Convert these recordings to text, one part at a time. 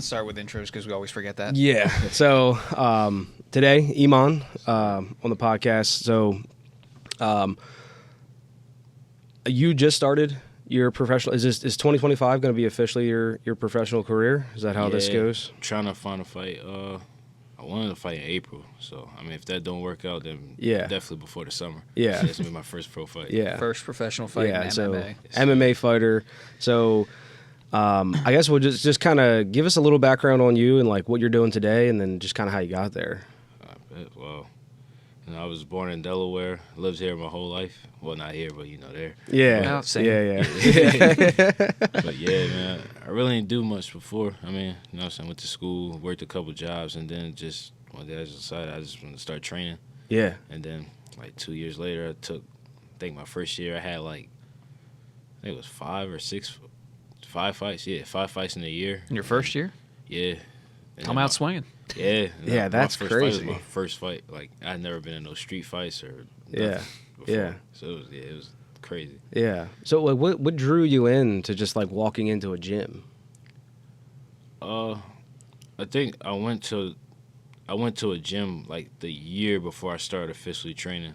start with intros because we always forget that. Yeah. So today, Eman on the podcast. So you just started your professional. Is 2025 going to be officially your professional career? Is that how this goes? I'm trying to find a fight. I wanted to fight in April, so I mean, if that don't work out, then definitely before the summer. Yeah, that's gonna be my first pro fight. Yeah, first professional fight in MMA. So MMA fighter. So I guess we'll just kind of give us a little background on you and like what you're doing today, and then just kind of how you got there. Well, I was born in Delaware, lived here my whole life. Well, not here, but there. Yeah, same. But yeah, man, I really didn't do much before. I mean, you know what I'm saying, went to school, worked a couple jobs, and then just one day I just decided I just wanted to start training. Yeah. And then like 2 years later, I think my first year I had like, I think it was 5 fights. Yeah, 5 fights in a year. In your first year? Yeah. Come out swinging. Yeah. Yeah, that's crazy. Fight was my first fight. Like, I'd never been in no street fights or before. Yeah. So it was crazy. Yeah. So what drew you in to just like walking into a gym? I think I went to a gym like the year before I started officially training,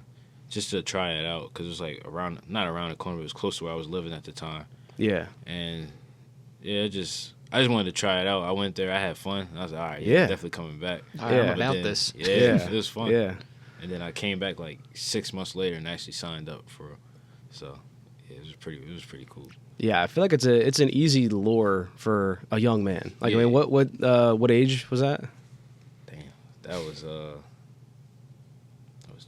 just to try it out because it was like not around the corner, but it was close to where I was living at the time. Yeah. And I just wanted to try it out. I went there, I had fun. I was like, all right, definitely coming back. I'm about this. Yeah, it was fun. Yeah. And then I came back like 6 months later and actually signed up so yeah, it was pretty cool. Yeah, I feel like it's an easy lure for a young man. Like, I mean, what age was that? Damn, that was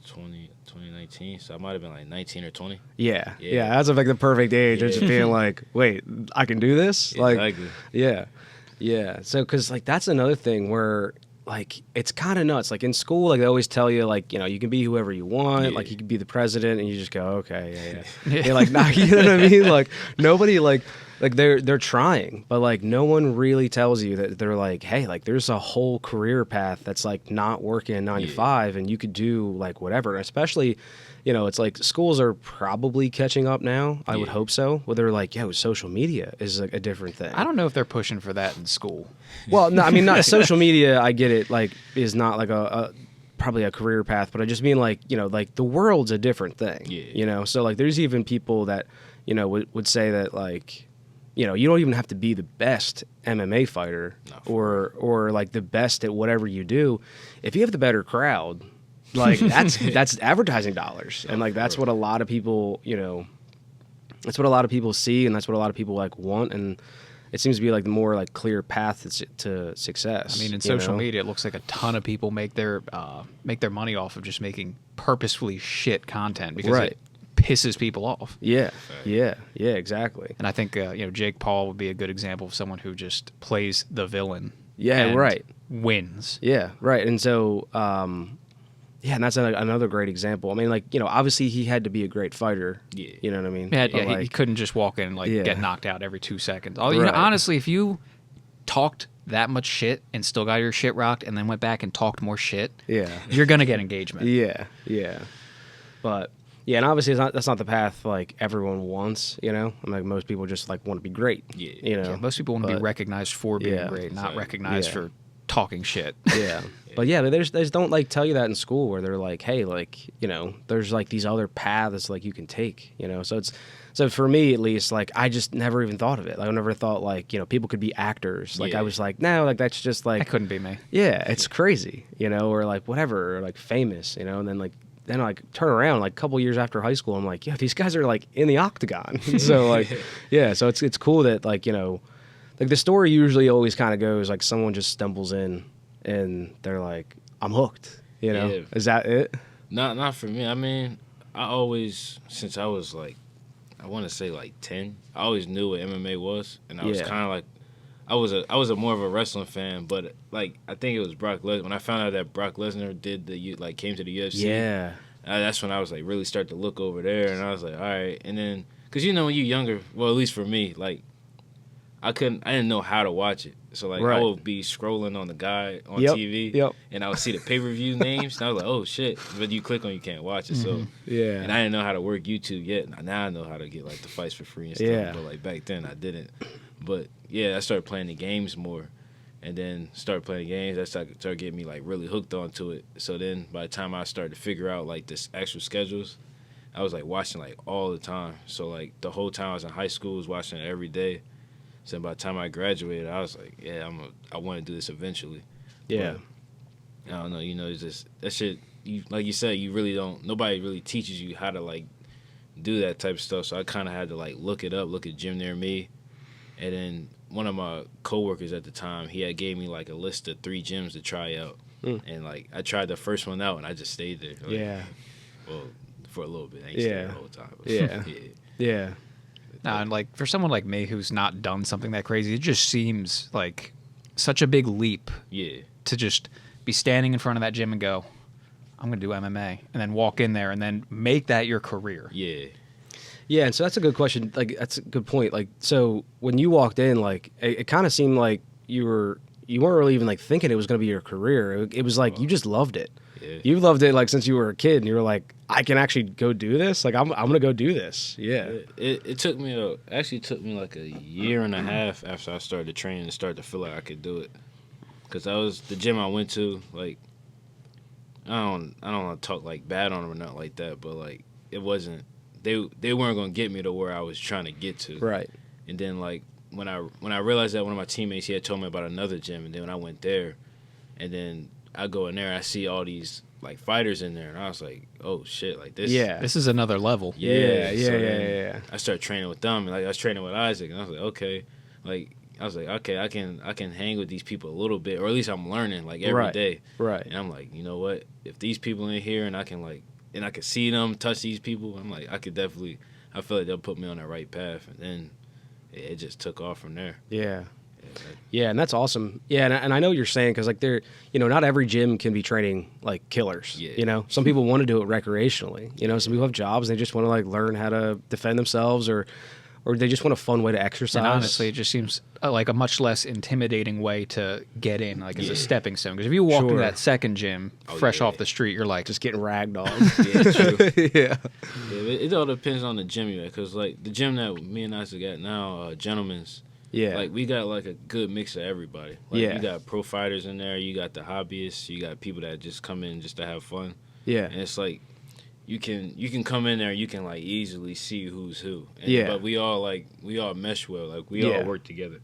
2019, so I might have been like 19 or 20. Yeah, that's like the perfect age. It's just being like, wait, I can do this? Like, exactly. Yeah. So, because like that's another thing where like it's kind of nuts. Like in school, like they always tell you like, you can be whoever you want. Like you can be the president, and you just go, okay, yeah. You're like, nah, you know what I mean? Like nobody like they're trying, but like no one really tells you that they're like, hey, like there's a whole career path that's like not working 9 to 5, and you could do like whatever. Especially, it's like schools are probably catching up now. I would hope so. Where they're like, social media is like a different thing. I don't know if they're pushing for that in school. Well, no, I mean, not social media. I get it. Like, is not like probably a career path, but I just mean like, like the world's a different thing. So like, there's even people that, would say that like, you don't even have to be the best MMA fighter or like the best at whatever you do. If you have the better crowd, like that's advertising dollars, and like that's what a lot of people, that's what a lot of people see, and that's what a lot of people like want, and it seems to be like the more like clear path to success. I mean, in social media, it looks like a ton of people make their money off of just making purposefully shit content because it pisses people off. Yeah, exactly. And I think Jake Paul would be a good example of someone who just plays the villain. Yeah, and wins. Yeah, right. And so, and that's another great example. I mean, like, obviously he had to be a great fighter. Yeah. You know what I mean? Yeah, he couldn't just walk in and get knocked out every 2 seconds. Honestly, if you talked that much shit and still got your shit rocked and then went back and talked more shit, you're going to get engagement. Yeah. But, and obviously that's not the path, like, everyone wants, I mean, like, most people just, like, want to be great. Yeah. Most people want to be recognized for being great, not recognized for talking shit. Yeah. But they just don't like tell you that in school, where they're like, hey, like, there's like these other paths like you can take, so for me at least, like I just never even thought of it. Like, I never thought like, people could be actors. Like I was like, no, like that's just like, that couldn't be me. Yeah, it's crazy, or like whatever, or like famous, and then I like turn around like a couple years after high school, I'm like, these guys are like in the octagon. So like, so it's cool that like, like the story usually always kind of goes like someone just stumbles in and they're like, I'm hooked, Is that it? Not for me. I mean, I always, since I was like, I want to say like 10, I always knew what MMA was, and I was kind of like, I was a more of a wrestling fan, but like I think it was Brock Lesnar. When I found out that Brock Lesnar came to the UFC, that's when I was like really start to look over there, and I was like, all right. And then because when you're younger, well at least for me, like I didn't know how to watch it. So, like, I would be scrolling on the guide on TV, and I would see the pay-per-view names, and I was like, oh, shit. But you click on you can't watch it. So, and I didn't know how to work YouTube yet. Now I know how to get, like, the fights for free and stuff. But, like, back then I didn't. But, I started playing the games more. and then started playing games. That started getting me like really hooked onto it. So then by the time I started to figure out like this actual schedules, I was like watching like all the time. So like the whole time I was in high school, I was watching it every day. So by the time I graduated, I was like, yeah, I want to do this eventually. Yeah. But, I don't know, it's just that shit. Like you said, you really don't. Nobody really teaches you how to like do that type of stuff. So I kind of had to like look it up, look at gym near me, and then one of my coworkers at the time, he had gave me like a list of 3 gyms to try out, and like I tried the first one out, and I just stayed there. Like, yeah. Well, for a little bit, I ain't stayed the whole time. But Yeah. Now, and like for someone like me who's not done something that crazy, it just seems like such a big leap. Yeah. To just be standing in front of that gym and go, I'm going to do MMA, and then walk in there and then make that your career. Yeah. Yeah, and so that's a good question. Like, that's a good point. Like, so when you walked in, like, it kind of seemed like you weren't really even like thinking it was going to be your career. It was like you just loved it. Yeah. You loved it like since you were a kid, and you were like, I can actually go do this. Like, I'm going to go do this. Yeah. It took me like a year and a half after I started training to start to feel like I could do it, because that was the gym I went to. Like, I don't want to talk like bad on them or not like that, but like it wasn't. They weren't gonna get me to where I was trying to get to. Right. And then like when I realized that, one of my teammates, he had told me about another gym, and then when I went there, and then I go in there, I see all these like fighters in there, and I was like, oh shit, like this. Yeah. This is another level. Yeah. I started training with them, and like I was training with Isaac, and I was like, okay, like I was like, okay, I can hang with these people a little bit, or at least I'm learning like every day. Right. And I'm like, you know what? If these people in here, and I can see them, touch these people, I'm like, I feel like they'll put me on the right path, and then it just took off from there. Yeah, and that's awesome. Yeah, and I know what you're saying, because like not every gym can be training like killers. Yeah. Some people want to do it recreationally. Some people have jobs and they just want to like learn how to defend themselves, or they just want a fun way to exercise. And honestly, it just seems like a much less intimidating way to get in, like as a stepping stone. Because if you walk into that second gym fresh off the street, you're like just getting ragged on. Yeah, true. Yeah. It all depends on the gym you're at, because like the gym that me and Nasir got now, Gentlemen's. Yeah. Like we got like a good mix of everybody. Like you got pro fighters in there, you got the hobbyists, you got people that just come in just to have fun. Yeah. And it's like you can come in there, you can like easily see who's who. But we all mesh well. Like we all work together.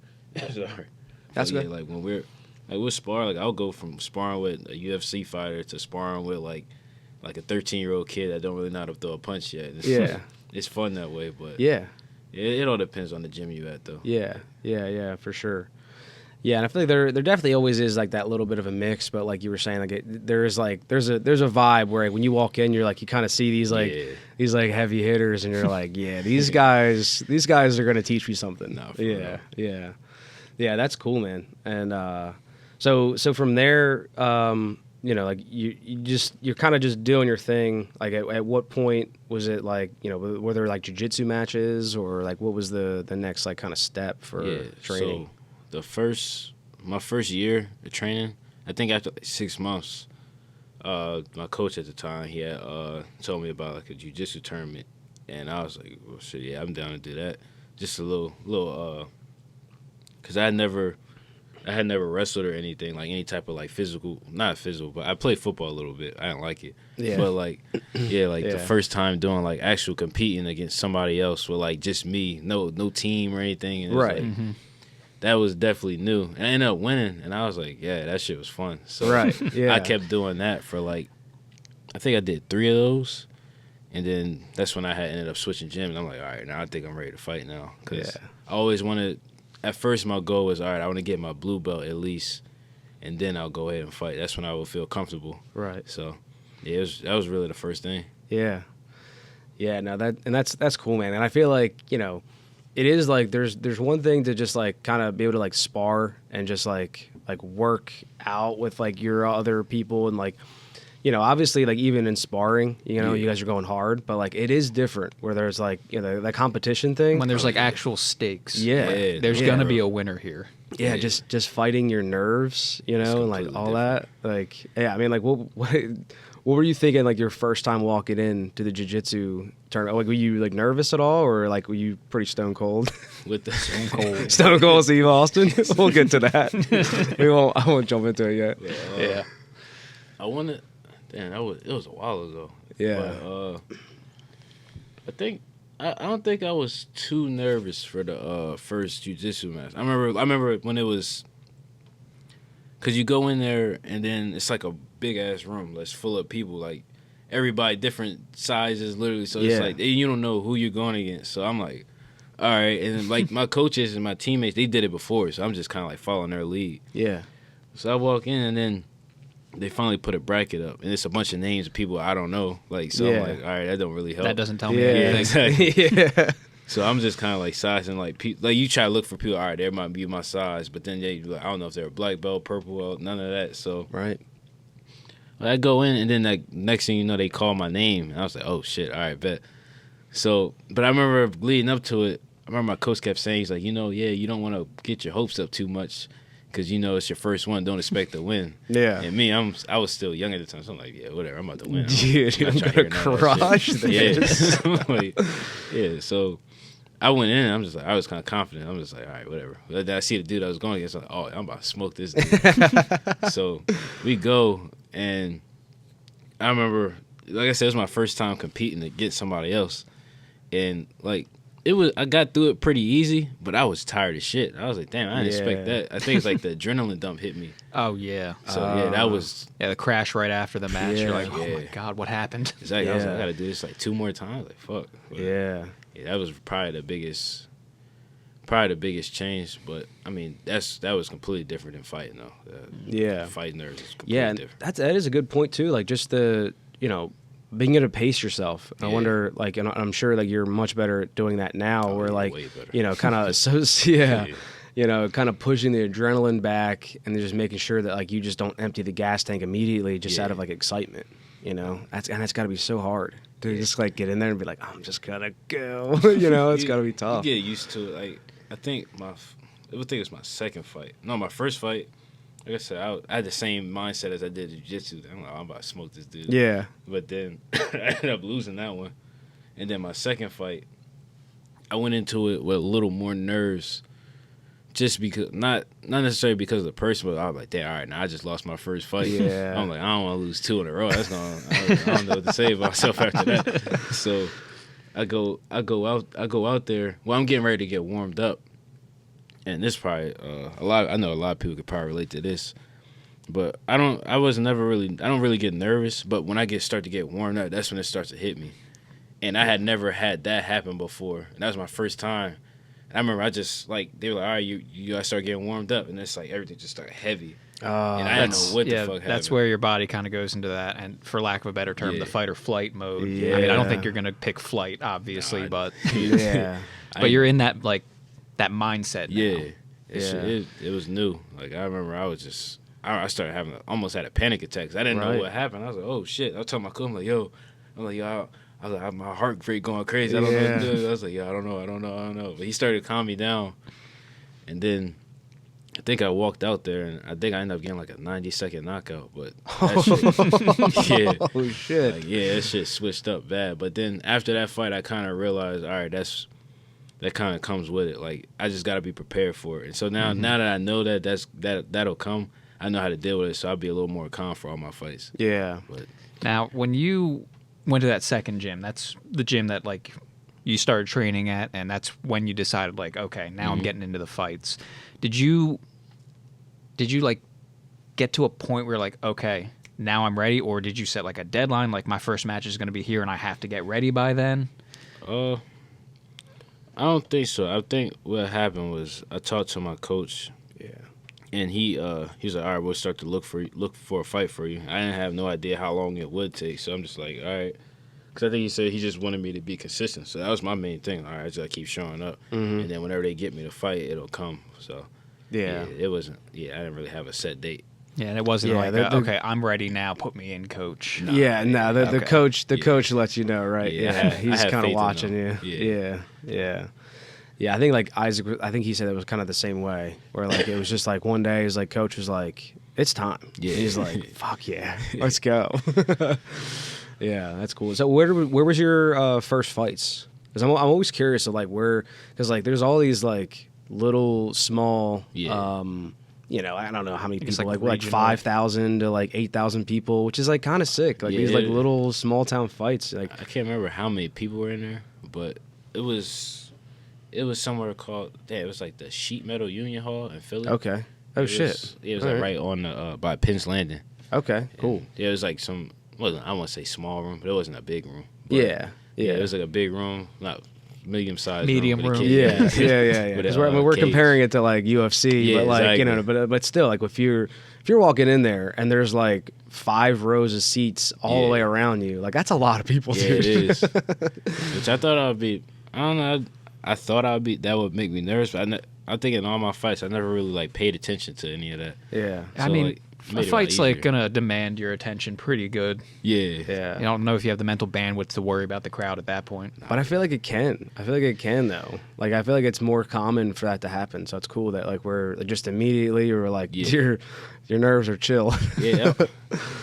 Sorry. That's good. Like when we'll spar, like I'll go from sparring with a UFC fighter to sparring with like a 13-year-old kid that don't really know how to throw a punch yet. It's fun that way, but it all depends on the gym you at though. Yeah, for sure. Yeah, and I feel like there definitely always is like that little bit of a mix, but like you were saying, like there's a vibe where when you walk in, you're like, you kind of see these heavy hitters, and you're like, yeah, these guys are gonna teach me something. No, yeah, that's cool, man. And so from there, like you're kind of just doing your thing. Like at what point was it like, were there like jiu-jitsu matches, or like what was the next like kind of step for training? So my first year of training, I think after like 6 months, my coach at the time, he had told me about like a jiu-jitsu tournament, and I was like, well shit, yeah, I'm down to do that. Just a little because I had never wrestled or anything, like any type of like not physical, but I played football a little bit. I didn't like it. Yeah. But like, the first time doing like actual competing against somebody else with like just me, no team or anything. And right. Like, that was definitely new. And I ended up winning, and I was like, yeah, that shit was fun. So I kept doing that for like, I think I did 3 of those. And then that's when I had ended up switching gyms. And I'm like, all right, now I think I'm ready to fight now. Because I always wanted, at first my goal was, all right, I want to get my blue belt at least, and then I'll go ahead and fight. That's when I will feel comfortable. Right. So, yeah, that was really the first thing. Yeah. Yeah, no, that's cool, man. And I feel like, it is like there's one thing to just like kind of be able to like spar and just like work out with like your other people, and like, obviously like even in sparring, you guys are going hard, but like it is different where there's like, that competition thing. When there's like actual stakes. Yeah. There's going to be a winner here. Yeah, just fighting your nerves, and like all that. Like, yeah, I mean, like, What were you thinking, like, your first time walking in to the jiu-jitsu tournament? Like, were you, like, nervous at all, or, like, were you pretty stone cold? With the Stone Cold. Stone Cold Steve Austin? We'll get to that. I won't jump into it yet. Yeah. I wanted... Damn, it was a while ago. Yeah. But, I don't think I was too nervous for the first jiu-jitsu match. I remember when it was... Because you go in there, and then it's like a big-ass room that's full of people, like, everybody different sizes, literally. So it's like, you don't know who you're going against. So I'm like, all right. And then, like, my coaches and my teammates, they did it before, so I'm just kind of, like, following their lead. Yeah. So I walk in, and then they finally put a bracket up, and it's a bunch of names of people I don't know. Like, so I'm like, all right, that don't really help. That doesn't tell me anything. Exactly. Yeah. So I'm just kind of like sizing, like you try to look for people. All right, they might be my size, but then they, like, I don't know if they're a black belt, purple belt, none of that. So Right. I go in, and then like next thing you know, they call my name, and I was like, oh shit, all right, bet. So, but I remember leading up to it, I remember my coach kept saying, he's like, you don't want to get your hopes up too much, because it's your first one. Don't expect to win. Yeah. And me, I was still young at the time, so I'm like, yeah, whatever, I'm about to win. Dude, I'm gonna crush this. Yeah. Like, yeah. So I went in, I was kind of confident. I'm just like, all right, whatever. But then I see the dude I was going against, I'm like, oh, I'm about to smoke this dude. So we go, and I remember, like I said, it was my first time competing against somebody else. And, like, I got through it pretty easy, but I was tired as shit. I was like, damn, I didn't expect that. I think it's like the adrenaline dump hit me. Oh, yeah. So, that was... Yeah, the crash right after the match. Yeah. You're like, oh, my God, what happened? Exactly. I was like, I got to do this, like, 2 more times. Like, fuck. But, Yeah. Yeah, that was probably the biggest change. But, I mean, that was completely different than fighting, though. Fighting nerves is completely different. That is a good point, too. Like, just the, being able to pace yourself. I wonder, like, and I'm sure, like, you're much better at doing that now, where, like, kind of, kind of pushing the adrenaline back and just making sure that, like, you just don't empty the gas tank immediately just out of, like, excitement, That's got to be so hard to just, like, get in there and be like, I'm just gonna go, it's got to be tough. You get used to it. Like, I think it was my second fight. No, my first fight, like I said, I had the same mindset as I did jiu-jitsu. I'm like, I'm about to smoke this dude. Yeah. But then I ended up losing that one. And then my second fight, I went into it with a little more nerves, just because, not necessarily because of the person, but I was like, damn, all right, now I just lost my first fight. Yeah. I'm like, I don't want to lose 2 in a row. I don't know what to say about myself after that. So I go out there. Well, I'm getting ready to get warmed up. And this probably I know a lot of people could probably relate to this, but I don't really get nervous, but when I start to get warmed up, that's when it starts to hit me. And I had never had that happen before, and that was my first time. And I remember I just, like, they were like, all right, you gotta start getting warmed up, and it's like everything just started heavy. And I didn't know what the fuck happened. That's where your body kind of goes into that, and for lack of a better term, the fight or flight mode. Yeah. I mean, I don't think you're gonna pick flight, obviously, but Yeah. but you're in that, like, that mindset now. Yeah. It was new. Like, I remember I started having almost had a panic attack 'cause I didn't know what happened. I was like, oh shit. I was telling my coach, I'm like, I was like, my heart rate going crazy. I don't know what to do. I was like, I don't know. But he started to calm me down. And then I think I walked out there, and I think I ended up getting like a 90-second knockout. But that shit, Oh shit. like, that shit switched up bad. But then after that fight, I kind of realized, all right, that kind of comes with it. Like, I just got to be prepared for it. And so now that I know that'll come, I know how to deal with it. So I'll be a little more calm for all my fights. Yeah. But Now, when you went to that second gym, that's the gym that, like, you started training at, and that's when you decided, like, okay, now I'm getting into the fights. Did you like get to a point where, like, okay, now I'm ready, or did you set, like, a deadline, like, my first match is going to be here and I have to get ready by then? I don't think so. I think what happened was I talked to my coach. Yeah. And he was like, all right, we'll start to look for a fight for you. I didn't have no idea how long it would take, so I'm just like, all right. Because I think he said he just wanted me to be consistent. So that was my main thing. All right, I just got to keep showing up. And then whenever they get me to fight, it'll come. So, it wasn't, I didn't really have a set date. Yeah, and it wasn't okay, I'm ready now, put me in, coach. No, the coach lets you know, right? Yeah, he's kind of watching you. Yeah. I think, like, Isaac, I think he said it was kind of the same way, where, like, it was just like one day, his, like, coach was like, it's time. Yeah. He's like, fuck yeah, let's go. Yeah, that's cool. So where was your first fights? Because I'm always curious of like where, because like there's all these like little small, you know, I don't know how many people, like 5,000 to like 8,000 people, which is like kind of sick. Like these like little small town fights. Like I can't remember how many people were in there, but it was somewhere called, it was like the Sheet Metal Union Hall in Philly. Okay. Oh shit. It was like right on the by Penn's Landing. Okay. Cool. And it was like some, wasn't, I won't say small room, but it wasn't a big room. But Yeah. it was like a big room, not medium-sized Medium room. room. Yeah. Because we're comparing it to like UFC, but like you know, but still, like if you're walking in there and there's like 5 rows of seats all the way around you, like that's a lot of people, dude. It is. Which I thought I would be. I don't know. I thought I would be. That would make me nervous. But I think in all my fights, I never really like paid attention to any of that. Yeah. So, I mean, a fight's like gonna demand your attention pretty good. Yeah. I don't know if you have the mental bandwidth to worry about the crowd at that point. But I feel like it can. I feel like it can though. Like I feel like it's more common for that to happen. So it's cool that like we're just immediately or like your nerves are chill. Yeah.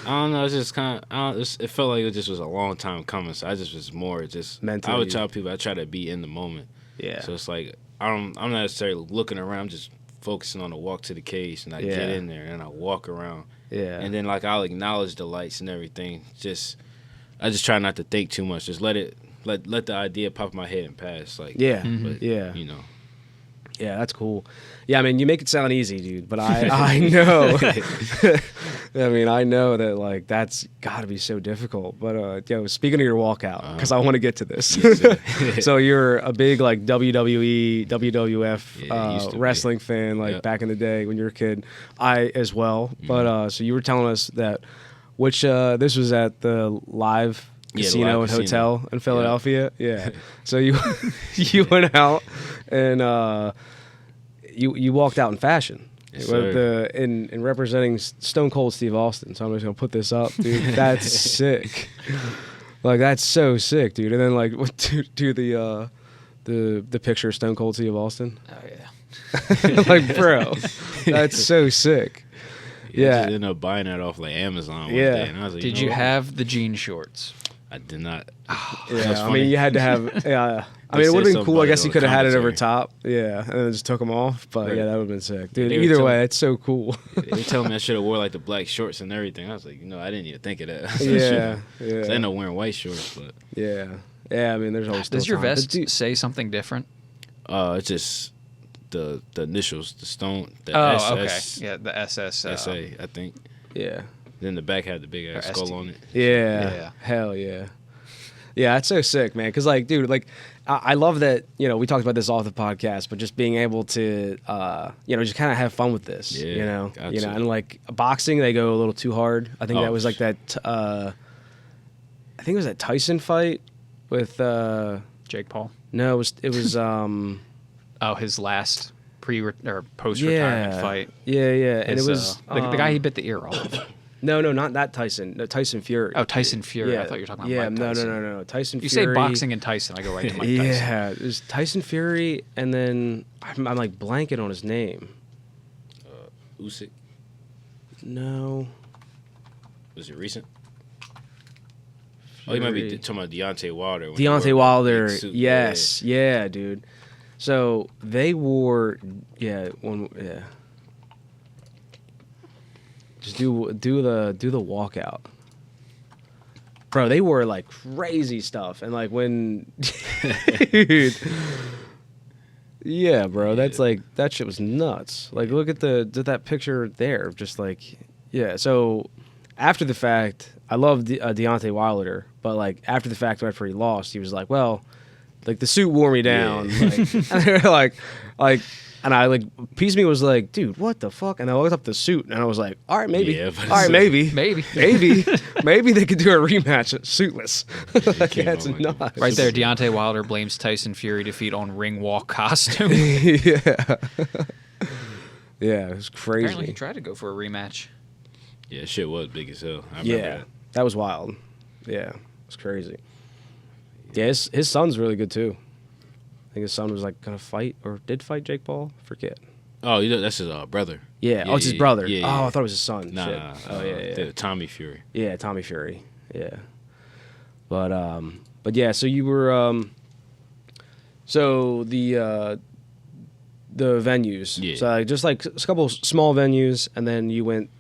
I don't know. It's just kind of. It felt like it just was a long time coming. So I just was more just mentally. I would tell people I try to be in the moment. Yeah. So it's like I'm not necessarily looking around. I'm just focusing on the walk to the cage, and I get in there and I walk around. Yeah. And then like I'll acknowledge the lights and everything. I just try not to think too much. Just let the idea pop in my head and pass. Like but, you know. Yeah, that's cool. Yeah, I mean, you make it sound easy, dude, but I know. I mean, I know that like that's got to be so difficult. But speaking of your walkout, because I want to get to this. So you're a big like WWE, WWF wrestling fan, like back in the day when you were a kid. I as well. But so you were telling us that this was at the Live Casino and Hotel in Philadelphia. Yeah. So you went out and you walked out in fashion. Yes, with in representing Stone Cold Steve Austin. So I'm just gonna put this up, dude. That's sick. Like that's so sick, dude. And then like do the picture of Stone Cold Steve Austin. Oh yeah. Like bro, that's so sick. Yeah. I just ended up buying that off like Amazon one day, and I was like, did you have the jean shorts? I did not. Yeah, I mean, you had to have. Yeah, I mean, it would have been cool. I guess you could have had it over top. Yeah, and then just took them off. But yeah, that would have been sick, dude. Either way, it's so cool. They told me I should have wore like the black shorts and everything. I was like, I didn't even think of that. Yeah. I ended up wearing white shorts, but yeah. I mean, there's always. Does your vest say something different? It's just the initials, the stone. The SS, okay. Yeah, the SS. SA, I think. Yeah. Then the back had the big ass skull on it. Yeah. Hell yeah. Yeah, it's so sick, man. Because, like, dude, like, I love that, we talked about this off the podcast, but just being able to, just kind of have fun with this, gotcha. And, like, boxing, they go a little too hard. I think that was, like, that, I think it was that Tyson fight with, Jake Paul? No, it was his last post-retirement fight. Yeah. And it was the guy he bit the ear off. No, not that Tyson. No, Tyson Fury. Oh, Tyson Fury. Yeah. I thought you were talking about Mike Tyson. No. Tyson Fury. You say boxing and Tyson, I go right to Mike Tyson. Yeah, it was Tyson Fury, and then I'm like blanking on his name. Usyk? No. Was it recent? Fury. Oh, you might be talking about Deontay Wilder. Deontay Wilder, yes. Yeah, dude. So they wore, Just do the walkout, bro. They wore like crazy stuff, and like when, dude, yeah, bro. That's like that shit was nuts. Like look at that picture there, just like So after the fact, I love Deontay Wilder, but like after the fact, after he lost, he was like, well, like the suit wore me down, like, and they were like. And I like piece of me was like, dude, what the fuck? And I looked up the suit and I was like, all right, maybe, maybe they could do a rematch suitless. Like, that's nuts. Right there, Deontay Wilder blames Tyson Fury defeat on ring walk costume. Yeah, it was crazy. Apparently, he tried to go for a rematch. Yeah, shit was big as hell. I remember that was wild. Yeah, it was crazy. Yeah, his son's really good too. I think his son was like gonna fight or did fight Jake Paul. Forget. Oh, that's his brother. Yeah. Oh, it's his brother. Yeah, Oh, yeah. I thought it was his son. Nah, Shit. nah. Oh, yeah. Tommy Fury. Yeah, Tommy Fury. Yeah. But yeah, so you were so the venues. Yeah. So like, just like a couple small venues, and then you went.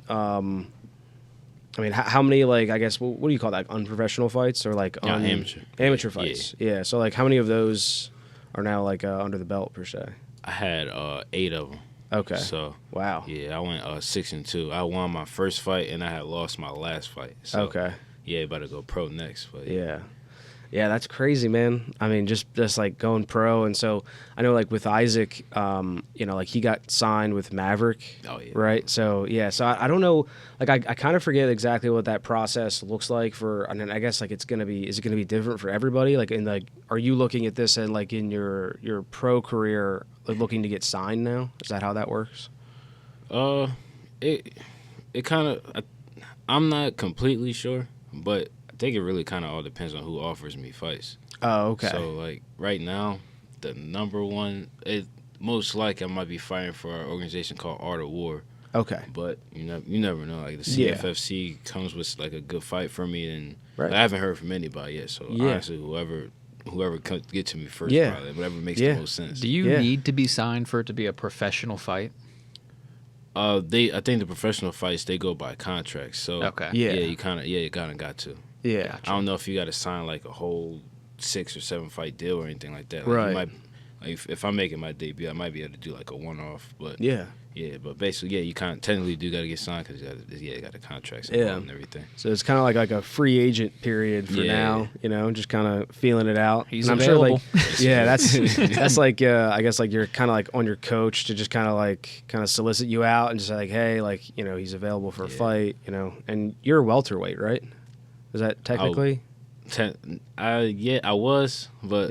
I mean, how many, like, I guess, what do you call that? Like, unprofessional fights or like amateur fights? Yeah. So like, how many of those are now like under the belt per se? I had 8 of them. Okay. So wow. Yeah, I went 6-2. I won my first fight and I had lost my last fight. So, okay. Yeah, about to go pro next. But yeah. Yeah, that's crazy, man. I mean, just like going pro, and so I know like with Isaac, you know, like he got signed with Maverick, Oh yeah. right? So yeah, so I don't know, like I kind of forget exactly what that process looks like for, and then I guess like is it gonna be different for everybody? Like are you looking at this and like in your pro career, like looking to get signed now? Is that how that works? It kind of, I'm not completely sure, but I think it really kind of all depends on who offers me fights. Oh, okay. So like right now, the number one, most likely I might be fighting for an organization called Art of War. Okay. But you never know. Like the CFFC comes with like a good fight for me, and right. I haven't heard from anybody yet. So honestly, whoever comes get to me first, probably whatever makes the most sense. Do you need to be signed for it to be a professional fight? I think the professional fights they go by contracts. So okay. you kind of got to. Yeah. Gotcha. I don't know if you got to sign like a whole 6 or 7 fight deal or anything like that. Like right. You might, like if I'm making my debut, I might be able to do like a one-off. But yeah. But basically, you kind of technically do got to get signed because you got the contracts and everything. So it's kind of like a free agent period for now, you know, just kind of feeling it out. He's and I'm available. Sure, like, that's like, I guess like you're kind of like on your coach to just kind of solicit you out and just like, hey, like, you know, he's available for a fight, you know, and you're a welterweight, right? Is that technically? I was, but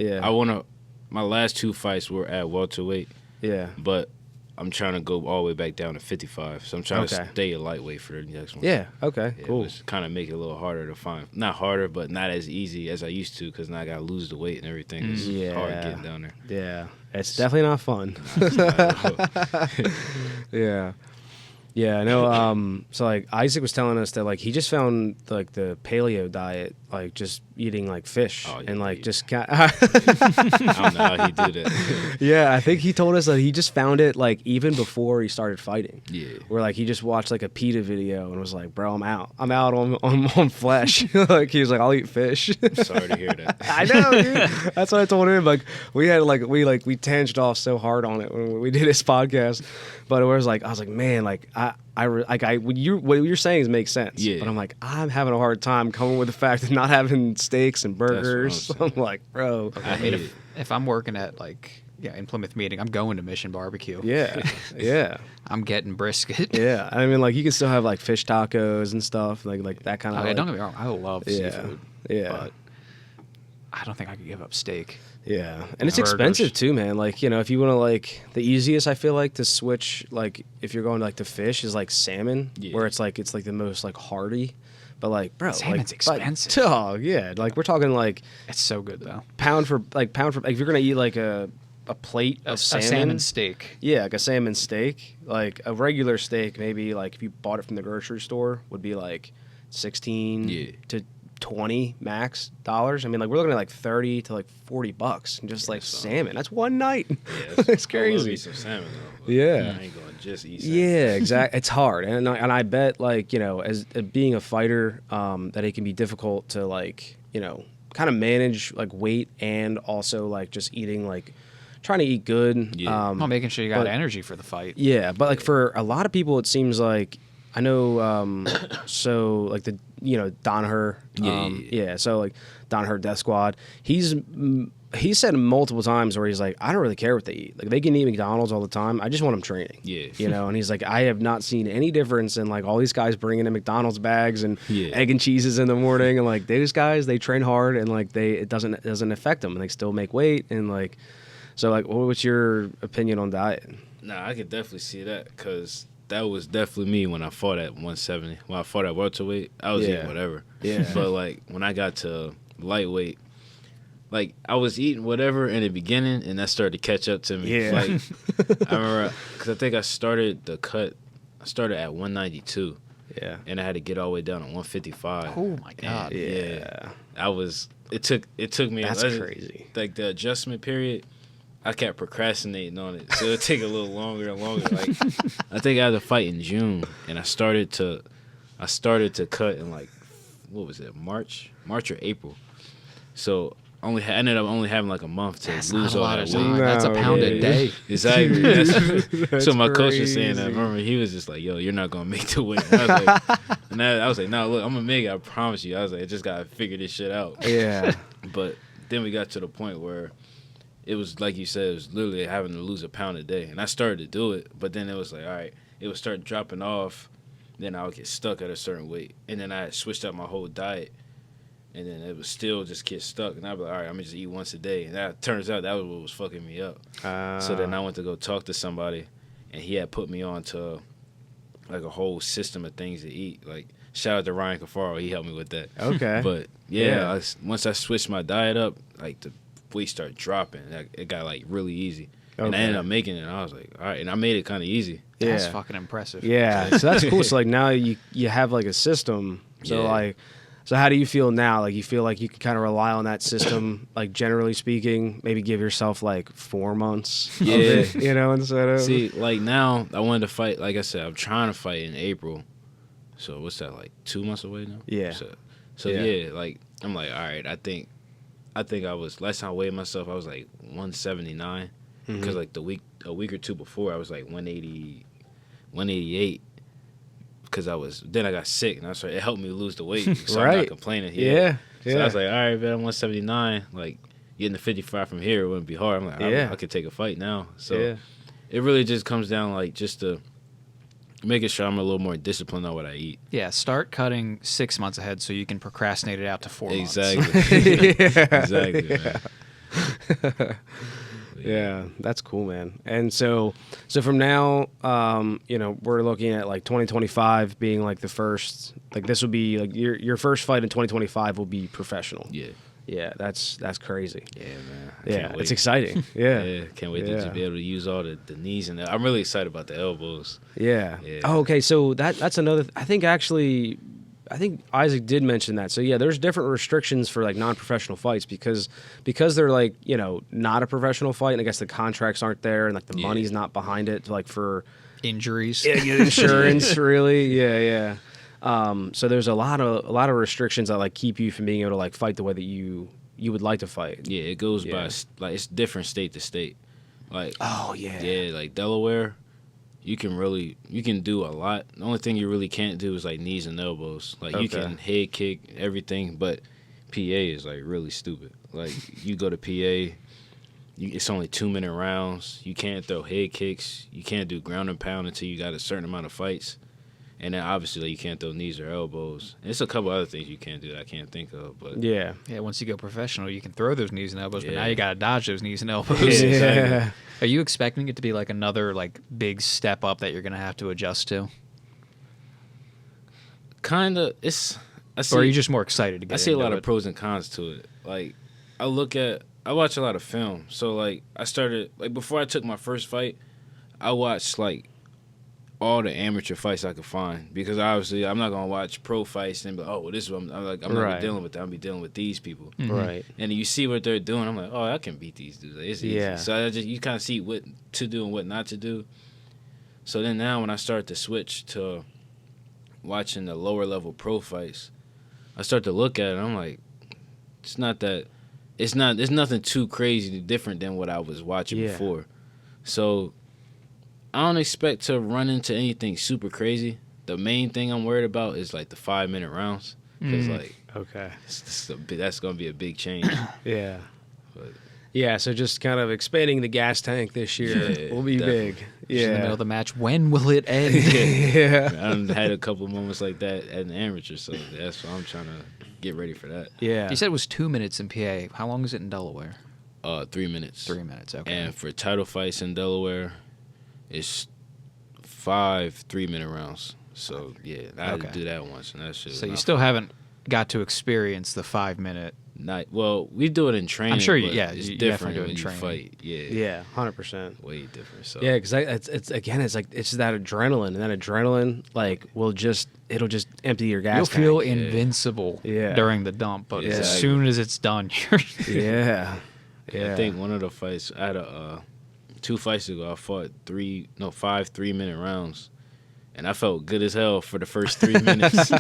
my last 2 fights were at welterweight. Yeah. But I'm trying to go all the way back down to 55, so I'm trying to stay a lightweight for the next one. Yeah, okay, cool. Just kind of make it a little harder to find. Not harder, but not as easy as I used to because now I got to lose the weight and everything. It's hard getting down there. Yeah, it's definitely not fun. Yeah. Yeah, I know. So like Isaac was telling us that like he just found like the paleo diet, like just eating like fish and like just I don't know how he did it. Yeah, I think he told us that he just found it like even before he started fighting. Yeah, where like he just watched like a PETA video and was like, "Bro, I'm out on flesh." Like he was like, "I'll eat fish." Sorry to hear that. I know, dude. That's what I told him. Like we tanged off so hard on it when we did this podcast, but it was like I was like, man, like what you're saying makes sense. Yeah. But I'm like, I'm having a hard time coming with the fact of not having steaks and burgers. I'm like, bro. I mean, if I'm working at like in Plymouth Meeting, I'm going to Mission Barbecue. Yeah. Yeah. I'm getting brisket. Yeah. I mean, like you can still have like fish tacos and stuff like that kind of. Okay, don't get me wrong. I love seafood. Yeah. But I don't think I could give up steak. Yeah, and it's expensive too, man. Like, you know, if you want to like the easiest I feel like to switch, like if you're going to like the fish is like salmon, where it's like the most like hearty, but like bro, salmon's like, expensive. Yeah, like we're talking like it's so good though. Pound for like if you're gonna eat like a plate of salmon, a salmon steak. Yeah, like a salmon steak, like a regular steak, maybe like if you bought it from the grocery store would be like $16 to $20 max dollars. I mean, like we're looking at like $30 to like $40 and just like salmon. That's one night. Yeah, it's crazy. I love eat some salmon though. Yeah, I ain't gonna just eat salmon. Yeah, exactly. It's hard, and I bet like you know as being a fighter, that it can be difficult to like you know kind of manage like weight and also like just eating like trying to eat good. Yeah. Making sure you got energy for the fight. Yeah, but like for a lot of people, it seems like I know. So like the Danaher. So like Danaher Death Squad. He's said multiple times where he's like, I don't really care what they eat. Like they can eat McDonald's all the time. I just want them training. Yeah. You know, and he's like, I have not seen any difference in like all these guys bringing in McDonald's bags and egg and cheeses in the morning, and like these guys they train hard and like it doesn't affect them and they still make weight and like. So like, what's your opinion on diet? Nah, I could definitely see that because that was definitely me when I fought at 170. When I fought at welterweight, I was eating whatever. Yeah. But like when I got to lightweight, like I was eating whatever in the beginning, and that started to catch up to me. Yeah. Like I remember because I think I started the cut started at 192. Yeah. And I had to get all the way down to 155. Oh my god. Yeah. It took me. That's crazy. Like the adjustment period, I kept procrastinating on it, so it take a little longer and longer. Like I think I had to fight in June, and I started to cut in like, what was it, March or April. So I ended up only having like a month to lose all that weight. No, that's a pound a day. Exactly. That's so my coach was saying that. I remember he was just like, "Yo, you're not gonna make the weight." I was like, "No, look, I'm gonna make it. I promise you." I was like, "I just gotta figure this shit out." Yeah. But then we got to the point where it was like you said, it was literally having to lose a pound a day, and I started to do it. But then it was like, all right, it would start dropping off. Then I would get stuck at a certain weight, and then I had switched up my whole diet. And then it would still just get stuck. And I'd be like, all right, I'm going to just eat once a day. And that turns out that was what was fucking me up. So then I went to go talk to somebody, and he had put me on to, like, a whole system of things to eat. Like, shout out to Ryan Cafaro. He helped me with that. Okay. But, yeah. Once I switched my diet up, like, the weight started dropping. It got, like, really easy. Okay. And I ended up making it. And I was like, all right. And I made it kind of easy. That's fucking impressive. Yeah. So that's cool. So, like, now you have, like, a system. So, like... So how do you feel now? Like, you feel like you can kind of rely on that system, like, generally speaking, maybe give yourself, like, 4 months of it, you know, instead of... See, like, now I wanted to fight, like I said, I'm trying to fight in April. So what's that, like 2 months away now? Yeah. So yeah, like, I'm like, all right, I think I was, last time I weighed myself, I was like 179. Because, like, a week or two before, I was like 180, 188. Because I got sick, and it helped me lose the weight, so I'm not complaining here. So I was like, all right, man, I'm 179. Like, getting to 55 from here wouldn't be hard. I'm like, I could take a fight now. So it really just comes down, like, just to making sure I'm a little more disciplined on what I eat. Yeah, start cutting 6 months ahead so you can procrastinate it out to 4 months. Exactly. Exactly, man. Yeah, that's cool, man. And so from now, you know, we're looking at like 2025 being like the first, like this would be like your first fight in 2025 will be professional. Yeah, that's crazy. Yeah, man. It's exciting. Yeah, can't wait to just be able to use all the knees and I'm really excited about the elbows. Yeah. Oh, okay. So that's another. I think Isaac did mention that. So yeah, there's different restrictions for like non-professional fights because they're like, you know, not a professional fight, and I guess the contracts aren't there and like the money's not behind it, like for injuries. Yeah, get insurance really. Yeah. So there's a lot of restrictions that like keep you from being able to like fight the way that you would like to fight. Yeah, it goes by like it's different state to state. Like like Delaware. You can do a lot. The only thing you really can't do is like knees and elbows. Like you can head kick everything, but PA is like really stupid. Like you go to PA, it's only 2-minute rounds. You can't throw head kicks. You can't do ground and pound until you got a certain amount of fights. And then obviously like, you can't throw knees or elbows. And it's a couple other things you can't do that I can't think of. But yeah. Once you go professional, you can throw those knees and elbows, but now you got to dodge those knees and elbows. Yeah. Exactly. Are you expecting it to be like another like big step up that you're going to have to adjust to? Kind of. Or are you just more excited to get I see a lot of pros and cons to it. Like I watch a lot of film. So like I started like before I took my first fight, I watched like all the amateur fights I could find because obviously I'm not gonna watch pro fights and be like, oh, well, this is what I'm not dealing with that. I'm be dealing with these people, right? And you see what they're doing. I'm like, oh, I can beat these dudes. It's easy. So you kind of see what to do and what not to do. So then now when I start to switch to watching the lower level pro fights, I start to look at it. And I'm like, it's nothing too crazy different than what I was watching before. So I don't expect to run into anything super crazy. The main thing I'm worried about is like the 5-minute rounds. Because that's going to be a big change. Yeah. But, yeah, so just kind of expanding the gas tank this year will be big. Yeah. In the middle of the match, when will it end? I've had a couple moments like that at an amateur, so that's why I'm trying to get ready for that. Yeah. You said it was 2 minutes in PA. How long is it in Delaware? 3 minutes. 3 minutes, okay. And for title fights in Delaware, it's 5 3-minute rounds. So, yeah, I had to do that once, and that shit So you still haven't got to experience the 5-minute Not well. We do it in training. I'm sure. But Yeah, it's you different definitely do it when in you training. fight. Yeah. Yeah, 100%. Way different. So Yeah, because it's again, it's like it's that adrenaline, and that adrenaline like it'll just empty your gas. You'll tank. feel invincible during the dump, but as soon as it's done, you're Yeah. I think one of the fights I had 2 fights ago, I fought 5 3-minute rounds, and I felt good as hell for the first 3 minutes,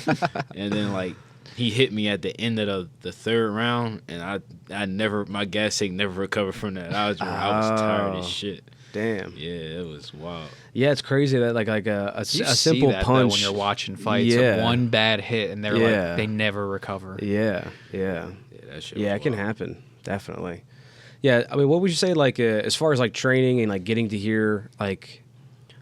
and then like he hit me at the end of the 3rd round, and my gas tank never recovered from that. I was tired as shit. Damn. Yeah, it was wild. Yeah, it's crazy that like a you simple see that, punch though, when you're watching fights. One bad hit, and they're like they never recover. Yeah. That shit. Yeah, it can happen. Definitely. Yeah, I mean, what would you say like as far as like training and like getting to here, like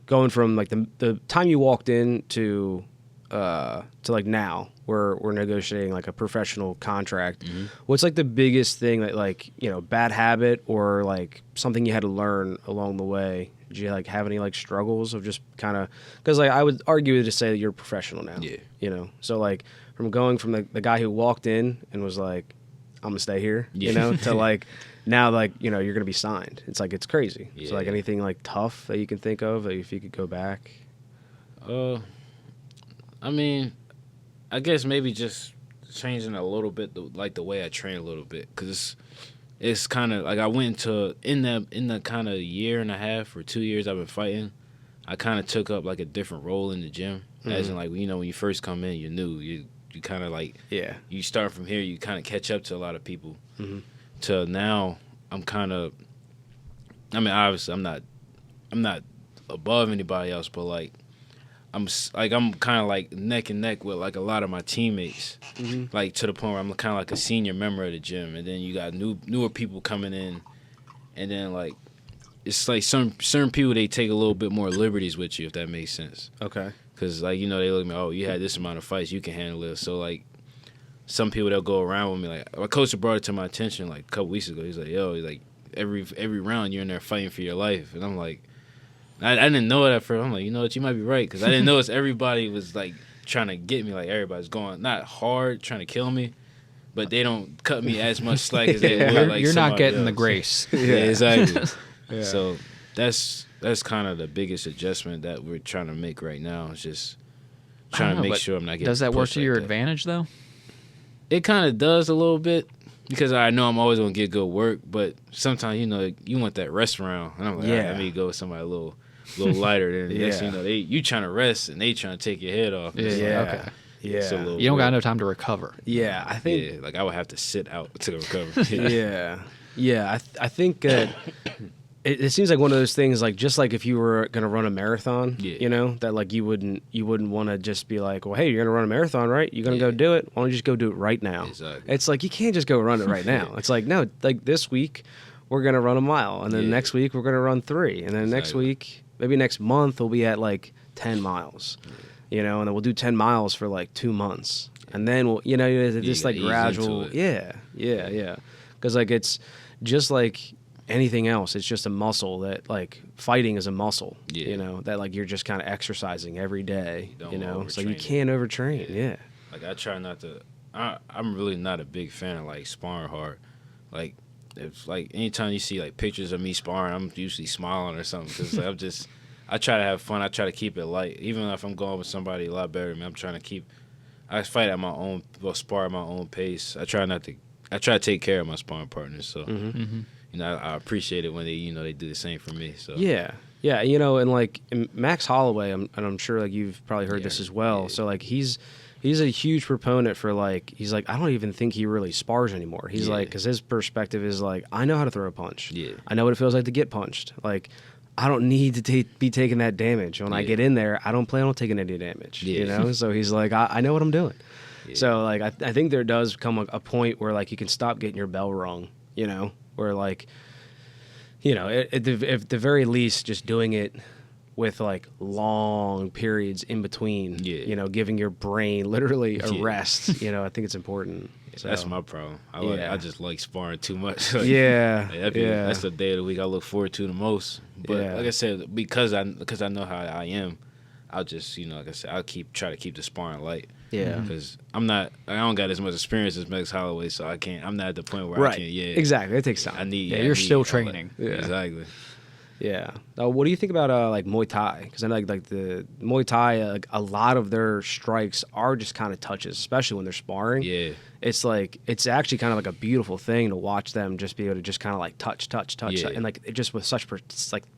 going from like the time you walked in to like now we're negotiating like a professional contract. Mm-hmm. What's like the biggest thing that like, you know, bad habit or like something you had to learn along the way? Did you like have any like struggles of just kind of, because like I would argue to say that you're a professional now. Yeah. You know, so like from going from the guy who walked in and was like, I'm gonna stay here, you know, to like now like, you know, you're gonna be signed. It's like it's crazy. Yeah. So like anything like tough that you can think of if you could go back. I mean, I guess maybe just changing a little bit, the way I train a little bit, because it's kind of like I went to in the kind of year and a half or 2 years I've been fighting, I kind of took up like a different role in the gym, as in like, you know, when you first come in, you're new, you kind of like you start from here, you kind of catch up to a lot of people. To now, I'm kind of, I mean, obviously I'm not above anybody else, but like I'm kind of like neck and neck with like a lot of my teammates, like to the point where I'm kind of like a senior member of the gym, and then you got newer people coming in, and then like it's like certain people, they take a little bit more liberties with you, if that makes sense. Okay. Because like, you know, they look at me, oh, you had this amount of fights, you can handle it. So like some people, they'll go around with me, like my coach brought it to my attention like a couple weeks ago. He's like, yo, like every round you're in there fighting for your life, and I'm like, I didn't know it at first. I'm like, you know what, you might be right, because I didn't know everybody was like trying to get me, like everybody's going not hard trying to kill me, but they don't cut me as much slack as they would. Like you're not getting else. the grace. Yeah, exactly. So that's kind of the biggest adjustment that we're trying to make right now. Is just trying to make sure I'm not getting. Does that work pushed to like your that. advantage though? It kind of does a little bit, because I know I'm always gonna get good work, but sometimes, you know, you want that rest round, and I'm like, all right, let me go with somebody a little lighter. Then next thing you know, you trying to rest and they trying to take your head off. It's Okay. it's a little You don't got weird. no time to recover. Yeah, I think. Yeah, like I would have to sit out to recover. I think that it seems like one of those things, like just like if you were gonna run a marathon, you know, that like you wouldn't want to just be like, well, hey, you're gonna run a marathon, right? You're gonna go do it. Why don't you just go do it right now? Exactly. It's like you can't just go run it right now. It's like, no, like this week we're gonna run a mile, and then next week we're gonna run 3, and then next week, maybe next month, we'll be at like 10 miles, you know, and then we'll do 10 miles for like 2 months, and then we'll, you know, it's just like gradual, because like it's just like anything else, it's just a muscle that like fighting is a muscle, you know, that like you're just kind of exercising every day, you know, so you can't overtrain. Like I try not to. I'm really not a big fan of like sparring hard. Like if like anytime you see like pictures of me sparring, I'm usually smiling or something, because like, I try to have fun. I try to keep it light, even if I'm going with somebody a lot better than me. I'm trying to I fight at my own, spar at my own pace. I try to take care of my sparring partners. So you know, I appreciate it when they, you know, they do the same for me. So yeah, you know, and like Max Holloway, I'm sure like you've probably heard this as well. Yeah. So like he's a huge proponent for like, he's like, I don't even think he really spars anymore. He's like, because his perspective is like, I know how to throw a punch. Yeah, I know what it feels like to get punched. Like, I don't need to be taking that damage. When I get in there, I don't plan on taking any damage. You know, so he's like, I know what I'm doing. So like, I think there does come a point where like you can stop getting your bell rung. You know, where like, you know, at the very least, just doing it with like long periods in between, you know, giving your brain literally a rest, you know, I think it's important. So. That's my problem. I just like sparring too much. Like, that's the day of the week I look forward to the most. But like I said, because I know how I am, I'll just, you know, like I said, try to keep the sparring light. Yeah. Because I don't got as much experience as Max Holloway, so I'm not at the point where I can't. Yeah, exactly. It takes time. You're still training. Yeah. Exactly. Yeah. What do you think about like Muay Thai? Because I know like the Muay Thai, a lot of their strikes are just kind of touches, especially when they're sparring. Yeah. It's actually kind of like a beautiful thing to watch them just be able to just kind of like touch, Yeah. and like it just with such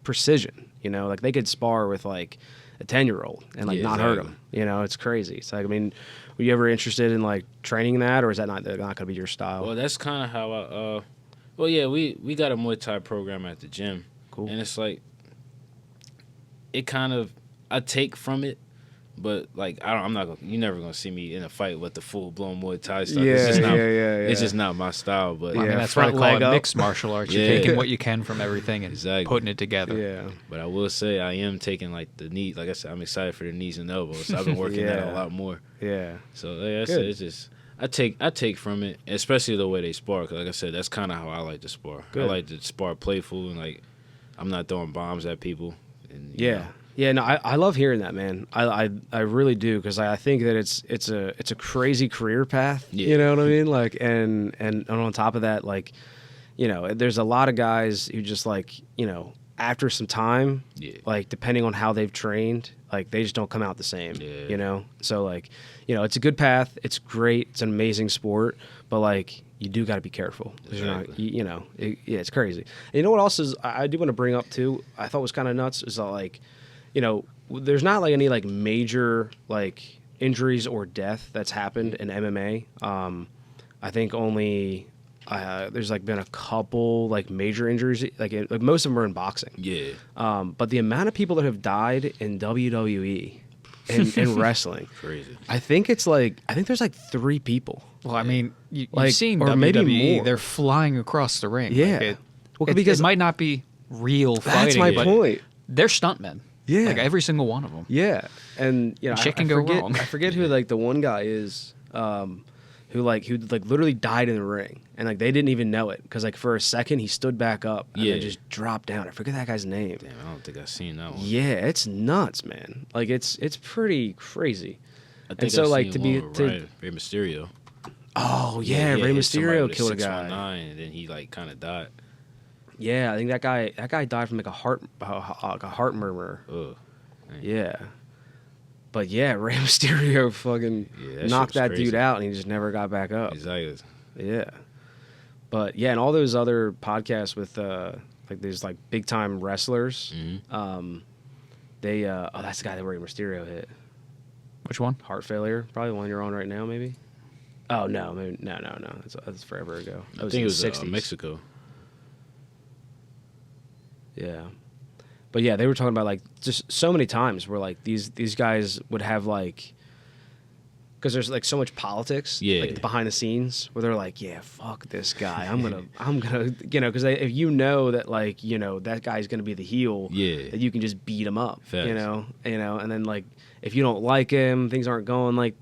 precision. Like they could spar with like a 10-year-old and like not hurt them. It's crazy. It's like, I mean, were you ever interested in like training that, or is that not going to be your style? Well, that's kind of how I. Well, yeah, we got a Muay Thai program at the gym. Cool. And it's like, it kind of, I take from it, but like you're never gonna see me in a fight with the full blown Muay Thai stuff. It's just not my style. But I mean, that's why they call it mixed martial arts. You're taking what you can from everything and putting it together. Yeah. But I will say I am taking like the knee. Like I said, I'm excited for the knees and elbows. So I've been working that a lot more. Yeah. So like I said, it's just. I take from it, especially the way they spar. Cause like I said, that's kind of how I like to spar. Good. I like to spar playful and like I'm not throwing bombs at people. And, Yeah, no, I love hearing that, man. I really do, because I think that it's a crazy career path. Yeah. You know what I mean? Like, and on top of that, like, there's a lot of guys who just like, after some time, like depending on how they've trained, like they just don't come out the same. Yeah. So like, it's a good path. It's great. It's an amazing sport, but like you do got to be careful. Exactly. You're not, it's crazy. And you know what else is I do want to bring up too? I thought was kind of nuts is that like, there's not like any like major like injuries or death that's happened in MMA. I think only there's like been a couple like major injuries, like most of them are in boxing. Yeah. But the amount of people that have died in WWE and in wrestling, crazy. I think there's like 3 people. Well, I mean, you've Like, seen or WWE, maybe more. they're flying across the ring. Yeah. Like Because it might not be real fighting. that's my but point. They're stuntmen. Yeah. Like every single one of them. Yeah, and Shit can I go forget, wrong. I forget who like the one guy is, who literally died in the ring, and like they didn't even know it, because like for a second he stood back up and then just dropped down. I forget that guy's name. Damn, I don't think I've seen that one. Yeah, it's nuts, man. Like it's pretty crazy. I think And so I've like seen to be one with to Rey Mysterio. oh yeah, Rey hit somebody Mysterio with a killed a guy. 619, and then he like kind of died. Yeah, I think that guy died from like a heart murmur. Ugh. Man. Yeah. But yeah, Rey Mysterio fucking knocked that dude out, and he just never got back up. Exactly. Yeah. But yeah, and all those other podcasts with like these like big time wrestlers, they that's the guy that Rey Mysterio hit. Which one? Heart failure, probably the one you're on right now, maybe. Oh no, maybe, no. That's forever ago. That I think it was in the 60s. Mexico. Yeah. But yeah, they were talking about like just so many times where like these guys would have like, because there's like so much politics, like behind the scenes, where they're like, yeah, fuck this guy, I'm gonna, because if you know that like that guy's gonna be the heel, that you can just beat him up, Facts. and then like if you don't like him, things aren't going like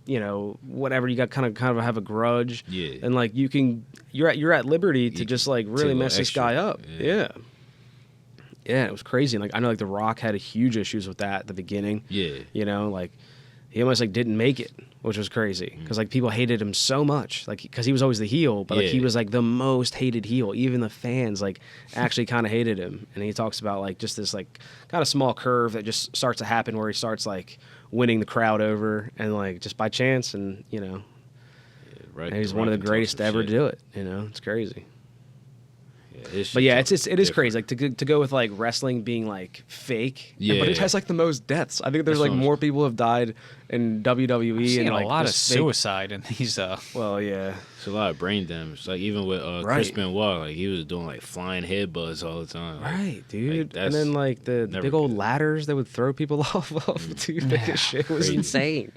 whatever, you got kind of have a grudge, and like you're at liberty to just like really mess this guy up, Yeah, it was crazy. And like I know like The Rock had huge issues with that at the beginning. Yeah. Like he almost like didn't make it, which was crazy, because like people hated him so much, like because he was always the heel, but like he was like the most hated heel. Even the fans like actually kind of hated him. And he talks about like just this like kind of small curve that just starts to happen where he starts like winning the crowd over, and like just by chance, and right. And he's one of the greatest to ever do it. It's crazy. But yeah, it is crazy. Like to go with like wrestling being like fake, but it has like the most deaths. I think there's like more people have died in WWE, and like a lot of suicide in these. Well, yeah, it's a lot of brain damage. Like even with Chris Benoit, like he was doing like flying headbutts all the time. Like, right, dude. Like, and then like the big old ladders that would throw people off of, dude. That shit was insane.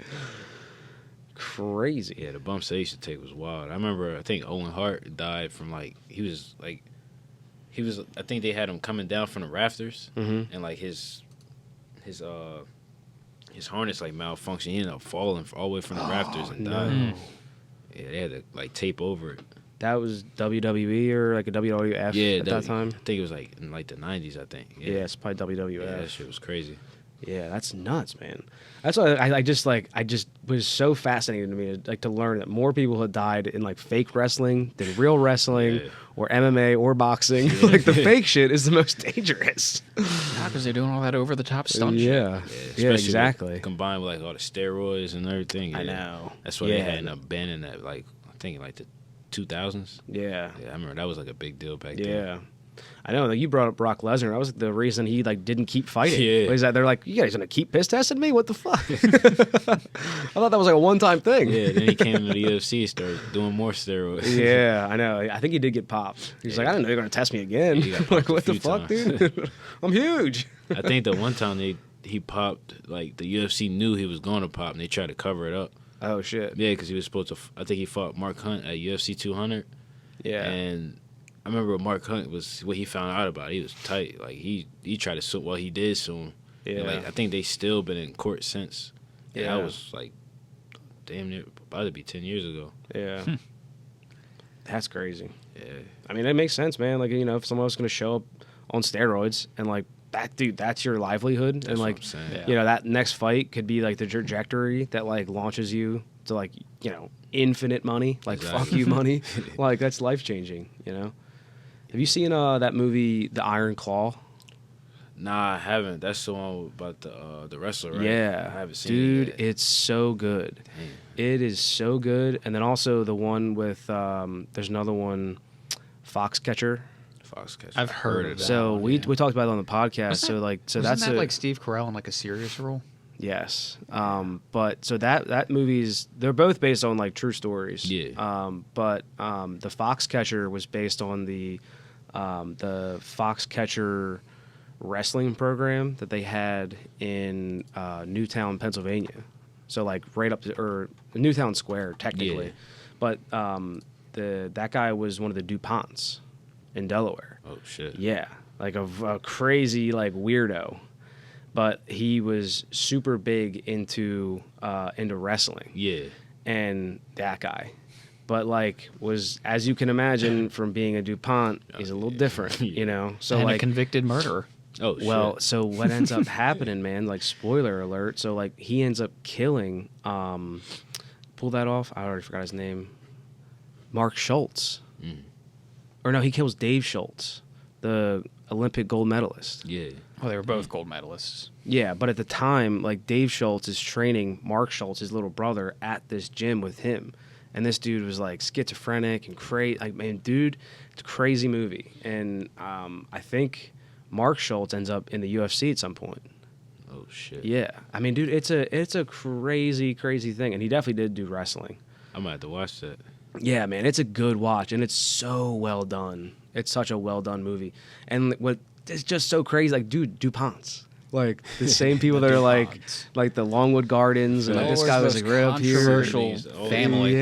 Crazy. Yeah, the bumps they used to take was wild. I remember, I think Owen Hart died from like I think they had him coming down from the rafters, and like his harness like malfunctioned. He ended up falling all the way from the rafters and died. Yeah, they had to like tape over it. That was WWE or like a WWF at that time? I think it was like in like the 90s, I think. Yeah, it's probably WWF. Yeah, that shit was crazy. Yeah, that's nuts, man. That's why I just was so fascinating to me to learn that more people had died in like fake wrestling than real wrestling or MMA or boxing. Like the fake shit is the most dangerous. Because they're doing all that over the top stunt shit. Yeah, exactly. Combined with like all the steroids and everything. I know. That's why they had an abandoning that, like I think in like the 2000s. Yeah. Yeah, I remember that was like a big deal back then. Yeah. I know. Like you brought up Brock Lesnar. That was the reason he like didn't keep fighting. Yeah. Is that they're like, you guys gonna keep piss testing me? What the fuck? I thought that was like a one-time thing. Yeah. Then he came to the UFC, started doing more steroids. Yeah, I know. I think he did get popped. He's like, I didn't know you're gonna test me again. Yeah, like, what the fuck, dude? I'm huge. I think the one time he popped, like the UFC knew he was going to pop, and they tried to cover it up. Oh shit. Yeah, because he was supposed to. I think he fought Mark Hunt at UFC 200. Yeah. And I remember what Mark Hunt was what he found out about. He was tight. Like he tried to sue. Well, he did sue him. Yeah. And, like I think they still been in court since. Yeah. And that was like damn near about to be 10 years ago. Yeah. That's crazy. Yeah. I mean, it makes sense, man. Like, you know, if someone was going to show up on steroids and, like, that, dude, that's your livelihood. That's and, like, what I'm saying. you know, that next fight could be, like, the trajectory that, like, launches you to, like, you know, infinite money. Like, fuck you money. Like, that's life-changing, you know? Have you seen that movie, The Iron Claw? Nah, I haven't. That's the one about the wrestler, right? Yeah. I haven't seen dude, it yet. it's so good. Damn. It is so good. And then also the one with, there's another one, Foxcatcher. Foxcatcher. I've heard of that. So one, we yeah. talked about it on the podcast. Wasn't So that's that like Steve Carell in like a serious role? yes. But so that movie's they're both based on like true stories. Yeah. But the Foxcatcher was based on the Foxcatcher wrestling program that they had in Newtown, Pennsylvania. So like right up to or Newtown Square technically. Yeah. But that guy was one of the DuPonts in Delaware. Oh shit. Yeah, like a crazy like weirdo, but he was super big into wrestling. Yeah. And that guy, but like was as you can imagine from being a DuPont, he's a little different, you know. So and like a convicted murderer. Oh shit. well, so what ends up happening, man? Like spoiler alert. So like he ends up killing. Pull that off. I already forgot his name. Mark Schultz. Or no, he kills Dave Schultz, the Olympic gold medalist. Yeah. Oh, they were both gold medalists. Yeah, but at the time, like Dave Schultz is training Mark Schultz, his little brother, at this gym with him. And this dude was like schizophrenic and crazy. Like, man, dude, it's a crazy movie. And I think Mark Schultz ends up in the UFC at some point. Oh shit. Yeah, I mean, dude, it's a crazy, crazy thing. And he definitely did do wrestling. I might have to watch that. Yeah, man, it's a good watch, and it's so well done. It's such a well done movie, and what is just so crazy, like, dude, DuPonts, like the same people that are like the Longwood Gardens, and like, this guy was like right up here. Controversial family.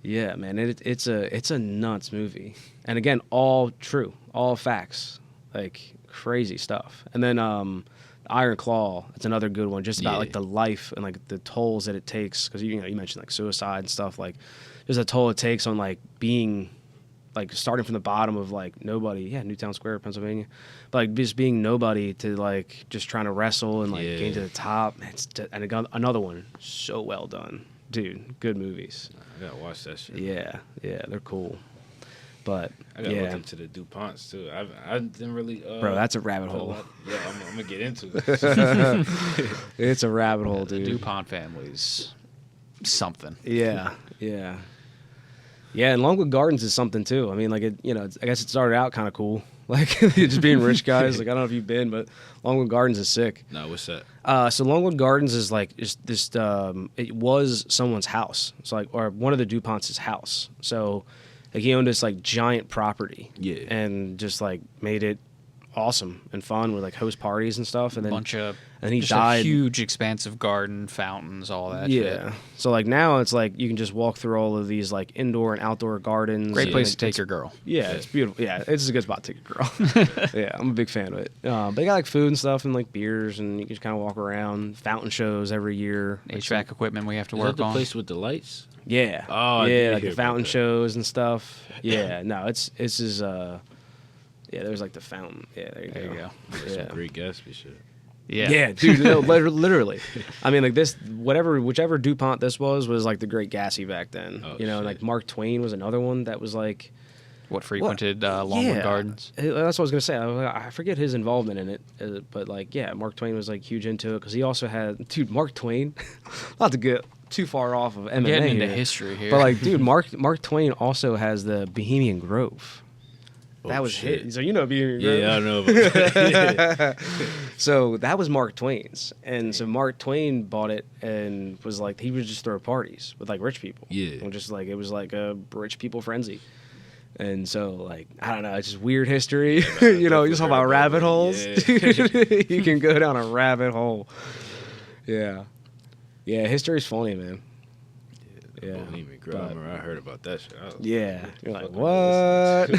Yeah, man, it's a nuts movie, and again, all true, all facts, like crazy stuff. And then Iron Claw, it's another good one, just about like the life and like the tolls that it takes, because you mentioned like suicide and stuff, like there's a toll it takes on like being like starting from the bottom of like nobody, Newtown Square, Pennsylvania, but like just being nobody to like just trying to wrestle and like getting to the top. And again, another one, so well done, dude. Good movies. I gotta watch that shit. Yeah, they're cool. But I gotta look into the DuPonts too. I didn't really. Bro, that's a rabbit hole. Yeah, I'm gonna get into it. It's a rabbit hole, The dude. DuPont family's something. Yeah. And Longwood Gardens is something too. I mean, like I guess it started out kind of cool, like just being rich guys. Like I don't know if you've been, but Longwood Gardens is sick. No, what's that? So Longwood Gardens is like just this. It was someone's house. It's like or one of the DuPonts' house. So like he owned this like giant property. Yeah. And just like made it awesome and fun with like host parties and stuff. And then and he just died. A huge expansive garden, fountains, all that. Yeah. Shit. So like now it's like you can just walk through all of these like indoor and outdoor gardens. Great place to It's- take your girl. Yeah, it's beautiful. Yeah, it's a good spot to take a girl. Yeah, I'm a big fan of it. But they got like food and stuff and like beers, and you can just kind of walk around. Fountain shows every year. HVAC equipment we have to Is work that the on. place with the lights? Yeah. Oh, I yeah, did like hear the about fountain that. shows and stuff. Yeah, no, it's yeah, there's like the fountain. Yeah, there you go. That's Yeah. some great Gatsby shit. Yeah, dude, no, literally. I mean, like this, whichever DuPont this was like the Great Gatsby back then. Oh, you know, and like Mark Twain was another one that was like What frequented Longwood Gardens? That's what I was gonna say. I forget his involvement in it, but like, yeah, Mark Twain was like huge into it because he also had, dude, Mark Twain. Not to get too far off of MMA Getting into here, history here, but like, dude, Mark Twain also has the Bohemian Grove. That was shit. hit. So you know Bohemian Grove. Yeah, I know about that. So that was Mark Twain's, and so Mark Twain bought it and was like, he would just throw parties with like rich people. Yeah. And just like, it was like a rich people frenzy. And so, like, I don't know, it's just weird history. You know, you just talk about rabbit holes. Yeah. You can go down a rabbit hole. Yeah. Yeah, history's funny, man. Yeah. Bohemian Grove. I remember I heard about that shit. Yeah. You're like, fucking what?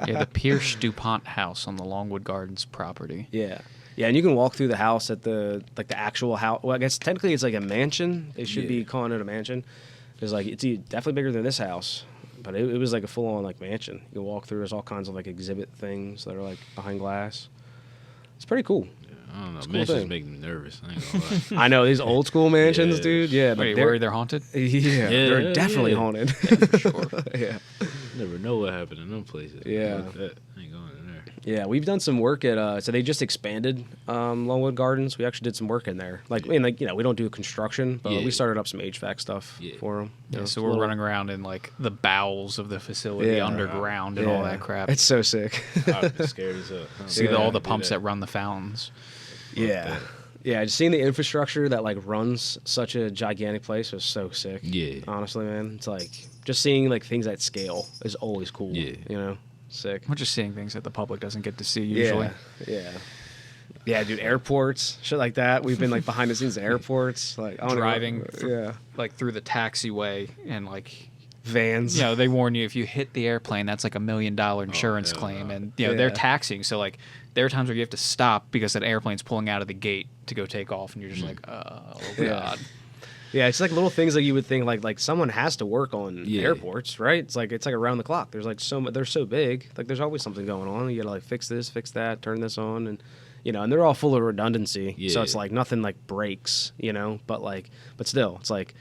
Yeah, the Pierce DuPont house on the Longwood Gardens property. Yeah. Yeah, and you can walk through the house at the actual house. Well, I guess technically it's like a mansion. They should be calling it a mansion. It's like, it's definitely bigger than this house. But it was like a full-on like mansion. You can walk through. There's all kinds of like exhibit things that are like behind glass. It's pretty cool. Yeah, I don't know. It's a cool Mansions thing. make me nervous. I ain't gonna lie. I know these old school mansions, Yeah. dude. Yeah, Wait, they're, worried they're haunted? yeah, they're Yeah, definitely yeah. haunted. For sure. Yeah, Never know what happened in them places. Yeah. Like that. I ain't going in there. yeah. We've done some work at. So they just expanded Longwood Gardens. We actually did some work in there. Like, I mean, like, you know, we don't do construction, but Yeah. we started up some HVAC stuff for them. Yeah, so we're running around in like the bowels of the facility, underground, and all that crap. It's so sick. I'd be scared as hell. See all the pumps that run the fountains. Yeah. Yeah, just seeing the infrastructure that like runs such a gigantic place was so sick. Yeah. Honestly, man, it's like just seeing like things at scale is always cool. Yeah. You know, sick. We're just seeing things that the public doesn't get to see usually. Yeah. Yeah, dude, airports, shit like that. We've been like behind the scenes at airports, like I don't know, Driving yeah, like through the taxiway and like, vans. you know, they warn you if you hit the airplane, that's like $1 million insurance hell claim, no. and you know they're taxing. So like, there are times where you have to stop because that airplane's pulling out of the gate to go take off, and you're just like, oh god. Yeah, it's like little things that you would think like someone has to work on Yeah. airports, right? It's like around the clock. There's like they're so big, like there's always something going on. You gotta like fix this, fix that, turn this on, and you know, and they're all full of redundancy. So Yeah. it's like nothing like breaks, you know. But still, it's like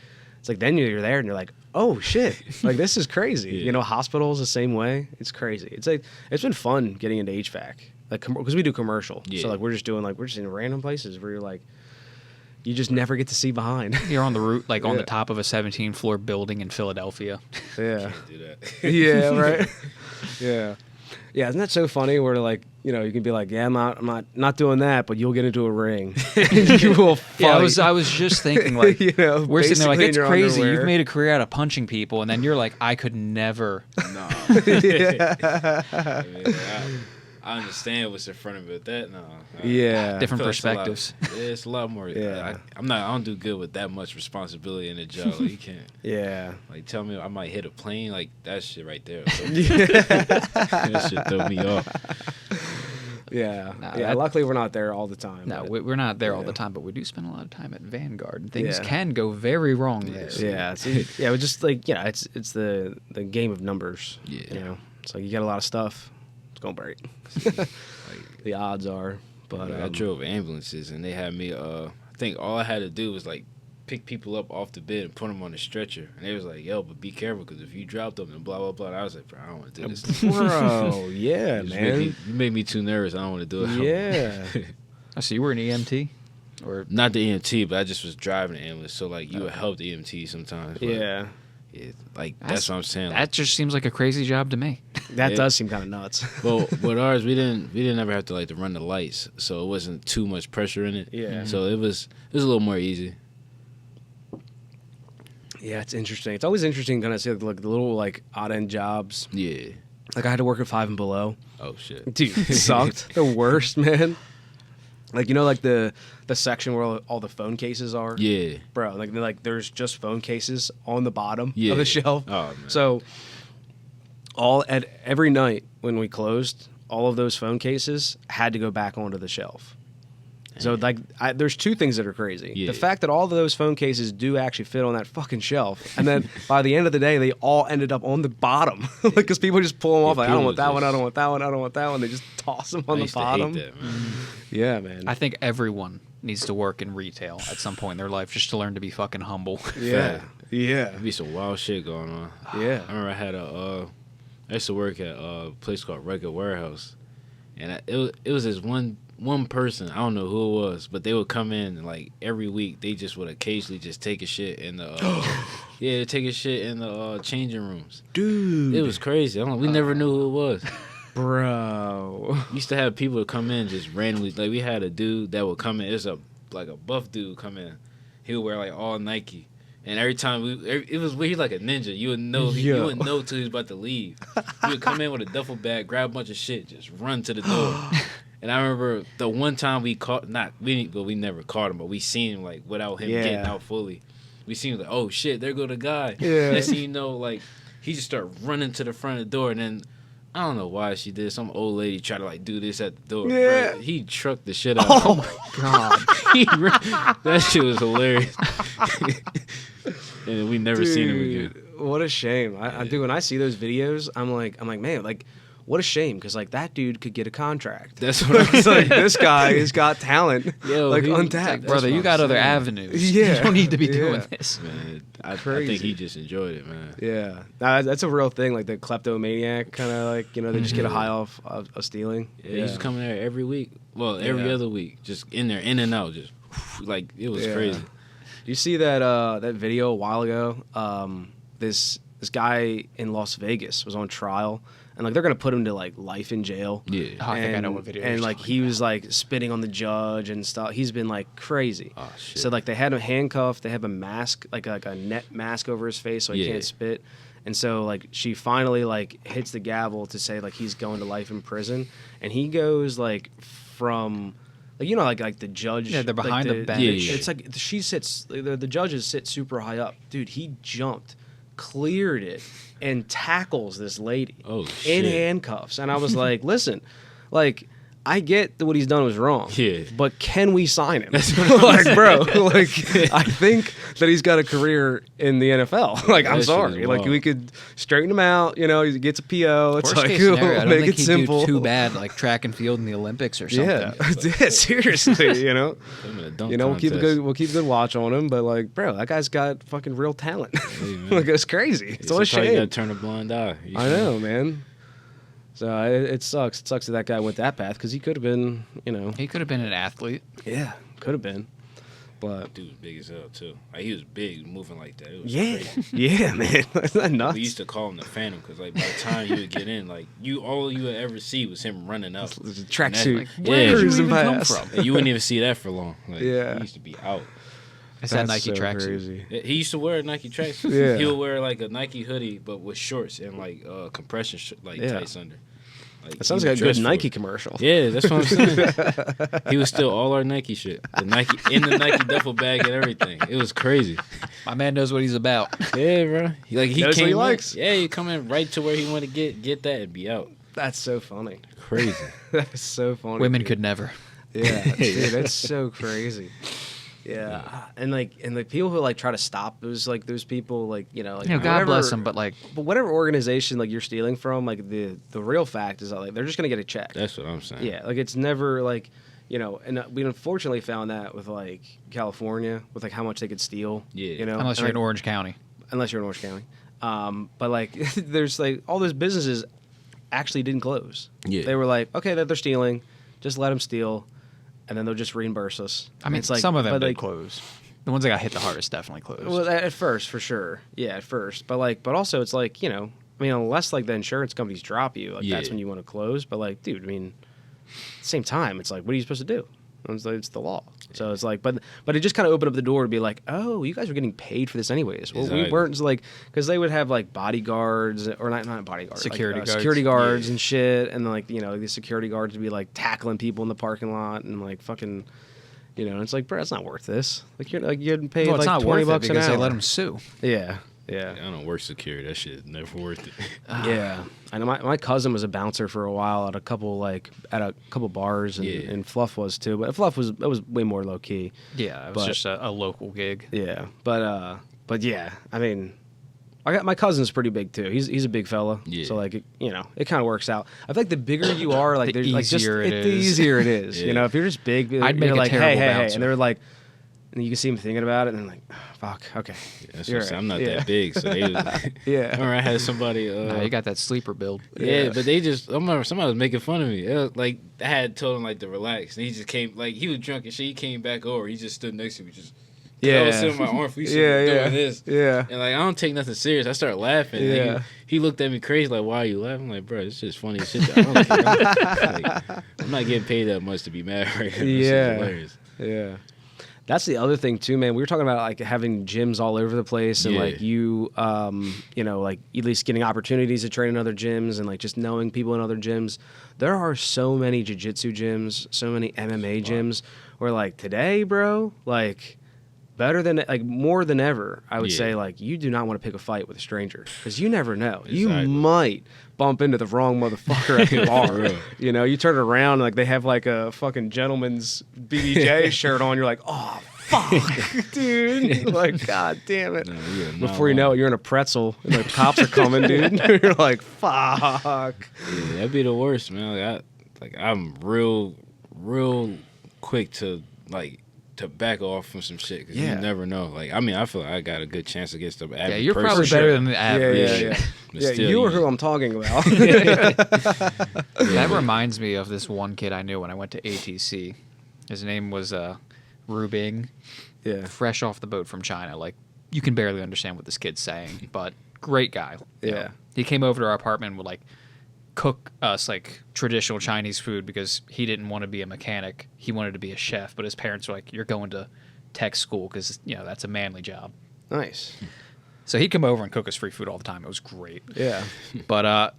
then you're there and you're like, oh shit, like this is crazy. Yeah. You know, hospitals the same way. It's crazy. It's like it's been fun getting into HVAC, like because we do commercial. Yeah. So like we're just in random places where you're like, you just never get to see behind. You're on the route, like on the Yeah. top of a 17-floor building in Philadelphia. Yeah. Do that. Yeah, right. Yeah. Yeah, isn't that so funny where like, you know, you can be like, yeah, I'm not doing that, but you'll get into a ring. And you will fight. Yeah, I was just thinking like, You know, we're sitting there like, basically in it's your crazy. underwear. You've made a career out of punching people, and then you're like, I could never. No. Yeah. I mean, I understand what's in front of it. That no. Yeah. Different I feel it's a lot- perspectives. It's a lot more. Yeah. I don't do good with that much responsibility in a job. Like, you can't Yeah. like tell me I might hit a plane. Like that shit right there. So, Yeah. that shit throw me off. Yeah. Nah, Yeah. that- Luckily, we're not there all the time. No, but- we're not there all Yeah. the time, but we do spend a lot of time at Vanguard. And things Yeah. can go very wrong there. Yeah. Yeah. It's just like, yeah, it's the game of numbers. Yeah. You know, it's like you got a lot of stuff. It's going to break. Like, The odds are. But I drove ambulances and they had me. I think all I had to do was like pick people up off the bed and put them on a stretcher. And they was like, "Yo, but be careful because if you drop them and blah blah blah." And I was like, "Bro, I don't want to do this." bro, yeah, You just man. you make me too nervous. I don't want to do it. Yeah. Oh, so you were an EMT? Or Not the EMT, but I just was driving the ambulance. So like you would help the EMT sometimes. But, Yeah. yeah, like that's what I'm saying. that just seems like a crazy job to me. That Yeah. does seem kind of nuts. Well, with ours, we didn't ever have to like to run the lights, so it wasn't too much pressure in it. Yeah. So it was a little more easy. Yeah, it's interesting. It's always interesting kind of see like the little like odd end jobs. Yeah. Like I had to work at 5 and Below. Oh shit. Dude, it sucked. The worst, man. Like you know, like the section where all the phone cases are. Yeah. Bro, like there's just phone cases on the bottom Yeah. of the shelf. Oh man. So every night when we closed, all of those phone cases had to go back onto the shelf. So like, there's two things that are crazy: Yeah. the fact that all of those phone cases do actually fit on that fucking shelf, and then by the end of the day, they all ended up on the bottom because people just pull them off. Like, I don't people want that one. I just- don't want that one. I don't want that one. They just toss them on I the used bottom. to hate that, man. Yeah, man. I think everyone needs to work in retail at some point in their life just to learn to be fucking humble. Yeah. Yeah. There'd be some wild shit going on. Yeah. I remember I used to work at a place called Record Warehouse, and it was this one person, I don't know who it was, but they would come in and like every week they just would occasionally just take a shit in the take a shit in the changing rooms. Dude, it was crazy. We never knew who it was. Bro, We used to have people come in just randomly. Like we had a dude that would come in. It was a buff dude come in. He would wear like all Nike. And every time it was weird, like a ninja. You would know you wouldn't know till he was about to leave. He would come in with a duffel bag, grab a bunch of shit, just run to the door. And I remember the one time we never caught him, but we seen him like without him getting out fully. We seen him like, oh shit, there go the guy. Yeah. Next thing you know, like he just started running to the front of the door, and then I don't know why she did. Some old lady tried to like do this at the door. Yeah. Bro, he trucked the shit out. Oh my god, that shit was hilarious. And we never seen him again. What a shame. I do. When I see those videos, I'm like, man, like, what a shame, because like that dude could get a contract. That's what I'm saying. Like, this guy has got talent, like untapped. Like, brother, you got other avenues. Yeah. You don't need to be doing this. Man, I think he just enjoyed it, man. Yeah, that's a real thing. Like the kleptomaniac kind of like, they just get a high off of stealing. Yeah, he's coming there every week. Well, every other week, just in there, in and out, just like it was crazy. You see that video a while ago? This guy in Las Vegas was on trial, and like they're gonna put him to like life in jail. Yeah, I think I know what video. And like he was like spitting on the judge and stuff. He's been like crazy. Oh shit. So like they had him handcuffed. They have a mask, like a net mask over his face, so he can't spit. And so like she finally like hits the gavel to say like he's going to life in prison, and he goes like from. Like, like the judge. Yeah, they're behind like the bench. Yeah. It's like she sits. The judges sit super high up. Dude, he jumped, cleared it, and tackles this lady in handcuffs. And I was like, listen, like I get that what he's done was wrong. Yeah. But can we sign him? Like, bro, like I think that he's got a career in the NFL. Like, I'm sorry. Like we could straighten him out, he gets a PO. It's Worst like case scenario, I don't make think it he'd simple. do too bad, like track and field in the Olympics or something. Yeah, seriously, We'll keep a good watch on him, but like, bro, that guy's got fucking real talent. Like, it's crazy. It's all a shame. You gotta turn a blind eye. I know, man. So it sucks. It sucks that guy went that path, because he could have been, He could have been an athlete. Yeah, could have been. But dude was big as hell too. Like he was big, moving like that. It was crazy. Yeah, man. That's not nuts. We used to call him the Phantom, because like by the time you would get in, like all you would ever see was him running up. It's a tracksuit. Like, where did you cruising even come past. from? And you wouldn't even see that for long. Like, Yeah. He used to be out. It's that That's Nike so tracksuit. crazy. He used to wear a Nike tracksuit. Yeah. He would wear like a Nike hoodie, but with shorts and like compression tights under. Like, That sounds he like was a good dressed for Nike it. commercial. Yeah, that's what I'm saying. He was still all our Nike shit. The Nike in the Nike duffel bag and everything. It was crazy. My man knows what he's about. Yeah, bro. He Knows came what he in, likes. Yeah, he come in right to where he wanted to get that and be out. That's so funny. Crazy. That's so funny. Women dude. could never. Yeah, dude, that's so crazy. Yeah, and people who like try to stop those people, like God bless them, but like, but whatever organization like you're stealing from, like the real fact is that like they're just gonna get a check. That's what I'm saying. Yeah, like it's never like, and we unfortunately found that with like California, with like how much they could steal. Yeah. unless you're in Orange County. Unless you're in Orange County. But like there's like all those businesses actually didn't close. Yeah. They were like, okay, that they're stealing, just let them steal, and then they'll just reimburse us. I mean, it's like, some of them but, did like, close. The ones that got hit the hardest definitely closed. Well, at first, for sure. Yeah, at first. But also it's like, I mean, unless like the insurance companies drop you, like that's when you want to close. But like, dude, I mean, at the same time, it's like, what are you supposed to do? It's the law. So it's like, but it just kind of opened up the door to be like, oh, you guys were getting paid for this anyways. Well, Exactly. we weren't, like, because they would have like bodyguards, or not bodyguards, Security like, guards. security guards and shit, and like the security guards would be like tackling people in the parking lot and like fucking, and it's like, bro, it's not worth this. Like you're getting paid Well, it's like not $20 worth it an because hour. they let them sue. Yeah. I don't work security. That shit is never worth it. Yeah, I know my cousin was a bouncer for a while at a couple bars, and Fluff was too. But Fluff was way more low key. Yeah, it was just a local gig. Yeah, but yeah, I mean, I got my cousin's pretty big too. He's a big fella. Yeah. So like it kind of works out. I feel like the bigger you are, like The there's like just easier it the is. easier it is. Yeah. You know, if you're just big, I'd make you're a like, terrible hey, bouncer. and they're like, and you can see them thinking about it, and they're like, oh, fuck, okay. That's You're what I'm saying. right. I'm not Yeah. that big, so they. Yeah. I remember I had somebody. Nah, you got that sleeper build. Yeah, but they just. I remember somebody was making fun of me. Like I had told him like to relax, and he just came. Like he was drunk and shit. He came back over. He just stood next to me, just. I was sitting on my arm, doing this. Yeah. And like I don't take nothing serious. I started laughing. Yeah. And he looked at me crazy, like, "Why are you laughing?" I'm like, bro, it's just funny as shit. I don't care. Like, I'm not getting paid that much to be mad right now. This shit's hilarious. Yeah. That's the other thing too, man. We were talking about like having gyms all over the place and like you know, like at least getting opportunities to train in other gyms and like just knowing people in other gyms. There are so many jiu-jitsu gyms, so many MMA gyms where like today, bro, like better than like more than ever, I would say like you do not want to pick a fight with a stranger because you never know. Exactly. You might bump into the wrong motherfucker at the bar. You know, you turn around and like they have like a fucking gentleman's BBJ shirt on. You're like, oh fuck, dude! Like, god damn it! No, before you know it, you're in a pretzel and the cops are coming, dude. You're like, fuck. Yeah, that'd be the worst, man. I'm real quick to back off from some shit because you never know. Like, I mean, I feel like I got a good chance against the average Yeah, you're person. probably better than the average. Yeah, you are who I'm talking about. That reminds me of this one kid I knew when I went to ATC. His name was Ru Bing. Yeah. Fresh off the boat from China. Like, you can barely understand what this kid's saying, but great guy. You know. He came over to our apartment and would, like, cook us, like, traditional Chinese food because he didn't want to be a mechanic. He wanted to be a chef, but his parents were like, you're going to tech school because, you know, that's a manly job. Nice. So he'd come over and cook us free food all the time. It was great. Yeah. But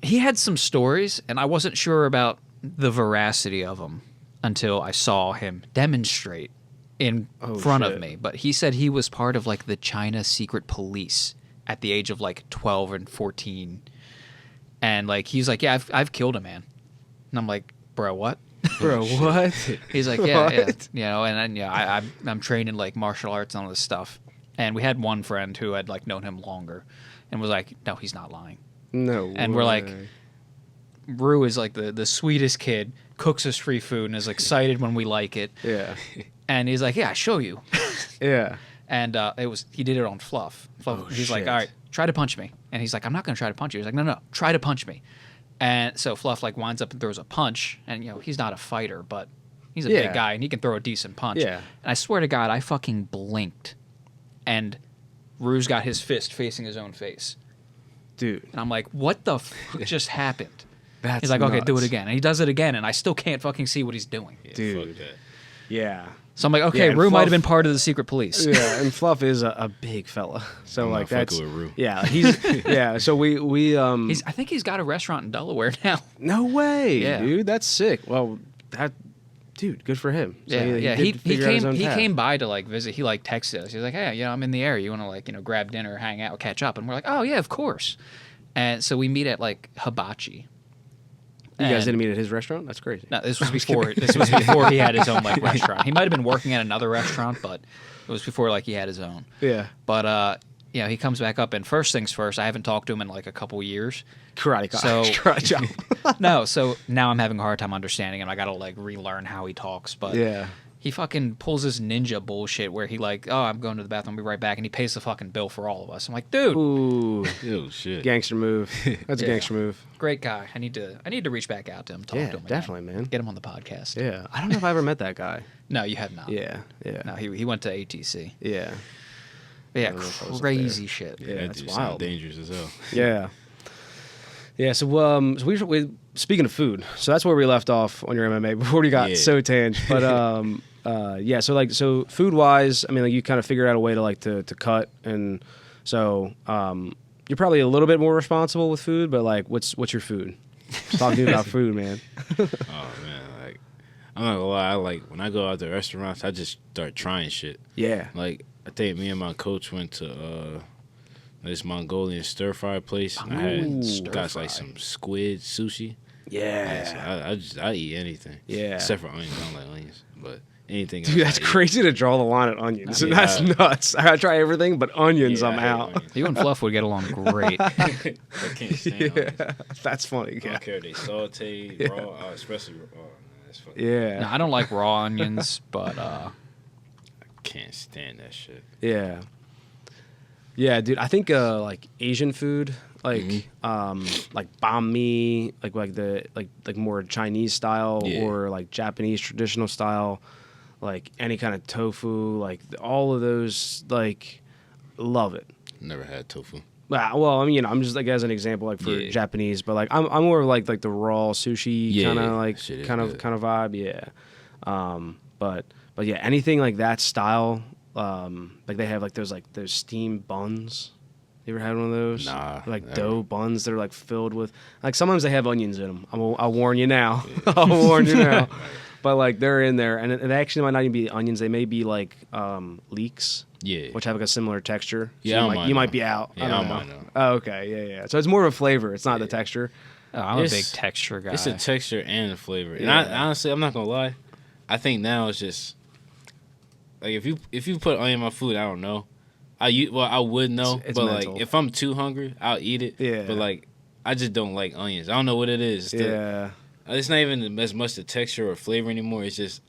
he had some stories, and I wasn't sure about the veracity of them until I saw him demonstrate in front of me. But he said he was part of, like, the China secret police at the age of, like, 12 and 14. And, like, he's like, yeah, I've killed a man. And I'm like, bro, what? Bro, what? He's like, yeah. You know, and I'm trained in, like, martial arts and all this stuff. And we had one friend who had, like, known him longer and was like, no, he's not lying. No And way. we're like, Rue is, like, the sweetest kid, cooks us free food, and is excited when we like it. Yeah. And he's like, yeah, I'll show you. Yeah. And he did it on Fluff. He's like, all right, try to punch me. And he's like, I'm not going to try to punch you. He's like, no, try to punch me. And so Fluff, like, winds up and throws a punch. And, you know, he's not a fighter, but he's a big guy, and he can throw a decent punch. Yeah. And I swear to God, I fucking blinked. And Rue's got his fist facing his own face. Dude. And I'm like, what the fuck just happened? That's He's like, okay, do it nuts. again. And he does it again, and I still can't fucking see what he's doing. Yeah, Dude. fuck that. Yeah. So I'm like, okay, and Rue might have Fluff- been part of the secret police. Yeah, and Fluff is a big fella. So I'm like not that's fucking with Rue. yeah, he's so we I think he's got a restaurant in Delaware now. no way, Yeah. dude, that's sick. Well, dude, good for him. So He figure out his own path. came by to, like, visit. He, like, texted us. He was like, hey, you know, I'm in the area. You want to, like, you know, grab dinner, hang out, catch up? And we're like, oh yeah, of course. And so we meet at, like, Hibachi. You guys didn't meet at his restaurant? That's crazy. No, this was before. This was before he had his own, like, restaurant. He might have been working at another restaurant, but it was before, like, he had his own. Yeah. But you know, he comes back up, and first things first, I haven't talked to him in, like, a couple years. Karate So chop. No, so now I'm having a hard time understanding him. I gotta, like, relearn how he talks. But Yeah. he fucking pulls this ninja bullshit where he, like, oh, I'm going to the bathroom, I'll be right back, and he pays the fucking bill for all of us. I'm like, dude, Ooh. Ew, shit. Gangster move. That's a Yeah. gangster move. great guy. I need to reach back out to him, talk Yeah, to him again. definitely, man. Get him on the podcast. Yeah. I don't know if I ever met that guy. No, you have not. Yeah. Yeah. No, he went to ATC. Yeah. But yeah, don't know if I was up crazy shit. Yeah, that it's dude wild. sound dangerous as hell. Yeah. Yeah, so we speaking of food, so that's where we left off on your MMA before we got so tangent. But yeah, so food wise, I mean, like, you kind of figured out a way to like to cut, and so you're probably a little bit more responsible with food. But like, what's your food? Talk to me about food, man. Oh man, like I'm not gonna lie. Like when I go out to restaurants, I just start trying shit. Yeah. Like I think me and my coach went to this Mongolian stir fry place. And I had got like some squid sushi. Yeah. I eat anything. Yeah. Except for onions. I don't like onions. But anything. Dude, that's crazy to draw the line at onions. That's nuts. I gotta try everything, but onions, I'm out. Onions. You and Fluff would get along great. I can't stand onions. That's funny. I don't care if they sauteed, raw, especially raw. That's funny. Yeah. No, I don't like raw onions, but I can't stand that shit. Yeah. Yeah, dude. I think like Asian food, like banh mi, like the more Chinese style or like Japanese traditional style, like any kind of tofu, like all of those, like love it. Never had tofu. Well, I mean, I'm just like as an example, like for Japanese, but like I'm more of like the raw sushi kind of like kind of vibe, but yeah, anything like that style, like they have like those steamed buns. You ever had one of those? Nah. Like never. dough buns that are like filled with, like sometimes they have onions in them. I'll warn you now. I'll warn you now. But like they're in there, and it actually might not even be onions. They may be like leeks. Yeah. Which have like a similar texture. So Yeah, you might be out. Yeah, I don't know. Oh, okay. Yeah. So it's more of a flavor. It's not the texture. oh, I'm a big texture guy. It's a texture and a flavor. And I honestly, I'm not gonna lie. I think now it's just like if you put onion in my food, I don't know. I would know, it's but mental. like if I'm too hungry, I'll eat it. Yeah. But like I just don't like onions. I don't know what it is. It's not even as much the texture or flavor anymore. It's just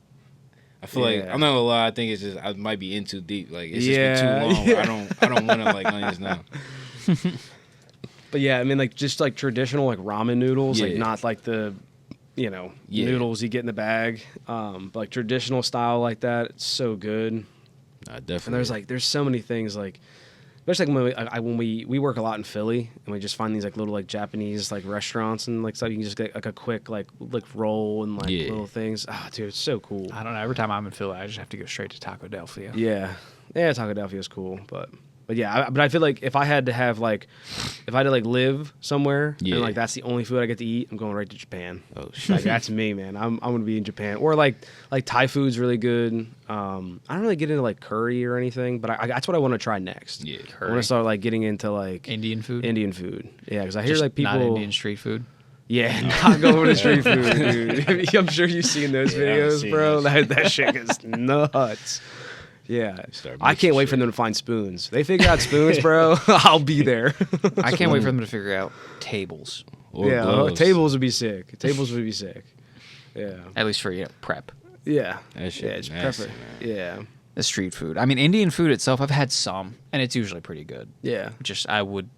I feel like I'm not gonna lie. I think it's just I might be in too deep. Like it's just been too long. Where I don't want to like onions now. But yeah, I mean like just like traditional like ramen noodles, like not like the noodles you get in the bag. But like traditional style like that, it's so good. Definitely. And there's so many things like, especially like when we work a lot in Philly and we just find these like little like Japanese like restaurants and like stuff you can just get like a quick like roll and like little things. Ah, dude, it's so cool. I don't know. Every time I'm in Philly, I just have to go straight to Taco Delphia. Yeah, Taco Delphia is cool, but yeah, but I feel like if I had to live somewhere and like that's the only food I get to eat, I'm going right to Japan. Oh shit, like that's me, man. I'm gonna be in Japan, or like Thai food's really good. I don't really get into like curry or anything, but that's what I want to try next. Yeah, curry. I want to start like getting into like Indian food. Yeah, because I hear Just like people not Indian street food. Yeah, not going to street food, dude. I'm sure you've seen those videos, bro. That shit is nuts. Yeah, I can't wait for them to find spoons. They figure out spoons, bro. I'll be there. I can't wait for them to figure out tables. Or gloves. Tables would be sick. Yeah, At least for prep. Yeah, That shit it's nasty, prep. man. Yeah, The street food. I mean, Indian food itself, I've had some, and it's usually pretty good. yeah,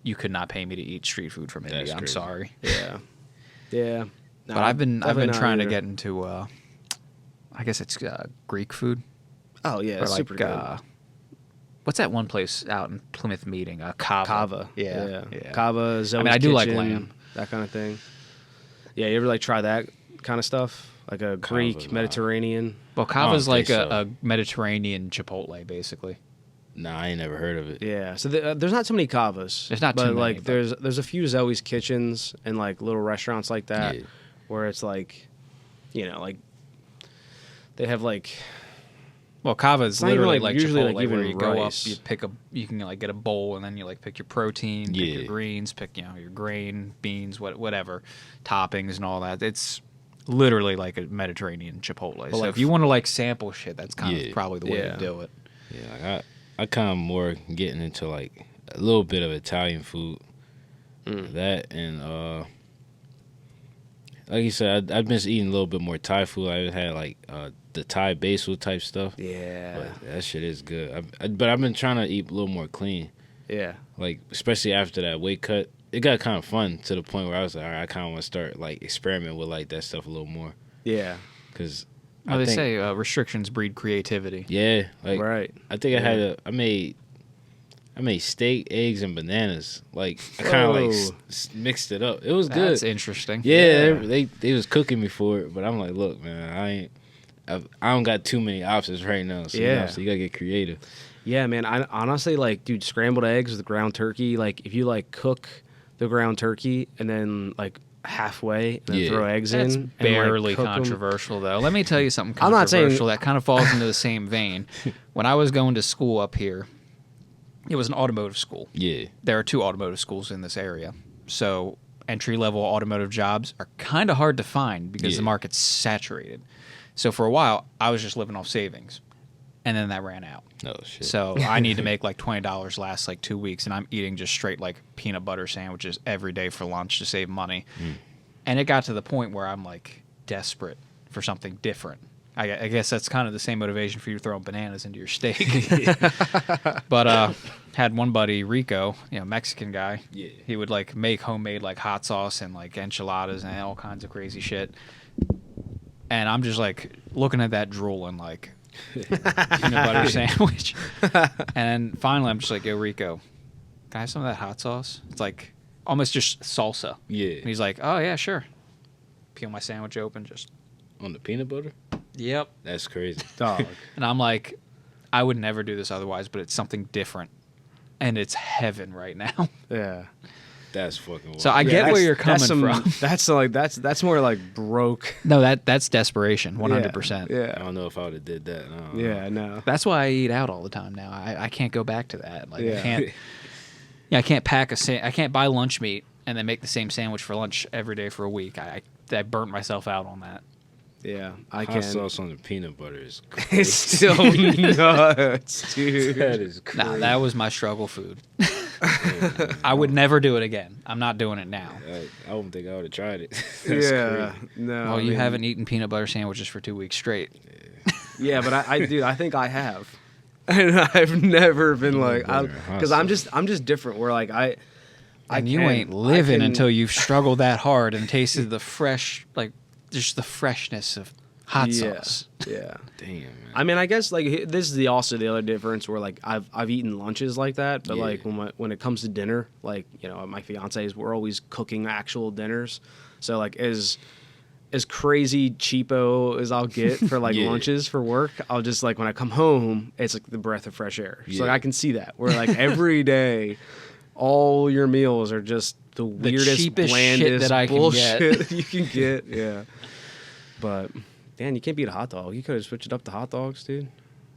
You could not pay me to eat street food from India. I'm crazy. sorry. yeah. No, But I've been not trying to either. get into, I guess it's Greek food. Oh yeah, Or it's like, super good. what's that one place out in Plymouth Meeting? Kava. Kava. Yeah. Kava, Zoe's I do like Kitchen, lamb. that kind of thing. Yeah, you ever like try that kind of stuff? Like a Greek, nah. Mediterranean? Well, Kava's like think so. a Mediterranean Chipotle, basically. Nah, I ain't never heard of it. Yeah, so there's not so many Kavas. There's not but too many, like but- there's a few Zoe's Kitchens and like little restaurants like that Yeah. where it's like, like they have like Well, Kava is not even, literally like, like usually, Chipotle, like, even where you go up, rice. you can like get a bowl, and then you like pick your protein, pick your Yeah. greens, pick your grain, beans, whatever, toppings and all that. It's literally like a Mediterranean Chipotle. So like if you want to like sample shit, that's kind of Yeah. probably the way Yeah. to do it. Yeah, like I kind of more getting into like a little bit of Italian food. That and like you said, I've been eating a little bit more Thai food. I had like the Thai basil type stuff. yeah, But that shit is good. But I've been trying to eat a little more clean. yeah. Like especially after that weight cut, it got kind of fun to the point where I was like, all right, I kind of want to start like experiment with like that stuff a little more. Yeah. Cause Well, I they think, say restrictions breed creativity. yeah, like Right. I think I made steak, eggs, and bananas. Like I kind of like Whoa. mixed it up. It was good. That's interesting. Yeah, they was cooking me for it, but I'm like, look, man, I don't got too many options right now. So, so you gotta get creative. Yeah, man. I honestly like, dude, scrambled eggs with ground turkey. Like, if you like cook the ground turkey and then like halfway and then throw eggs That's in, barely and, like, cook 'em. controversial, though. Let me tell you something I'm not saying- controversial that kind of falls into the same vein. When I was going to school up here, it was an automotive school. Yeah, There are 2 automotive schools in this area. So entry-level automotive jobs are kind of hard to find because the Yeah. market's saturated. So for a while, I was just living off savings, and then that ran out. Oh shit. So I need to make like $20 last like 2 weeks, and I'm eating just straight like peanut butter sandwiches every day for lunch to save money. And it got to the point where I'm like desperate for something different. I guess that's kind of the same motivation for you throwing bananas into your steak. But had one buddy, Rico, Mexican guy. Yeah. He would like make homemade like hot sauce and like enchiladas and all kinds of crazy shit. And I'm just like looking at that drooling like peanut butter sandwich. And finally I'm just like, yo, Rico, can I have some of that hot sauce? It's like almost just salsa. Yeah. And he's like, oh yeah, sure. Peel my sandwich open, just On the peanut butter? yep. That's crazy. Dog. And I'm like, I would never do this otherwise, but it's something different. And it's heaven right now. Yeah. That's fucking wild. So I get where you're coming from. That's more like broke. No, that's desperation, 100%. Yeah. I don't know if I would have did that. Yeah, no. That's why I eat out all the time now. I can't go back to that. Like Yeah. I can't. I can't I can't buy lunch meat and then make the same sandwich for lunch every day for a week. I burnt myself out on that. Yeah, I Hot can. sauce on the peanut butter is crazy. It's still nuts, dude. That is crazy. Nah, that was my struggle food. I would never do it again. I'm not doing it now. I don't think I would have tried it. That's Yeah, crazy. no. Well, I you mean, haven't eaten peanut butter sandwiches for 2 weeks straight. Yeah, but I think I have, and I've never been like, butter, hot because I'm just different. Where like And you ain't living until you've struggled that hard and tasted the fresh, like just the freshness of hot sauce. Yeah. Damn, man. I mean, I guess like this is also the other difference where like I've eaten lunches like that, but Yeah. like when it comes to dinner, like my fiance's, we're always cooking actual dinners, so like as crazy cheapo as I'll get for like Yeah. lunches for work, I'll just like when I come home, it's like the breath of fresh air. So like Yeah. I can see that where like every day, all your meals are just the weirdest, cheapest shit blandest that I can bullshit you can get. Yeah, but. Man, you can't beat a hot dog. You could have switched it up to hot dogs, dude.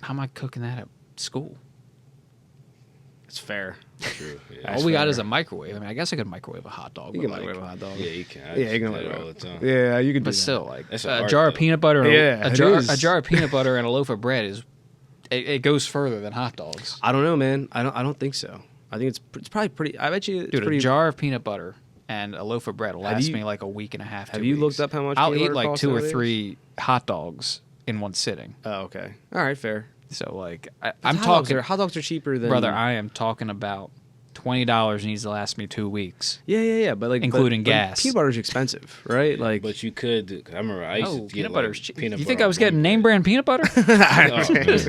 How am I cooking that at school? It's fair. True. Yeah. That's All we got fair. is a microwave. I mean, I guess I could microwave a hot dog. You but, can like, microwave a hot dog. Yeah, you can. I Yeah, you can do that microwave all the time. Yeah, you can do But that. still, like That's an a art, jar of though. peanut butter, Yeah, a it jar is. of peanut butter and a loaf of bread is it goes further than hot dogs. I don't know, man. I don't think so. I think it's probably pretty. I bet you it's Dude, pretty. a jar of peanut butter and a loaf of bread will Have last you- me like a week and a half. have 2 you weeks. looked up how much I'll peanut eat butter like costs 2 or nowadays? 3 hot dogs in one sitting. Oh, okay. All right, fair. So like I'm hot talking, Hot dogs are cheaper than brother. I am talking about $20 needs to last me 2 weeks. Yeah. But like Including but gas. peanut butter's expensive, right? Like But you could. I remember I used to get peanut like, butter's cheap. peanut You butter think I was on getting one name brand peanut butter? bread. Oh, man.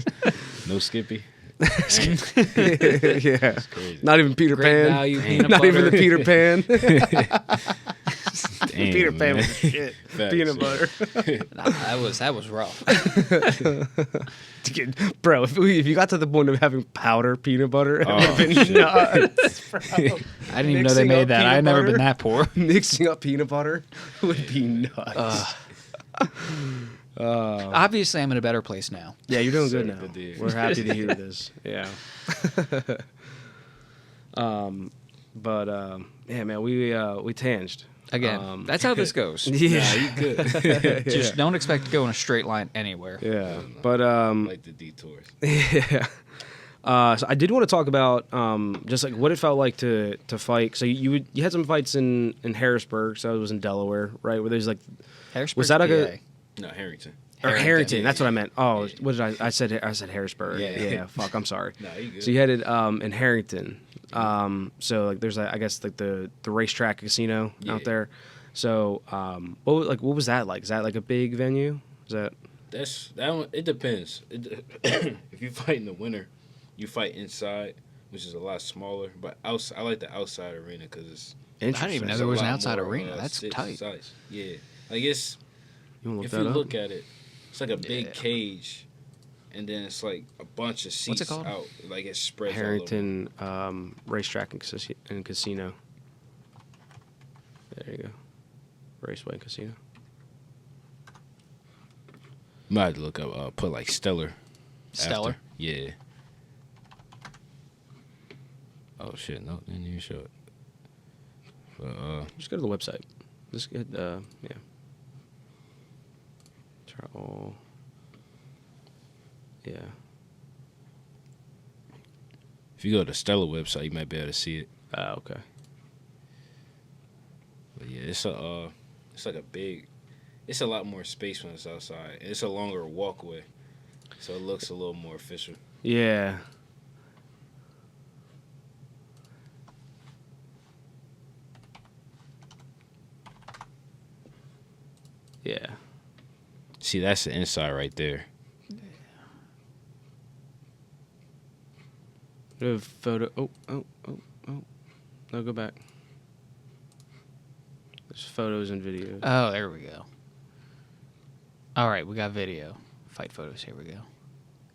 No Skippy. yeah. Crazy. Not even Peter Great Pan. value peanut Not butter. even the Peter Pan. Damn, Peter Pan man. was shit. Facts, Peanut yeah. butter. Nah, that was rough. Bro, if you got to the point of having powder peanut butter, it Oh, would have been shit. nuts, bro. I didn't even know they Mixing made up that. I peanut had never butter? been that poor. Mixing up peanut butter would be nuts. Obviously, I'm in a better place now. Yeah, you're doing good Sorry, now. good to hear. We're happy to hear this. Yeah. Yeah, man, we tanged. Again, that's how this goes. Yeah, you could. Just don't expect to go in a straight line anywhere. yeah, but like the detours. yeah. So I did want to talk about just like what it felt like to fight. So you had some fights in Harrisburg. So it was in Delaware, right? Where there's like Harrisburg, that like PA. a No, Harrington. Harrington? yeah, That's what I yeah. meant. Oh, what did I said Harrisburg. Yeah. Yeah. Fuck. I'm sorry. No, you good. So you had it in Harrington. So like there's I guess like the racetrack casino Yeah. out there. So what was that like? Is that like a big venue? Is that That one. It depends. If you fight in the winter, you fight inside, which is a lot smaller. But outside, I like the outside arena because it's. I didn't even know it's there a was an lot outside more, arena. That's tight. size. Yeah, like it's. You wanna look If that you up? look at it, it's like a big Yeah. cage, and then it's like a bunch of seats What's it called? out. Like it spreads Harrington racetrack and casino. There you go. Raceway and casino. Might have to look up. Put like Stellar. Stellar? After. Yeah. Oh shit! No, didn't even show it. But Just go to the website. Just get yeah. Try all. Yeah. If you go to the Stella website, you might be able to see it. Oh, okay. But yeah, it's like a big. It's a lot more space when it's outside. It's a longer walkway, so it looks a little more official. Yeah. Yeah. See, that's the inside right there. Photo. Oh. No, go back. There's photos and videos. Oh, there we go. All right, we got video. Fight photos. Here we go.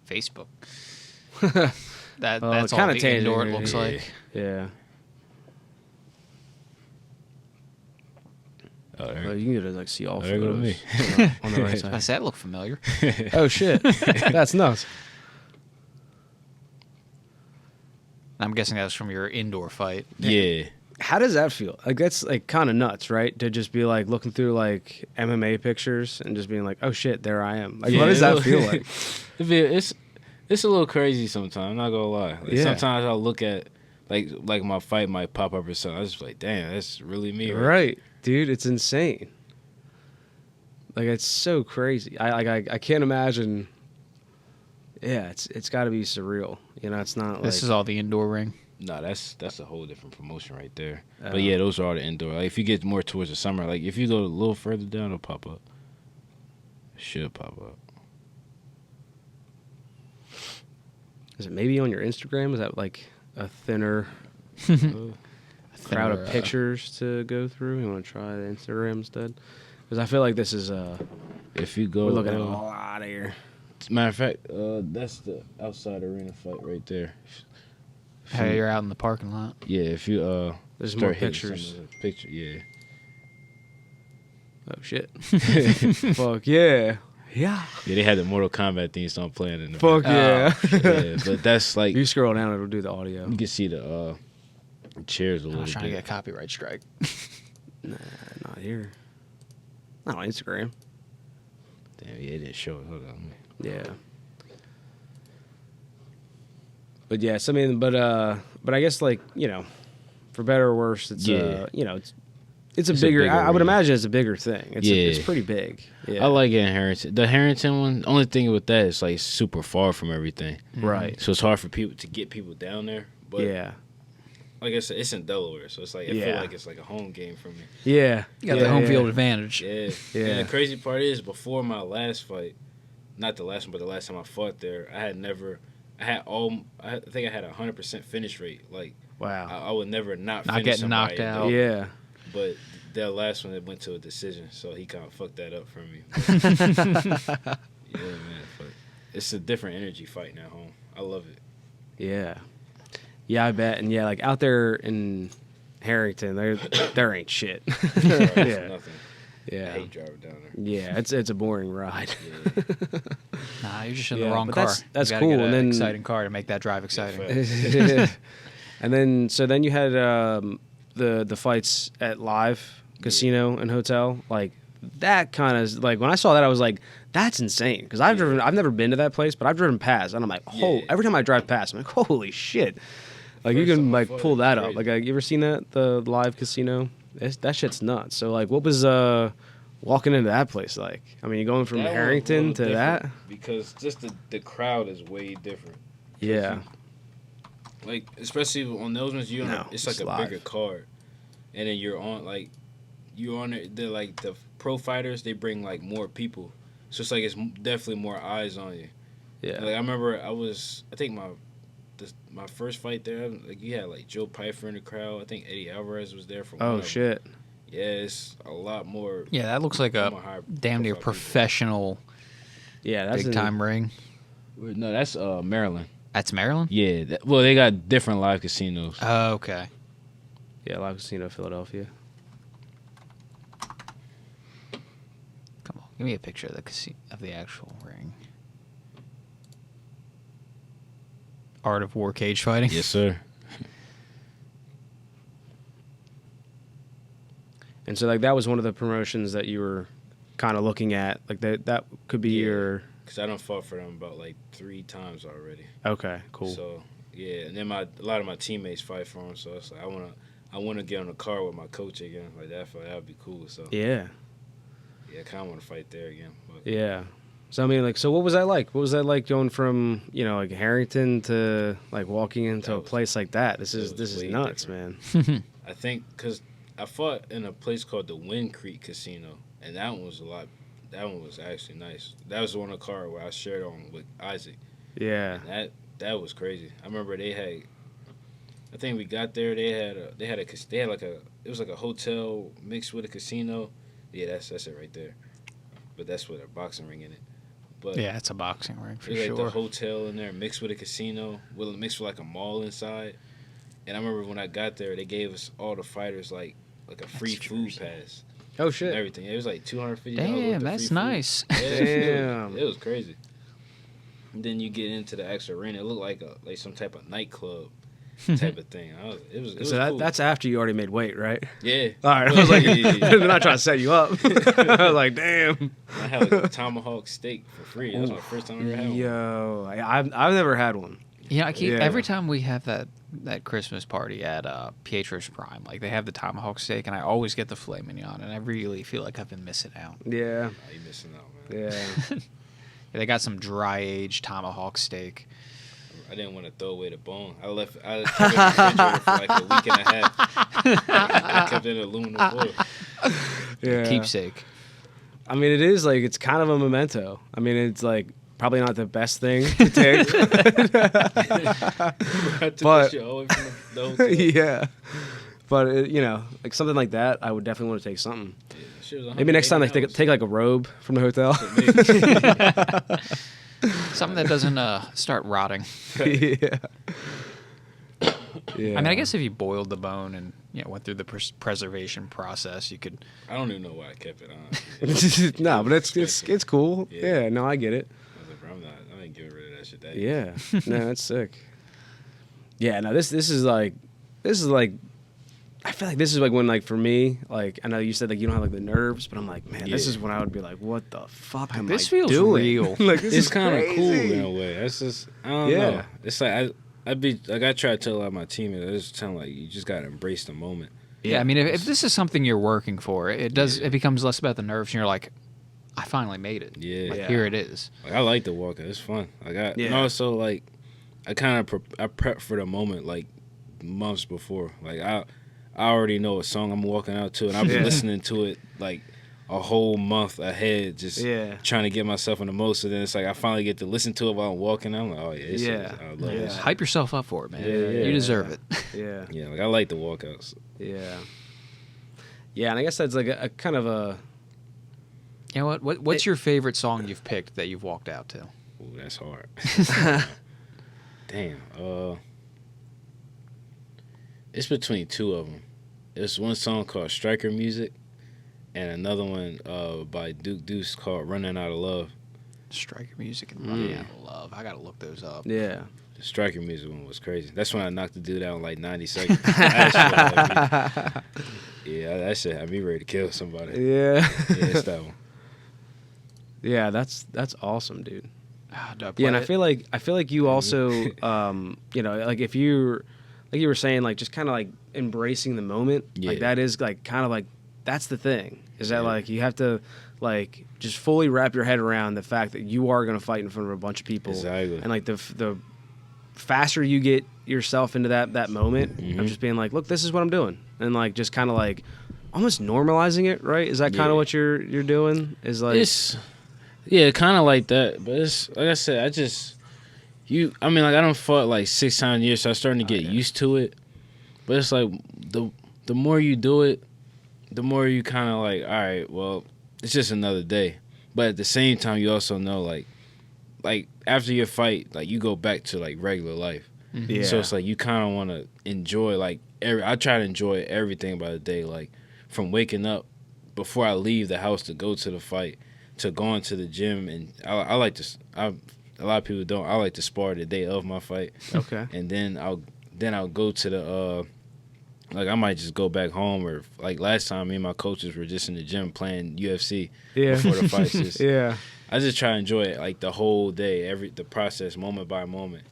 Facebook. That's all the indoor it looks like. Yeah. Oh, there. Well, you can get to like see all There go photos me. on the right side. I said, look familiar. Oh shit, that's nuts. I'm guessing that was from your indoor fight. Yeah. How does that feel? Like that's like kind of nuts, right? To just be like looking through like MMA pictures and just being like, oh shit, there I am. Like, Yeah, what does that feel like? It's a little crazy sometimes. I'm not gonna lie. Like, Yeah. Sometimes I'll look at like my fight might pop up or something. I was just like, damn, that's really me. Right, dude, it's insane. Like it's so crazy. I can't imagine. Yeah, it's got to be surreal. You know, it's not like This is all the indoor ring. No, that's a whole different promotion right there. Oh. But yeah, those are all the indoor. Like if you get more towards the summer, like if you go a little further down, it'll pop up. It should pop up. Is it maybe on your Instagram? Is that like a thinner crowd of pictures to go through? You want to try the Instagram instead? Because I feel like this is If you go, we're looking at a lot here. matter of fact, that's the outside arena fight right there. Hey, you're out in the parking lot. Yeah, if you There's start more hitting pictures. some of the picture, yeah. Oh shit! Fuck yeah! Yeah. Yeah, they had the Mortal Kombat theme song playing in the Fuck yeah! Yeah, but that's like If you scroll down, it'll do the audio. you can see the chairs a I little was trying to bit. get a copyright strike. Nah, not here. Not on Instagram. Damn, yeah, it didn't show it. Hold on. Yeah. But yes, I mean, but I guess like for better or worse, it's it's a bigger. I would arena. imagine it's a bigger thing. It's pretty big. Yeah. I like it in Harrington. The Harrington one, only thing with that is like super far from everything. Right. So it's hard for people to get people down there. But Yeah. like I said, it's in Delaware, so it's like I feel like it's like a home game for me. Yeah. You got the home field advantage. Yeah. Yeah. And the crazy part is, before my last fight, not the last one, but the last time I fought there, I think I had 100% finish rate. Like Wow. I would never not Not finish getting somebody knocked out. though. Yeah. But that last one, it went to a decision, so he kind of fucked that up for me. Yeah, man. But it's a different energy fighting at home. I love it. Yeah. Yeah, I bet. And yeah, like out there in Harrington, there ain't shit. It's Yeah. nothing. I Yeah. hate driving down there. Yeah, it's a boring ride. Yeah. Nah, you're just in Yeah, the wrong but car. that's you gotta cool, Get and an then- exciting car to make that drive exciting. Fair. And then you had the fights at Live Casino and Hotel. Like that kind of like when I saw that, I was like, that's insane. Because I've never been to that place, but I've driven past, and I'm like, every time I drive past, I'm like, holy shit. Like you First can time I like fought, pull it's that up. crazy. Like you ever seen the Live Casino? That shit's nuts. So like, what was walking into that place like? I mean, you going from That one's a Harrington little to that? different because just the crowd is way different. Yeah. Like especially on those ones, it's like it's a live. bigger card, and then you're on it. They're like the pro fighters. They bring like more people, so it's like it's definitely more eyes on you. Yeah. Like I remember, I think my first fight there, like you had like Joe Pyfer in the crowd. I think Eddie Alvarez was there for. one Oh of them. shit. Yeah, it's a lot more. Yeah, that looks like a more high damn near profile people. professional Yeah, that's big time ring. No, that's Maryland. That's Maryland? Yeah, well, they got different live casinos. Oh, okay. Yeah, Live Casino, Philadelphia. Come on, give me a picture of the actual ring. Art of War cage fighting. Yes, sir. And so like that was one of the promotions that you were kind of looking at? Like that could be your. Because I done fought for them about like 3 times already. Okay, cool. So yeah, and then a lot of my teammates fight for them. So it's like I wanna get on the card with my coach again. Like that would be cool. So Yeah. I kind of want to fight there again. But. Yeah. So I mean, like, so what was that like? What was that like going from like Harrington to like walking into a place like that? This is nuts, different. man. I think because I fought in a place called the Wind Creek Casino, and that one was That one was actually nice. That was the one of the car where I shared on with Isaac. Yeah. And that was crazy. I remember they had. I think we got there. They had like it was like a hotel mixed with a casino. Yeah, that's it right there. But that's with a boxing ring in it. But yeah, it's a boxing ring for sure. Like the hotel in there mixed with a casino, mixed with like a mall inside. And I remember when I got there, they gave us all the fighters like a free food pass. Oh shit! And everything. It was like $250. Damn, that's nice. Yeah, Damn, it was crazy. And then you get into the actual arena. It looked like some type of nightclub type of thing. It was so cool. that's after you already made weight, right? Yeah. All right. I was like, they're not trying to set you up. I was like, damn. I had like a tomahawk steak for free. That was my first time I ever had one. Yo, I've never had one. Yeah, every time we have that Christmas party at Pietro's Prime, like they have the tomahawk steak, and I always get the filet mignon, and I really feel like I've been missing out. Yeah. Oh, you missing out, man. Yeah. They got some dry aged tomahawk steak. I didn't want to throw away the bone. I kept it in the refrigerator for like a week and a half. I kept it in aluminum foil. Yeah. Keepsake. I mean, it is like, it's kind of a memento. I mean, it's like probably not the best thing to take. But yeah. But like something like that, I would definitely want to take something. Yeah, maybe next time, like take like a robe from the hotel. Something that doesn't start rotting. Yeah. I mean, I guess if you boiled the bone and went through the preservation process, you could. I don't even know why I kept it on. No, but it's cool. Yeah, no, I get it. I ain't getting rid of that shit. Yeah, no, that's sick. Yeah, no, this is like, I feel like this is like when, like, for me, like, I know you said like you don't have like the nerves, but I'm like, man, this is when I would be like, what the fuck am this I feels doing? real. Like, this it's is kind of cool crazy. in a way. That's just I don't know. It's like I try to tell a lot of my teammates. I just tell them like you just gotta embrace the moment. Yeah, I mean, if this is something you're working for, it becomes less about the nerves, and you're like, I finally made it. Yeah, like, here it is. Like, I like the walkout. It's fun. And also like I kind of I prep for the moment like months before. Like I already know what song I'm walking out to, and I've been listening to it like a whole month ahead, just trying to get myself in the most. And then it's like I finally get to listen to it while I'm walking. I'm like, oh yeah, I love this. Hype yourself up for it, man. Yeah, you deserve it. Yeah, yeah. Like I like the walkouts. Yeah, yeah, and I guess that's like a kind of a. You know what's your favorite song you've picked that you've walked out to? Ooh, that's hard. Damn. It's between two of them. There's one song called Striker Music, and another one by Duke Deuce called Running Out of Love. Striker Music and Running Out of Love. I gotta look those up. Yeah. The Striker Music one was crazy. That's when I knocked the dude out in like 90 seconds. That shit had me ready to kill somebody. Yeah. Yeah, it's that one. Yeah, that's awesome, dude. Yeah, and I feel like you also, like if you, like you were saying, like just kind of like embracing the moment. Yeah. Like that is like kind of like that's the thing. Is that like you have to like just fully wrap your head around the fact that you are going to fight in front of a bunch of people. Exactly. And like the faster you get yourself into that moment of just being like, look, this is what I'm doing, and like just kind of like almost normalizing it, right? Is that kind of what you're doing? Is like kind of like that. But it's like I said, I don't fought like 6 times a year, so I'm starting to get used to it. But it's like the more you do it, the more you kind of like, all right, well, it's just another day. But at the same time, you also know like after your fight, like you go back to like regular life. Yeah. So it's like you kind of want to enjoy like I try to enjoy everything about the day, like from waking up before I leave the house to go to the fight, to going to the gym, and I like to. A lot of people don't. I like to spar the day of my fight. Okay. And then I'll go to the like I might just go back home, or like last time, me and my coaches were just in the gym playing UFC before the fights. Just, I just try to enjoy it, like the whole day, the process, moment by moment.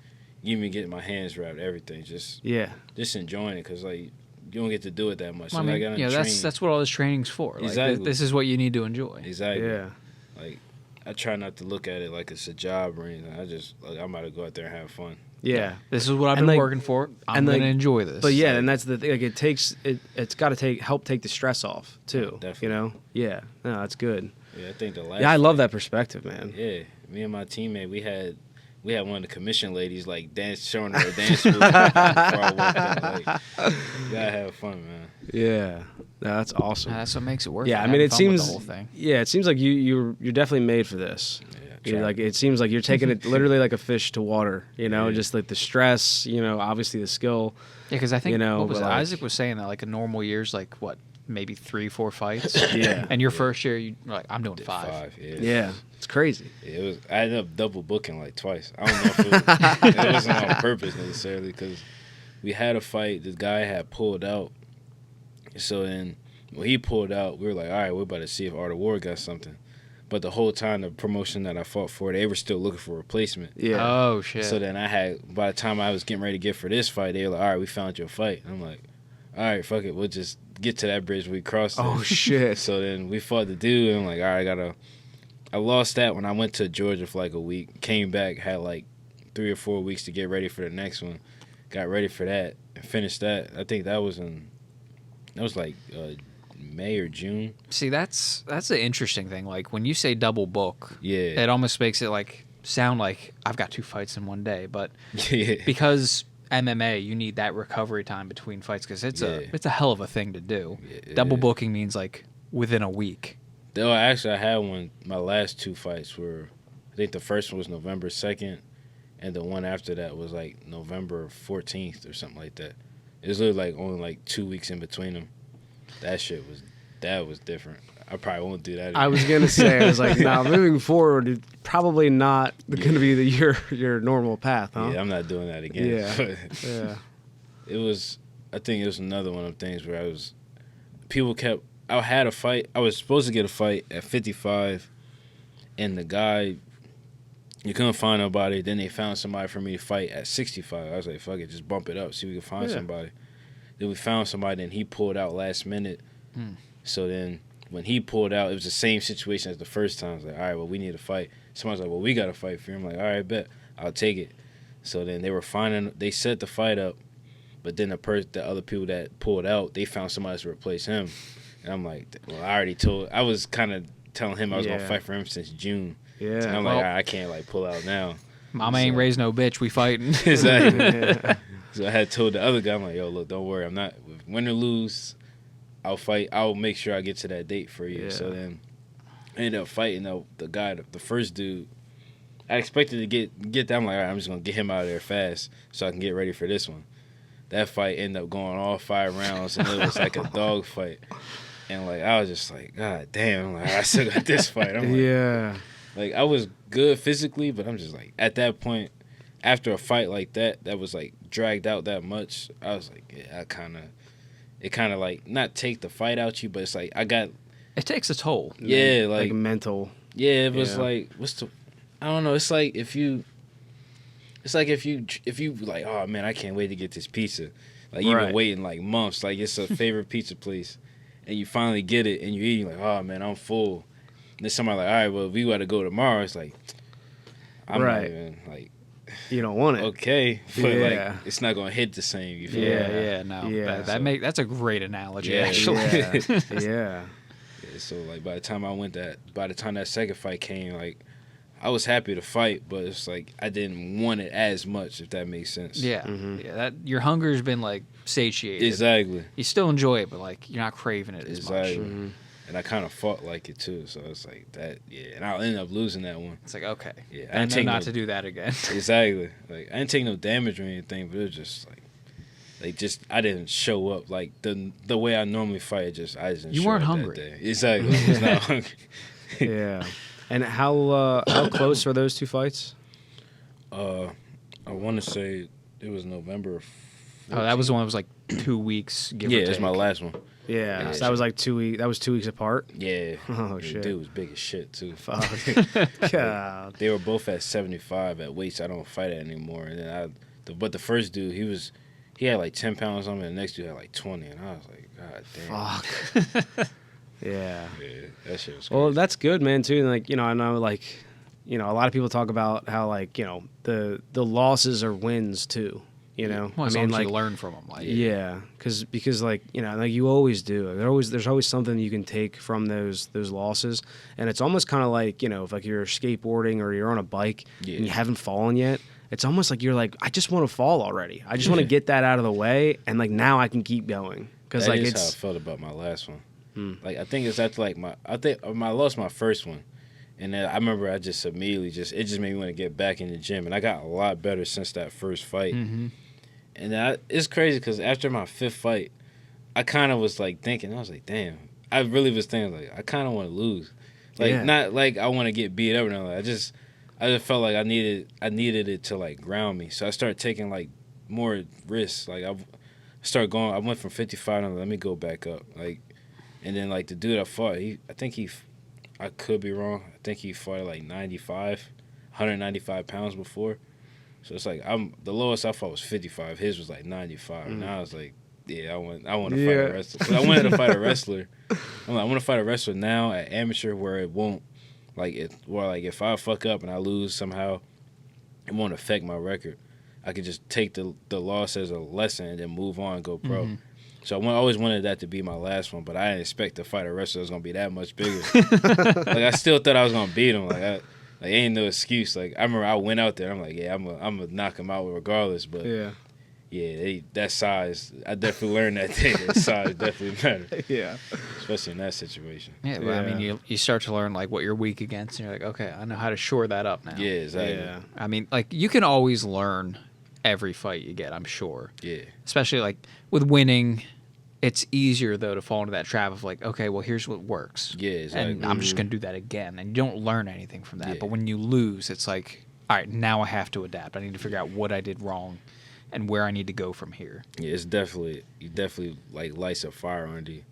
Even getting my hands wrapped, everything, just enjoying it, because like you don't get to do it that much. Well, I mean, that's what all this training's for. Exactly. Like, this is what you need to enjoy. Exactly. Yeah. Like, I try not to look at it like it's a job or anything. I just like, I'm about to go out there and have fun. Yeah. This is what I've been working for. I'm going to enjoy this. But yeah, and that's the thing. Like, it's got to help take the stress off too. Definitely. You know? Yeah. No, that's good. Yeah, I think the last. Yeah, I love that perspective, man. Yeah, me and my teammate, we had one of the commission ladies like showing her a dance move before I walked out. Like, you gotta have fun, man. Yeah, no, that's awesome. That's what makes it worth. Yeah, I mean, it seems the whole thing. Yeah, it seems like you're definitely made for this. Yeah, like it seems like you're taking it literally like a fish to water. You know, just like the stress. You know, obviously the skill. Yeah, because I think what was Isaac was saying that like a normal year's like what, maybe 3-4 fights. Yeah, and your first year, you're like, I'm doing 5. Yeah, it's crazy. Yeah, I ended up double booking like twice. I don't know if it wasn't on purpose necessarily, because we had a fight. This guy had pulled out. So then when he pulled out, we were like, all right, we're about to see if Art of War got something. But the whole time, the promotion that I fought for, they were still looking for a replacement. Yeah. Oh, shit. So then by the time I was getting ready to get for this fight, they were like, all right, we found your fight. And I'm like, all right, fuck it. We'll just get to that bridge when we cross it. Oh, shit. So then we fought the dude, and I'm like, all right, I lost that when I went to Georgia for like a week. Came back, had like 3 or 4 weeks to get ready for the next one. Got ready for that and finished that. I think that was like May or June. See, that's an interesting thing. Like when you say double book, it almost makes it like sound like I've got 2 fights in one day. But yeah. because MMA, you need that recovery time between fights, because it's a hell of a thing to do. Double booking means like within a week. Though actually, I had one. My last 2 fights were, I think the first one was November 2nd, and the one after that was like November 14th or something like that. It was literally like only like 2 weeks in between them. That was different. I probably won't do that again. I was gonna say, I was like, now moving forward, it's probably not gonna be your normal path, huh? Yeah, I'm not doing that again. Yeah, yeah. I think it was another one of them things where I had a fight. I was supposed to get a fight at 55, and the guy, you couldn't find nobody. Then they found somebody for me to fight at 65. I was like, fuck it, just bump it up, see if we can find somebody. Then we found somebody, and he pulled out last minute. So then when he pulled out, it was the same situation as the first time. I was like, all right, well, we need to fight. Somebody's like, well, we got to fight for him. I'm like, all right, bet. I'll take it. So then they set the fight up, but then the other people that pulled out, they found somebody to replace him. And I'm like, well, I was kind of telling him I was going to fight for him since June. Yeah. And I'm like, all right, I can't like pull out now. Mama ain't raised no bitch. We fighting. Exactly. So I had told the other guy, I'm like, yo, look, don't worry. I'm not, win or lose, I'll fight. I'll make sure I get to that date for you. Yeah. So then I ended up fighting the guy, the first dude. I expected to get that. I'm like, all right, I'm just going to get him out of there fast so I can get ready for this one. That fight ended up going all 5 rounds, and it was like a dog fight. And, like, I was just like, God damn. I'm like, I still got this fight. I'm like, like, I was good physically, but I'm just like, at that point, after a fight like that was, like, dragged out that much, I was like, yeah, it kind of, like, not take the fight out you, but it's like, it takes a toll. Yeah, like mental. Yeah, it was like, I don't know, it's like if you like, oh, man, I can't wait to get this pizza. Like, you've been waiting, like, months. Like, it's a favorite pizza place. And you finally get it, and you eat, like, oh, man, I'm full. And then somebody like, all right, well, if we got to go tomorrow, it's like, I'm not even, like, you don't want it. Okay. But, like, it's not going to hit the same. You feel that's a great analogy, actually. Yeah. So, like, by the time that second fight came, like, I was happy to fight, but it's like I didn't want it as much, if that makes sense. Yeah, that your hunger's been like satiated. Exactly. You still enjoy it, but like you're not craving it as much. Mm-hmm. And I kind of fought like it too, so it's like that. Yeah, and I'll end up losing that one. It's like, okay, yeah, I know not to do that again. Exactly. Like I didn't take no damage or anything, but it was just like I didn't show up like the way I normally fight. I just didn't. You show weren't up hungry. That day. Exactly. I was not hungry. Yeah. And how close are those 2 fights? I want to say it was November Oh, that was the one that was like 2 weeks. Give or Yeah, it's take. my last one. Yeah, so that was like 2 weeks. That was 2 weeks apart. Yeah. Oh The shit. dude was big as shit too. Fuck. God. They were both at 75 at weights I don't fight at anymore. And then but the first dude, he had like 10 pounds on me, and the next dude had like 20, and I was like, God damn. Fuck. Yeah. Yeah, that shit was crazy. Well, that's good, man. Too. And like, I know, like, a lot of people talk about how, like, the losses are wins too. Well, I as mean, long as like, you learn from them. Like, yeah, because like, like you always do. There's always something you can take from those losses, and it's almost kind of like, if like you're skateboarding or you're on a bike and you haven't fallen yet. It's almost like you're like, I just want to fall already. I just want to get that out of the way, and like now I can keep going. Because like is it's how I felt about my last one. Like I think it's after like I lost my first one, and then I remember I just immediately it just made me want to get back in the gym, and I got a lot better since that first fight. Mm-hmm. And it's crazy because after my fifth fight, I kind of was like thinking, I was like, damn, I really was thinking like I kind of want to lose, like not like I want to get beat up or nothing. I just felt like I needed it to like ground me, so I started taking like more risks. Like I went from 55 to let me go back up, like, and then like the dude I fought, I could be wrong. I think he fought at like 195 pounds before. So it's like the lowest I fought was 55. His was like 95. And I was like, yeah, I want to fight a wrestler. So I wanted to fight a wrestler. I'm like, I want to fight a wrestler now at amateur where it won't if I fuck up and I lose somehow, it won't affect my record. I could just take the loss as a lesson and then move on and go pro. Mm-hmm. So I always wanted that to be my last one, but I didn't expect to fight a wrestler that was gonna be that much bigger. Like I still thought I was gonna beat him. Like ain't no excuse. Like I remember I went out there. I'm like, yeah, I'm gonna knock him out regardless. But that size, I definitely learned that day. That size definitely mattered. Yeah, especially in that situation. Yeah, but I mean, you start to learn like what you're weak against, and you're like, okay, I know how to shore that up now. Yeah, exactly. Yeah. I mean, like you can always learn every fight you get. I'm sure. Yeah. Especially like with winning. It's easier, though, to fall into that trap of like, okay, well, here's what works. Yeah, exactly. And I'm just going to do that again. And you don't learn anything from that. Yeah. But when you lose, it's like, all right, now I have to adapt. I need to figure out what I did wrong and where I need to go from here. Yeah, you definitely like lights a fire under you.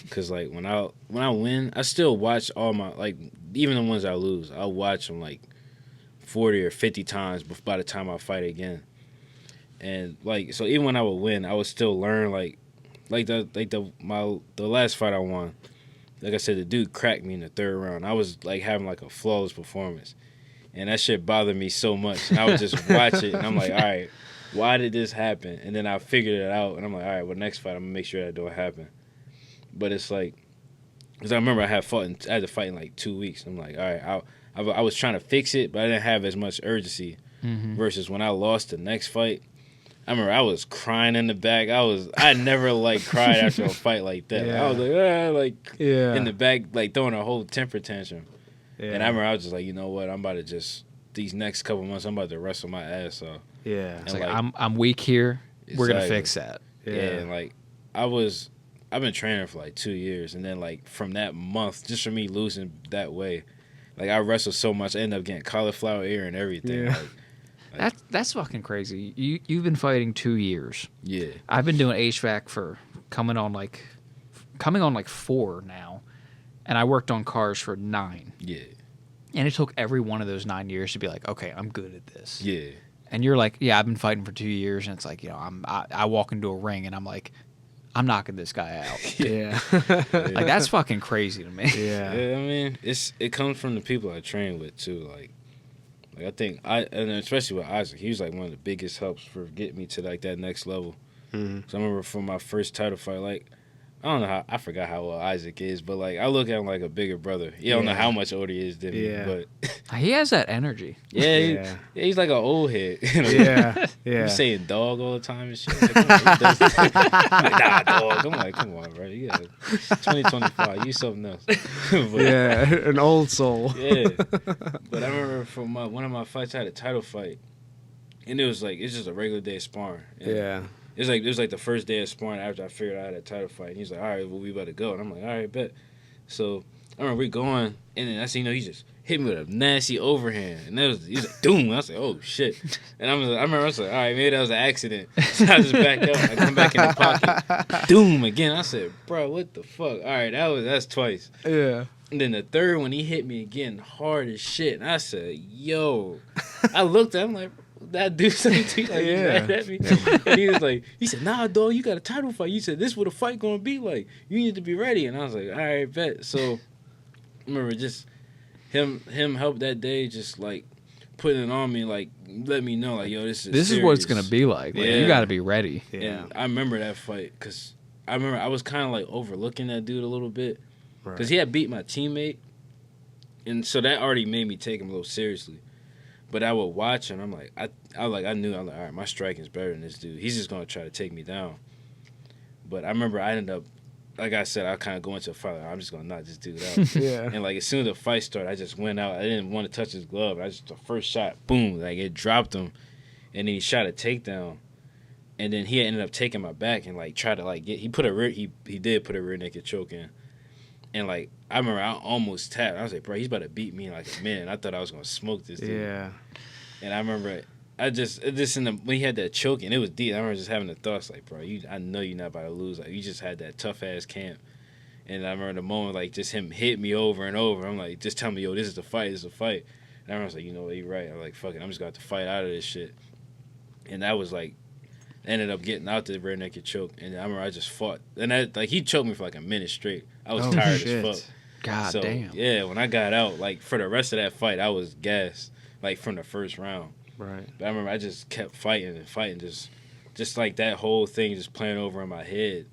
Because, like, when I win, I still watch all my, like, even the ones I lose, I'll watch them, like, 40 or 50 times by the time I fight again. And, like, so even when I would win, I would still learn, the last fight I won, like I said, the dude cracked me in the third round. I was like having like a flawless performance, and that shit bothered me so much. And I would just watch it, and I'm like, all right, why did this happen? And then I figured it out, and I'm like, all right, well, next fight I'm gonna make sure that don't happen. But it's like, because I remember I had to fight in like 2 weeks. I'm like, all right, I was trying to fix it, but I didn't have as much urgency. Mm-hmm. Versus when I lost the next fight. I remember I was crying in the back. I never like cried after a fight like that. Yeah. I was like, in the back, like throwing a whole temper tantrum. Yeah. And I remember I was just like, you know what? I'm about to these next couple months, I'm about to wrestle my ass off. Yeah. It's like I'm weak here. Exactly. We're gonna fix that. Yeah. And like I've been training for like 2 years, and then like from that month, just for me losing that way, like I wrestled so much, I ended up getting cauliflower ear and everything. Yeah. That's fucking crazy. You've been fighting 2 years. Yeah. I've been doing HVAC for coming on like 4 now, and I worked on cars for 9. Yeah. And it took every one of those 9 years to be like, okay, I'm good at this. Yeah. And you're like, yeah, I've been fighting for 2 years, and it's like, I walk into a ring and I'm like, I'm knocking this guy out. Yeah. Like that's fucking crazy to me. Yeah. I mean, it comes from the people I train with too, like I think and especially with Isaac, he was like one of the biggest helps for getting me to like that next level. Mm-hmm. So I remember from my first title fight, like I don't know I forgot how old Isaac is, but like I look at him like a bigger brother. I don't know how much older he is than me, but he has that energy. He's like an old head. Yeah. He's saying dog all the time and shit. Like, nah, dog. I'm like, come on, bro. You got 2025. You something else. But, an old soul. Yeah. But I remember from one of my fights, I had a title fight, and it's just a regular day of sparring. And it was like the first day of sparring after I figured out I had a title fight. And he's like, all right, well, we about to go. And I'm like, all right, bet. So I remember we going, and then I see, he hit me with a nasty overhand, and he's like, doom. I was like, oh shit. And I remember I was like, all right, maybe that was an accident. So I just back up. I come back in the pocket, doom again. I said, bro, what the fuck? All right, that's twice. Yeah. And then the third one, he hit me again hard as shit. And I said, yo. I looked at him like, that dude something to you? Like, you mad at me? And he was like, he said, nah, dog, you got a title fight. You said, this is what a fight gonna be like. You need to be ready. And I was like, all right, bet. So, I remember just him help that day, just like putting it on me, like let me know, like, yo, this is what it's gonna be like. Yeah. You got to be ready. Yeah. And I remember that fight because I remember I was kind of like overlooking that dude a little bit. Because Right. he had beat my teammate, and so that already made me take him a little seriously. But I would watch him. I'm like, I knew, all right, my striking's better than this dude. He's just gonna try to take me down. But I remember I ended up, like I said, I kind of go into a fight. Like, I'm just gonna knock this dude out. Yeah. And like as soon as the fight started, I just went out. I didn't want to touch his glove. The first shot, boom, like it dropped him, and then he shot a takedown. And then he ended up taking my back and like tried to like get. He did put a rear naked choke in. And, like, I remember I almost tapped. I was like, bro, he's about to beat me in, like, a minute. I thought I was going to smoke this dude. Yeah. And I remember when he had that choke, and it was deep, I remember just having the thoughts, like, bro, I know you're not about to lose. Like, you just had that tough-ass camp. And I remember the moment, like, just him hit me over and over. I'm like, just tell me, yo, this is the fight. And I remember I was like, you know what, you're right. I'm like, fuck it, I'm just going to have to fight out of this shit. And that was, like, ended up getting out the rear naked choke, and I remember I just fought, and he choked me for like a minute straight. I was tired as fuck. God damn. Yeah, when I got out, like for the rest of that fight, I was gassed, like from the first round. Right. But I remember I just kept fighting, just like that whole thing just playing over in my head,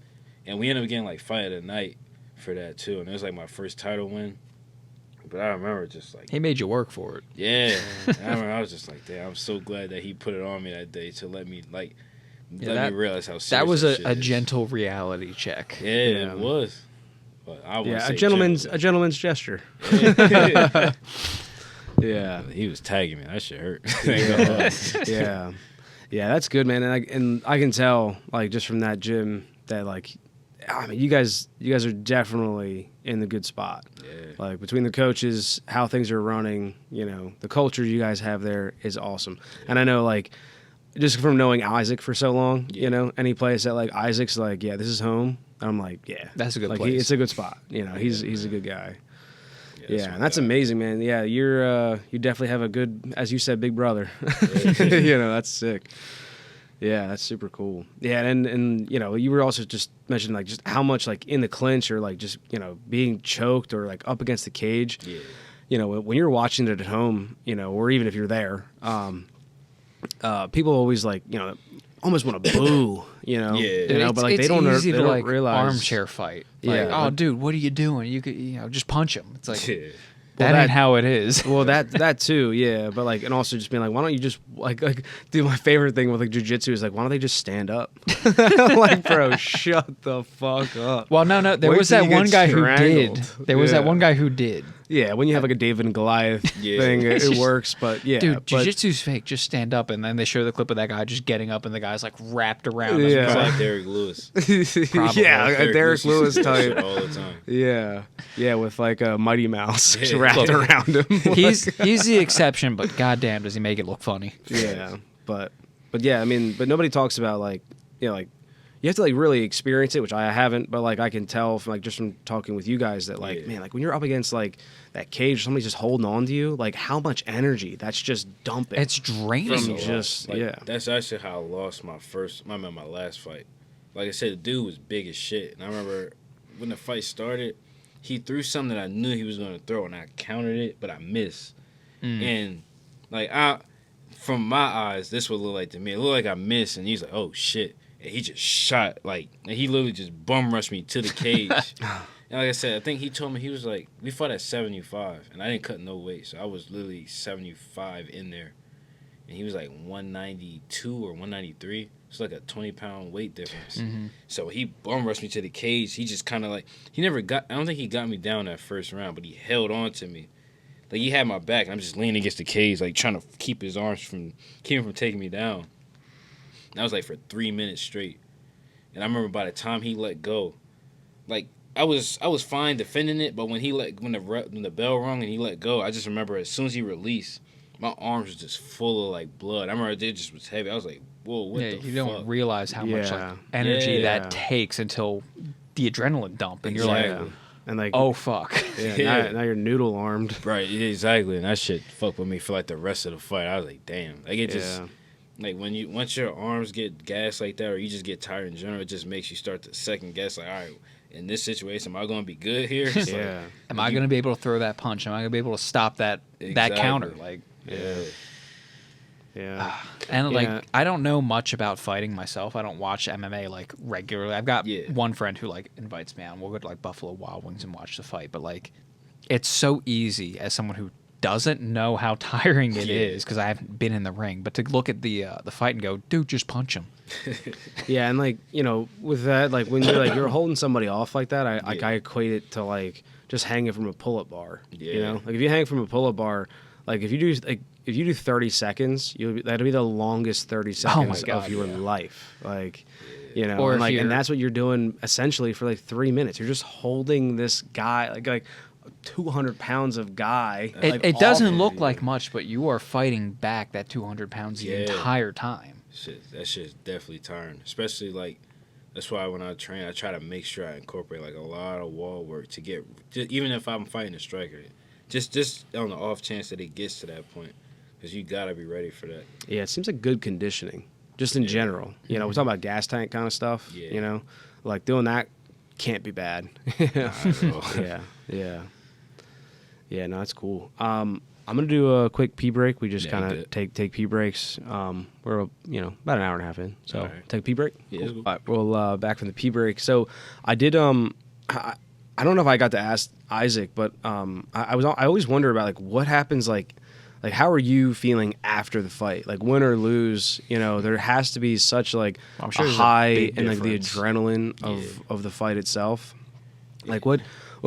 and we ended up getting like fight of the night for that too, and it was like my first title win. But I remember just like He made you work for it. Yeah, I remember I was just like, damn, I'm so glad that he put it on me that day to let me like. Let me realize how serious that was shit a is. gentle reality check. Yeah, it was. But I Yeah, a gentleman's gesture. Yeah. He was tagging me. That shit hurt. Yeah. Yeah, that's good, man. And I can tell, like, just from that gym that, like, I mean, you guys are definitely in the good spot. Yeah. Like, between the coaches, how things are running, you know, the culture you guys have there is awesome. Yeah. And I know, like, just from knowing Isaac for so long, you know, any place that, like, Isaac's like, yeah, this is home. And I'm like, yeah. That's a good like, place. It's a good spot. You know, he's a good guy. Yeah, and that's amazing, man. Yeah, you definitely have a good, as you said, big brother. You know, that's sick. Yeah, that's super cool. Yeah, and you know, you were also just mentioning like just how much like in the clinch or like just, you know, being choked or like up against the cage. Yeah. You know, when you're watching it at home, you know, or even if you're there, people always like, you know, almost want to boo, you know. Yeah. You know, but like it's they don't easy they to don't like realize armchair fight. Like, Yeah. oh, dude, what are you doing? You could, you know, just punch him. It's like Yeah. that ain't how it is. Well, that too, yeah. But like, and also just being like, why don't you just like do my favorite thing with like jujitsu is like, why don't they just stand up? Like, bro, shut the fuck up. Well, no, there Wait was till that you get one guy who did. strangled. There was that Yeah. one guy who did. Yeah, when you have like a David and Goliath Yeah. thing, it It's just- works. But yeah, Dude, but, jiu-jitsu's fake. Just stand up, and then they show the clip of that guy just getting up, and the guy's like wrapped around him. Yeah. It's like Derek Lewis. Probably. yeah, a Derek Lewis used to do that shit type. all the time. Yeah, with like a Mighty Mouse Yeah. wrapped Look, around him. He's the exception, but goddamn, does he make it look funny? Yeah, but yeah, I mean, but nobody talks about like, you know, like you have to like really experience it, which I haven't, but like I can tell from like just from talking with you guys that like, Yeah. man, like when you're up against like that cage, somebody's just holding on to you, like how much energy that's just dumping. It's draining. From That's a just- lot. Like, yeah. That's actually how I lost my last fight. Like I said, the dude was big as shit. And I remember when the fight started, he threw something that I knew he was going to throw, and I countered it, but I missed. And like from my eyes, this would look like to me. It looked like I missed, and he's like, "Oh shit!" And he just shot and he literally just bum rushed me to the cage. And like I said, I think he told me he was like, we fought at 75, and I didn't cut no weight, so I was literally 75 in there, and he was like 192 or 193. It's like a 20-pound weight difference. So he bum rushed me to the cage. He just kind of like I don't think he got me down that first round, but he held on to me. Like, he had my back, and I'm just leaning against the cage, like, trying to keep his arms from taking me down. And that was, like, for 3 minutes straight. And I remember by the time he let go, like, I was fine defending it, but when the bell rung and he let go, I just remember as soon as he released, my arms were just full of like blood. I remember it just was heavy. I was like, whoa, what the fuck? You don't realize how much like energy that takes until the adrenaline dump, and you're like, and like, oh fuck, now you're noodle armed. Right, exactly, and that shit fucked with me for like the rest of the fight. I was like, damn, like it just like once your arms get gassed like that, or you just get tired in general, it just makes you start to second guess. Like, all right, in this situation, am I going to be good here? Am I going to be able to throw that punch? Am I going to be able to stop that counter? Like, and like, I don't know much about fighting myself. I don't watch MMA like regularly. I've got one friend who like invites me out, and we'll go to like Buffalo Wild Wings and watch the fight. But like, it's so easy as someone who doesn't know how tiring it is, because I haven't been in the ring, but to look at the fight and go, dude, just punch him. And like, you know, with that, like when you're holding somebody off like that, I equate it to like just hanging from a pull-up bar. You know, like if you hang from a pull-up bar, like if you do 30 seconds, that'll be the longest 30 seconds of your life. Like, you know, and that's what you're doing essentially for like 3 minutes. You're just holding this guy like 200 pounds of guy. It doesn't look like much, but you are fighting back that 200 pounds the entire time. That shit's definitely tiring. Especially like, that's why when I train, I try to make sure I incorporate like a lot of wall work to get, even if I'm fighting a striker, just on the off chance that it gets to that point, because you gotta be ready for that. Yeah, it seems like good conditioning, just in general. You know, we're talking about gas tank kind of stuff. You know, like doing that can't be bad. Yeah, no, that's cool. I'm gonna do a quick pee break. We just kind of take pee breaks. We're about an hour and a half in, so take a pee break. Yeah, cool. All right, we'll back from the pee break. So I did. I don't know if I got to ask Isaac, but I always wonder about like what happens like how are you feeling after the fight? Like win or lose, you know, there has to be such like a high and like the adrenaline of the fight itself. Like what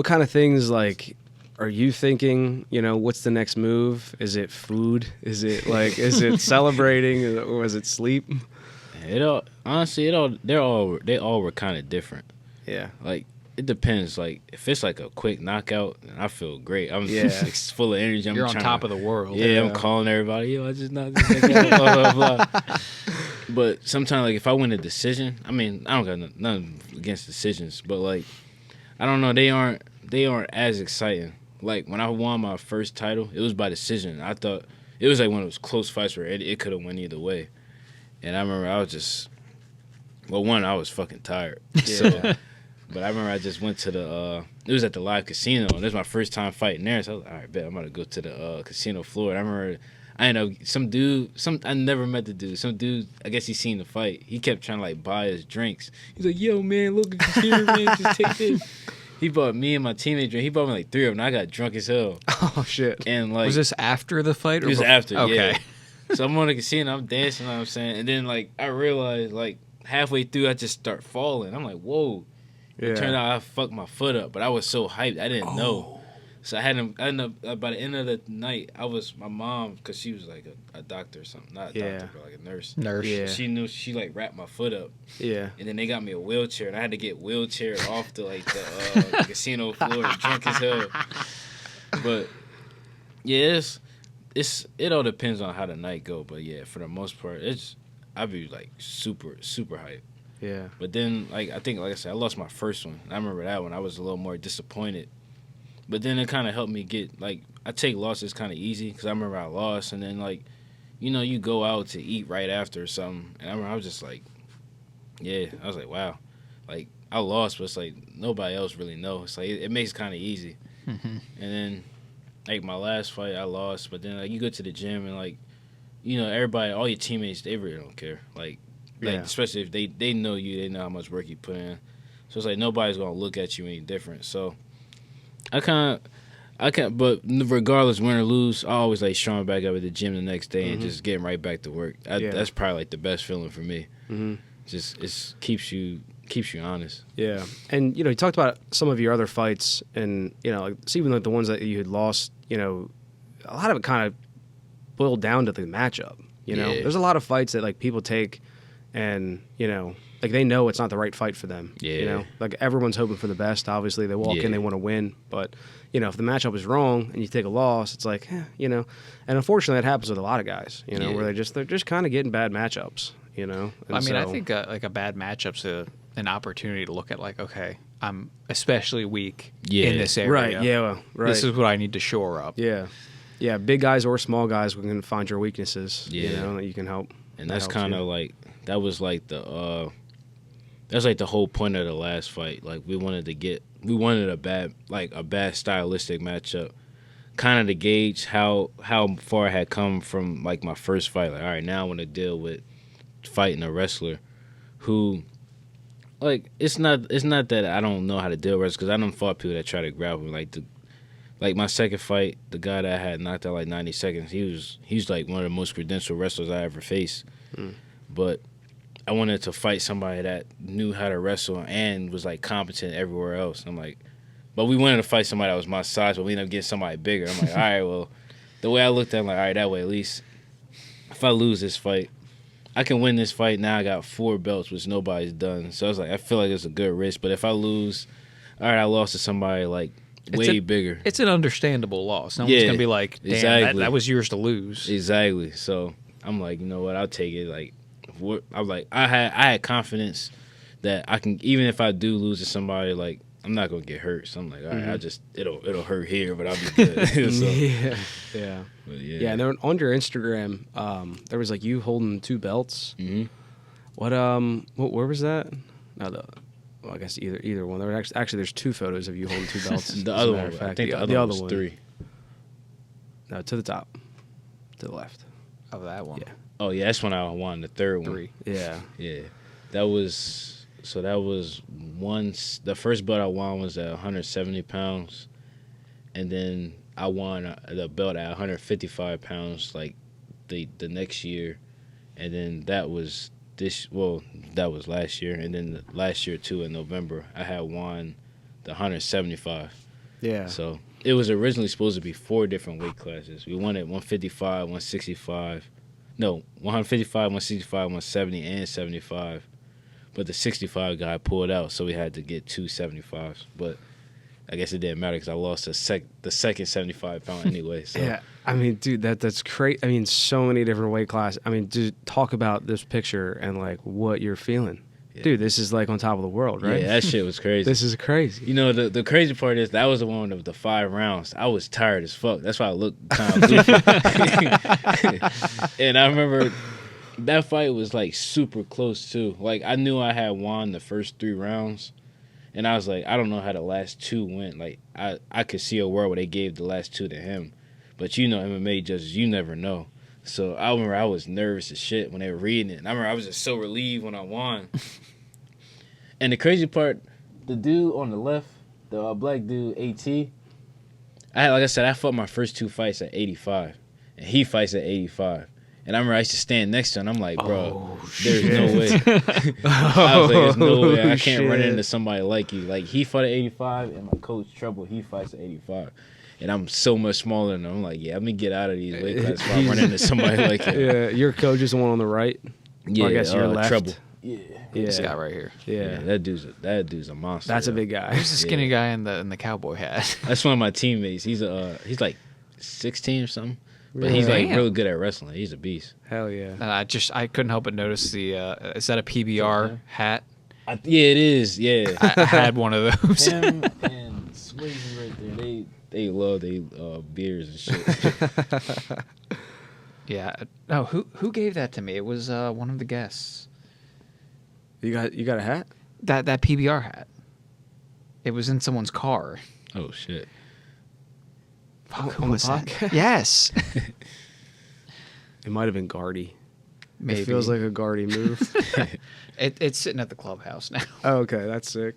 kind of things like are you thinking, you know, what's the next move? Is it food? Is it celebrating, or is it sleep? They all were kind of different. Yeah. Like it depends. Like if it's like a quick knockout, then I feel great. I'm just full of energy. You're on top of the world. Yeah, I'm calling everybody. Yo, I just knocked this nigga out. Blah, blah, blah. But sometimes, like if I win a decision, I mean, I don't got nothing against decisions, but like I don't know, they aren't as exciting. Like when I won my first title, it was by decision. I thought it was like one of those close fights where it could have went either way. And I remember I was just, I was fucking tired. So, but I remember I just went to it was at the live casino, and this was my first time fighting there. So I was like, all right, bet I'm gonna go to the casino floor. And I remember, I know some dude, I never met the dude. Some dude, I guess he seen the fight. He kept trying to like buy us drinks. He's like, yo man, look at this here, man, just take this. He bought me and my teammate drink. He bought me like 3 of them. I got drunk as hell. Oh shit! And like, was this after the fight? It was after. Okay. Yeah. So I'm on the casino. I'm dancing. You know what I'm saying, and then like I realized like halfway through I just start falling. I'm like, whoa. Yeah. It turned out I fucked my foot up, but I was so hyped I didn't know. So I ended up by the end of the night, my mom, because she was like a doctor or something, not a doctor, but like a nurse. Yeah. She knew, she like wrapped my foot up. Yeah. And then they got me a wheelchair, and I had to get wheelchair off the like the casino floor, drunk as hell. But yeah, it all depends on how the night go. But yeah, for the most part, I'd be like super hyped. Yeah. But then like I said, I lost my first one. I remember that one. I was a little more disappointed. But then it kind of helped me get, like, I take losses kind of easy because I remember I lost. And then, like, you know, you go out to eat right after or something. And I remember I was just like, I was like, wow. Like, I lost, but it's like nobody else really knows. It's like, it makes it kind of easy. Mm-hmm. And then, like, my last fight, I lost. But then, like, you go to the gym and, like, you know, everybody, all your teammates, they really don't care. Like especially if they know you, they know how much work you put in. So it's like nobody's going to look at you any different. So I can't, but regardless, win or lose, I always like showing back up at the gym the next day and just getting right back to work. That's probably like the best feeling for me. Mm-hmm. It keeps you honest. Yeah, and you know, you talked about some of your other fights, and you know, like, even like the ones that you had lost. You know, a lot of it kind of boiled down to the matchup. You know, there's a lot of fights that like people take, and you know, like they know it's not the right fight for them. Yeah. You know, like everyone's hoping for the best. Obviously, they walk in, they want to win, but you know, if the matchup is wrong and you take a loss, it's like, you know, and unfortunately, that happens with a lot of guys. You know, where they're just kind of getting bad matchups. You know, and I mean, I think like a bad matchup's an opportunity to look at like, okay, I'm especially weak in this area. Right. Yeah. Right. This is what I need to shore up. Yeah. Yeah. Big guys or small guys, we can find your weaknesses. Yeah. You know, that you can help. And that's kind of like that was like the whole point of the last fight. Like we wanted a bad stylistic matchup, kind of to gauge how far I had come from like my first fight. Like, all right, now I want to deal with fighting a wrestler who, like, it's not that I don't know how to deal with wrestlers, because I done fought people that try to grab me. Like my second fight, the guy that I had knocked out like 90 seconds, he's like one of the most credentialed wrestlers I ever faced. But I wanted to fight somebody that knew how to wrestle and was like competent everywhere else. I'm like, but we wanted to fight somebody that was my size, but we ended up getting somebody bigger. I'm like, all right, well, the way I looked at it, I'm like, all right, that way at least if I lose this fight, I can win this fight. Now I got 4 belts, which nobody's done. So I was like, I feel like it's a good risk. But if I lose, all right, I lost to somebody like way bigger. It's an understandable loss. No one's gonna be like, damn, exactly. that was yours to lose. Exactly. So I'm like, you know what? I'll take it. Like, I was like, I had confidence that I can, even if I do lose to somebody, like, I'm not gonna get hurt. So I'm like, all right, it'll hurt here, but I'll be good. So, Yeah. But yeah. Yeah, and then on your Instagram, there was like you holding 2 belts. Mm-hmm. Where was that? No, I guess either one. There were actually there's 2 photos of you holding 2 belts. The other one, fact. I think the other one was 3. No, to the top, to the left. Of that one. Yeah. Oh yeah, that's when I won the third one. 3. Yeah. Yeah, that was the first belt I won was at 170 pounds, and then I won the belt at 155 pounds like the next year, and then that was last year, and then last year too in November I had won the 175. Yeah. So it was originally supposed to be 4 different weight classes. We won at 155, 165. No, 155, 165, 170, and 75. But the 65 guy pulled out, so we had to get 2 75s. But I guess it didn't matter because I lost the second 75-pound anyway. So. Yeah, I mean, dude, that's crazy. I mean, so many different weight classes. I mean, dude, talk about this picture and like what you're feeling. Yeah. Dude, this is like on top of the world, right? Yeah, that shit was crazy. This is crazy. You know, the crazy part is that was the one of the 5 rounds. I was tired as fuck. That's why I looked kind of goofy. And I remember that fight was like super close too. Like I knew I had won the first 3 rounds, and I was like, I don't know how the last 2 went. Like I could see a world where they gave the last 2 to him, but you know, MMA judges, you never know. So I remember I was nervous as shit when they were reading it, and I remember I was just so relieved when I won. And the crazy part, the dude on the left, the black dude, AT, like I said, I fought my first 2 fights at 85, and he fights at 85. And I remember I used to stand next to him. I'm like, bro, there's no way. I was like, there's no way. I can't run into somebody like you. Like, he fought at 85, and my coach, Trouble, he fights at 85. And I'm so much smaller than him. I'm like, yeah, let me get out of these weight classes before I run into somebody like him. Yeah, your coach is the one on the right? Yeah, I guess your left. Trouble. Yeah. This guy right here. Yeah. That dude's a monster. That's a big guy. Who's the skinny guy in the cowboy hat? That's one of my teammates. He's like 16 or something. But he's like really good at wrestling. He's a beast. Hell yeah. I couldn't help but notice the is that a PBR hat? Yeah, it is. Yeah. I had one of those. Him and Swayze right there. They love beers and shit. Yeah. No, who gave that to me? It was one of the guests. You got a hat? That PBR hat. It was in someone's car. Oh shit. Fuck, who was that? Yes. It might have been Gardy. Maybe. It feels like a Gardy move. It's sitting at the clubhouse now. Oh, okay, that's sick.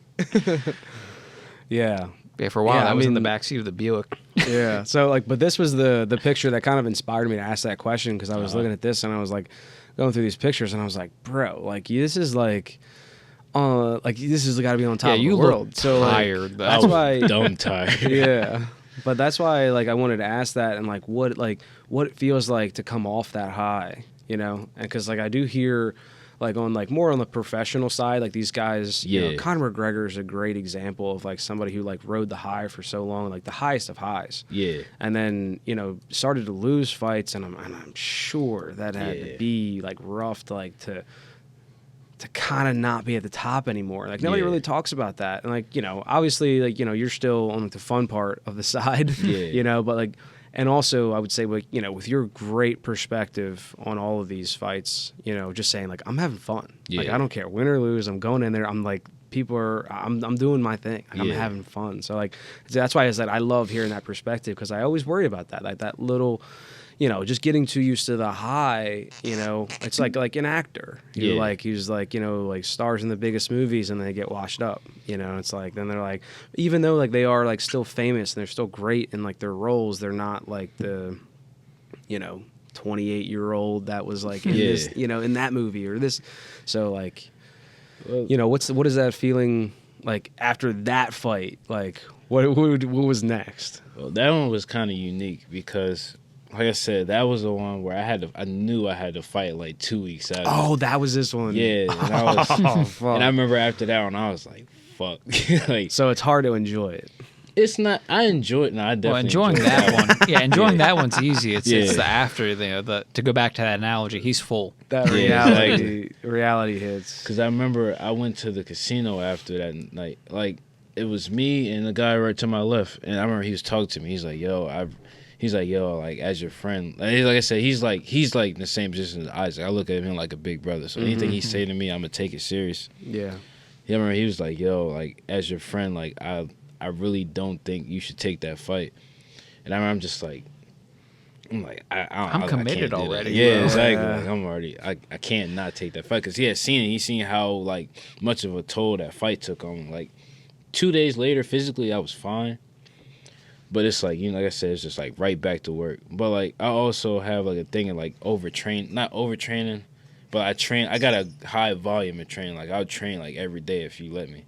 Yeah. Yeah, for a while I was in the backseat of the Buick. Yeah. So like, but this was the picture that kind of inspired me to ask that question, because I was looking at this and I was like going through these pictures and I was like, bro, like this is like this has got to be on top of the world. Look so tired. Like, that's why dumb tired. Yeah. But that's why like I wanted to ask that, and like what it feels like to come off that high, you know? And because like I do hear like on like more on the professional side, like these guys, you know, Yeah. Conor McGregor is a great example of like somebody who like rode the high for so long, like the highest of highs. Yeah. And then, you know, started to lose fights, and I'm sure that had to Yeah. be like rough to kind of not be at the top anymore. Like nobody Yeah. really talks about that. And like, you know, obviously like, you know, you're still on like, the fun part of the side, Yeah. you know, but like, and also I would say, like, you know, with your great perspective on all of these fights, you know, just saying like, I'm having fun. Like, Yeah. I don't care, win or lose, I'm going in there. I'm like, I'm doing my thing. Like, I'm Yeah. having fun. So like, that's why I said I love hearing that perspective, because I always worry about that, like that little, you know, just getting too used to the high, you know, it's like an actor. You're Yeah. like, he's like, you know, like stars in the biggest movies and they get washed up, you know, it's like, then they're like, even though like they are like still famous and they're still great in like their roles, they're not like the, you know, 28-year-old that was like in Yeah. this, you know, in that movie or this. So like, Well, you know, what is that feeling like after that fight? Like what was next? Well, that one was kind of unique because, like I said, that was the one where I knew I had to fight like 2 weeks out. Oh, that was this one. Yeah, and I was, Oh, fuck. and I remember after that one, I was like, "Fuck!" Like, So it's hard to enjoy it. it's not. I enjoy it. No, I definitely Well, enjoying enjoyed that one, yeah, enjoying that one's easy. It's Yeah. the after, you know, to go back to that analogy. He's full. That Yeah, reality hits. Because I remember I went to the casino after that night. Like, it was me and the guy right to my left, and I remember he was talking to me. He's like, "Yo, like as your friend." Like I said, he's like in the same position as Isaac. I look at him like a big brother. So anything he say to me, I'm gonna take it serious. Yeah. Yeah, I remember he was like, "Yo, like as your friend, like I really don't think you should take that fight." And I remember I'm just like, I'm committed can't do that. already. Yeah, Bro. exactly. Yeah. Like I'm already, I can't not take that fight because he had seen it. He seen how like much of a toll that fight took on him. Like 2 days later, physically I was fine, but it's like, you know, like I said, it's just like right back to work. But like I also have like a thing of like not overtraining, but I got a high volume of training. Like I'll train like every day if you let me.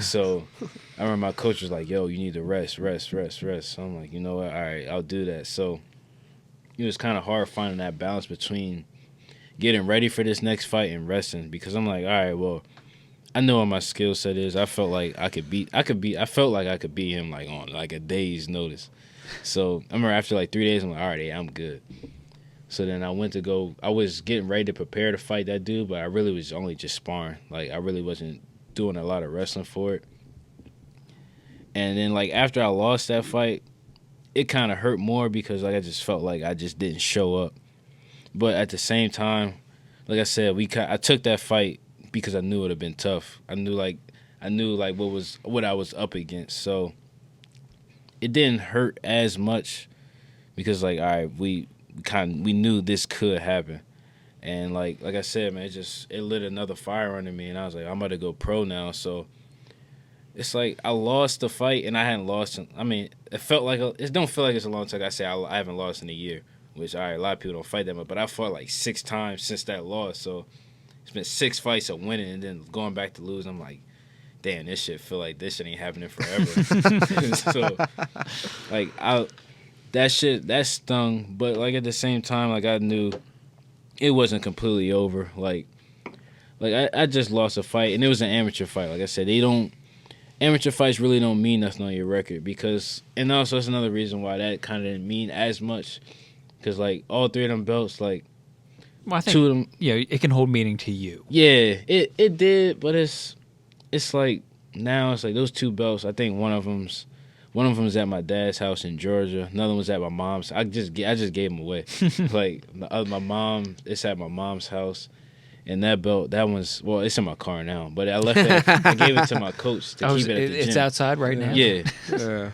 So I remember my coach was like, "Yo, you need to rest." So I'm like, you know what? All right, I'll do that. So it was kind of hard finding that balance between getting ready for this next fight and resting, because I'm like, all right, well, I know what my skill set is. I felt like I could beat him like on like a day's notice. So I remember after like 3 days, I'm like, all right, yeah, I'm good. So then I was getting ready to prepare to fight that dude, but I really was only just sparring. Like I really wasn't doing a lot of wrestling for it. And then like after I lost that fight, it kind of hurt more because like I just felt like I just didn't show up. But at the same time, like I said, I took that fight because I knew it would have been tough. I knew what I was up against. So it didn't hurt as much because like, all right, we knew this could happen. And like I said, man, it lit another fire under me, and I was like, I'm about to go pro now. So it's like I lost the fight, and I hadn't lost. I mean, it don't feel like it's a long time. Like I say I haven't lost in a year, which all right, a lot of people don't fight that much, but I fought like 6 times since that loss. So it's been 6 fights of winning and then going back to lose. I'm like, damn, this shit feel like this shit ain't happening forever. So like that stung, but like at the same time, like I knew it wasn't completely over. Like I just lost a fight, and it was an amateur fight. Like I said, amateur fights really don't mean nothing on your record, because, and also that's another reason why that kind of didn't mean as much, because like all 3 of them belts, like Well, I think 2 of them, yeah, it can hold meaning to you. yeah, it did, but it's like now it's like those 2 belts. I think one of them's at my dad's house in Georgia. Another one's at my mom's. I just gave them away. Like my mom, it's at my mom's house. And that belt, it's in my car now. But I left it. I gave it to my coach to keep it at the gym. It's outside right now. Yeah. Yeah.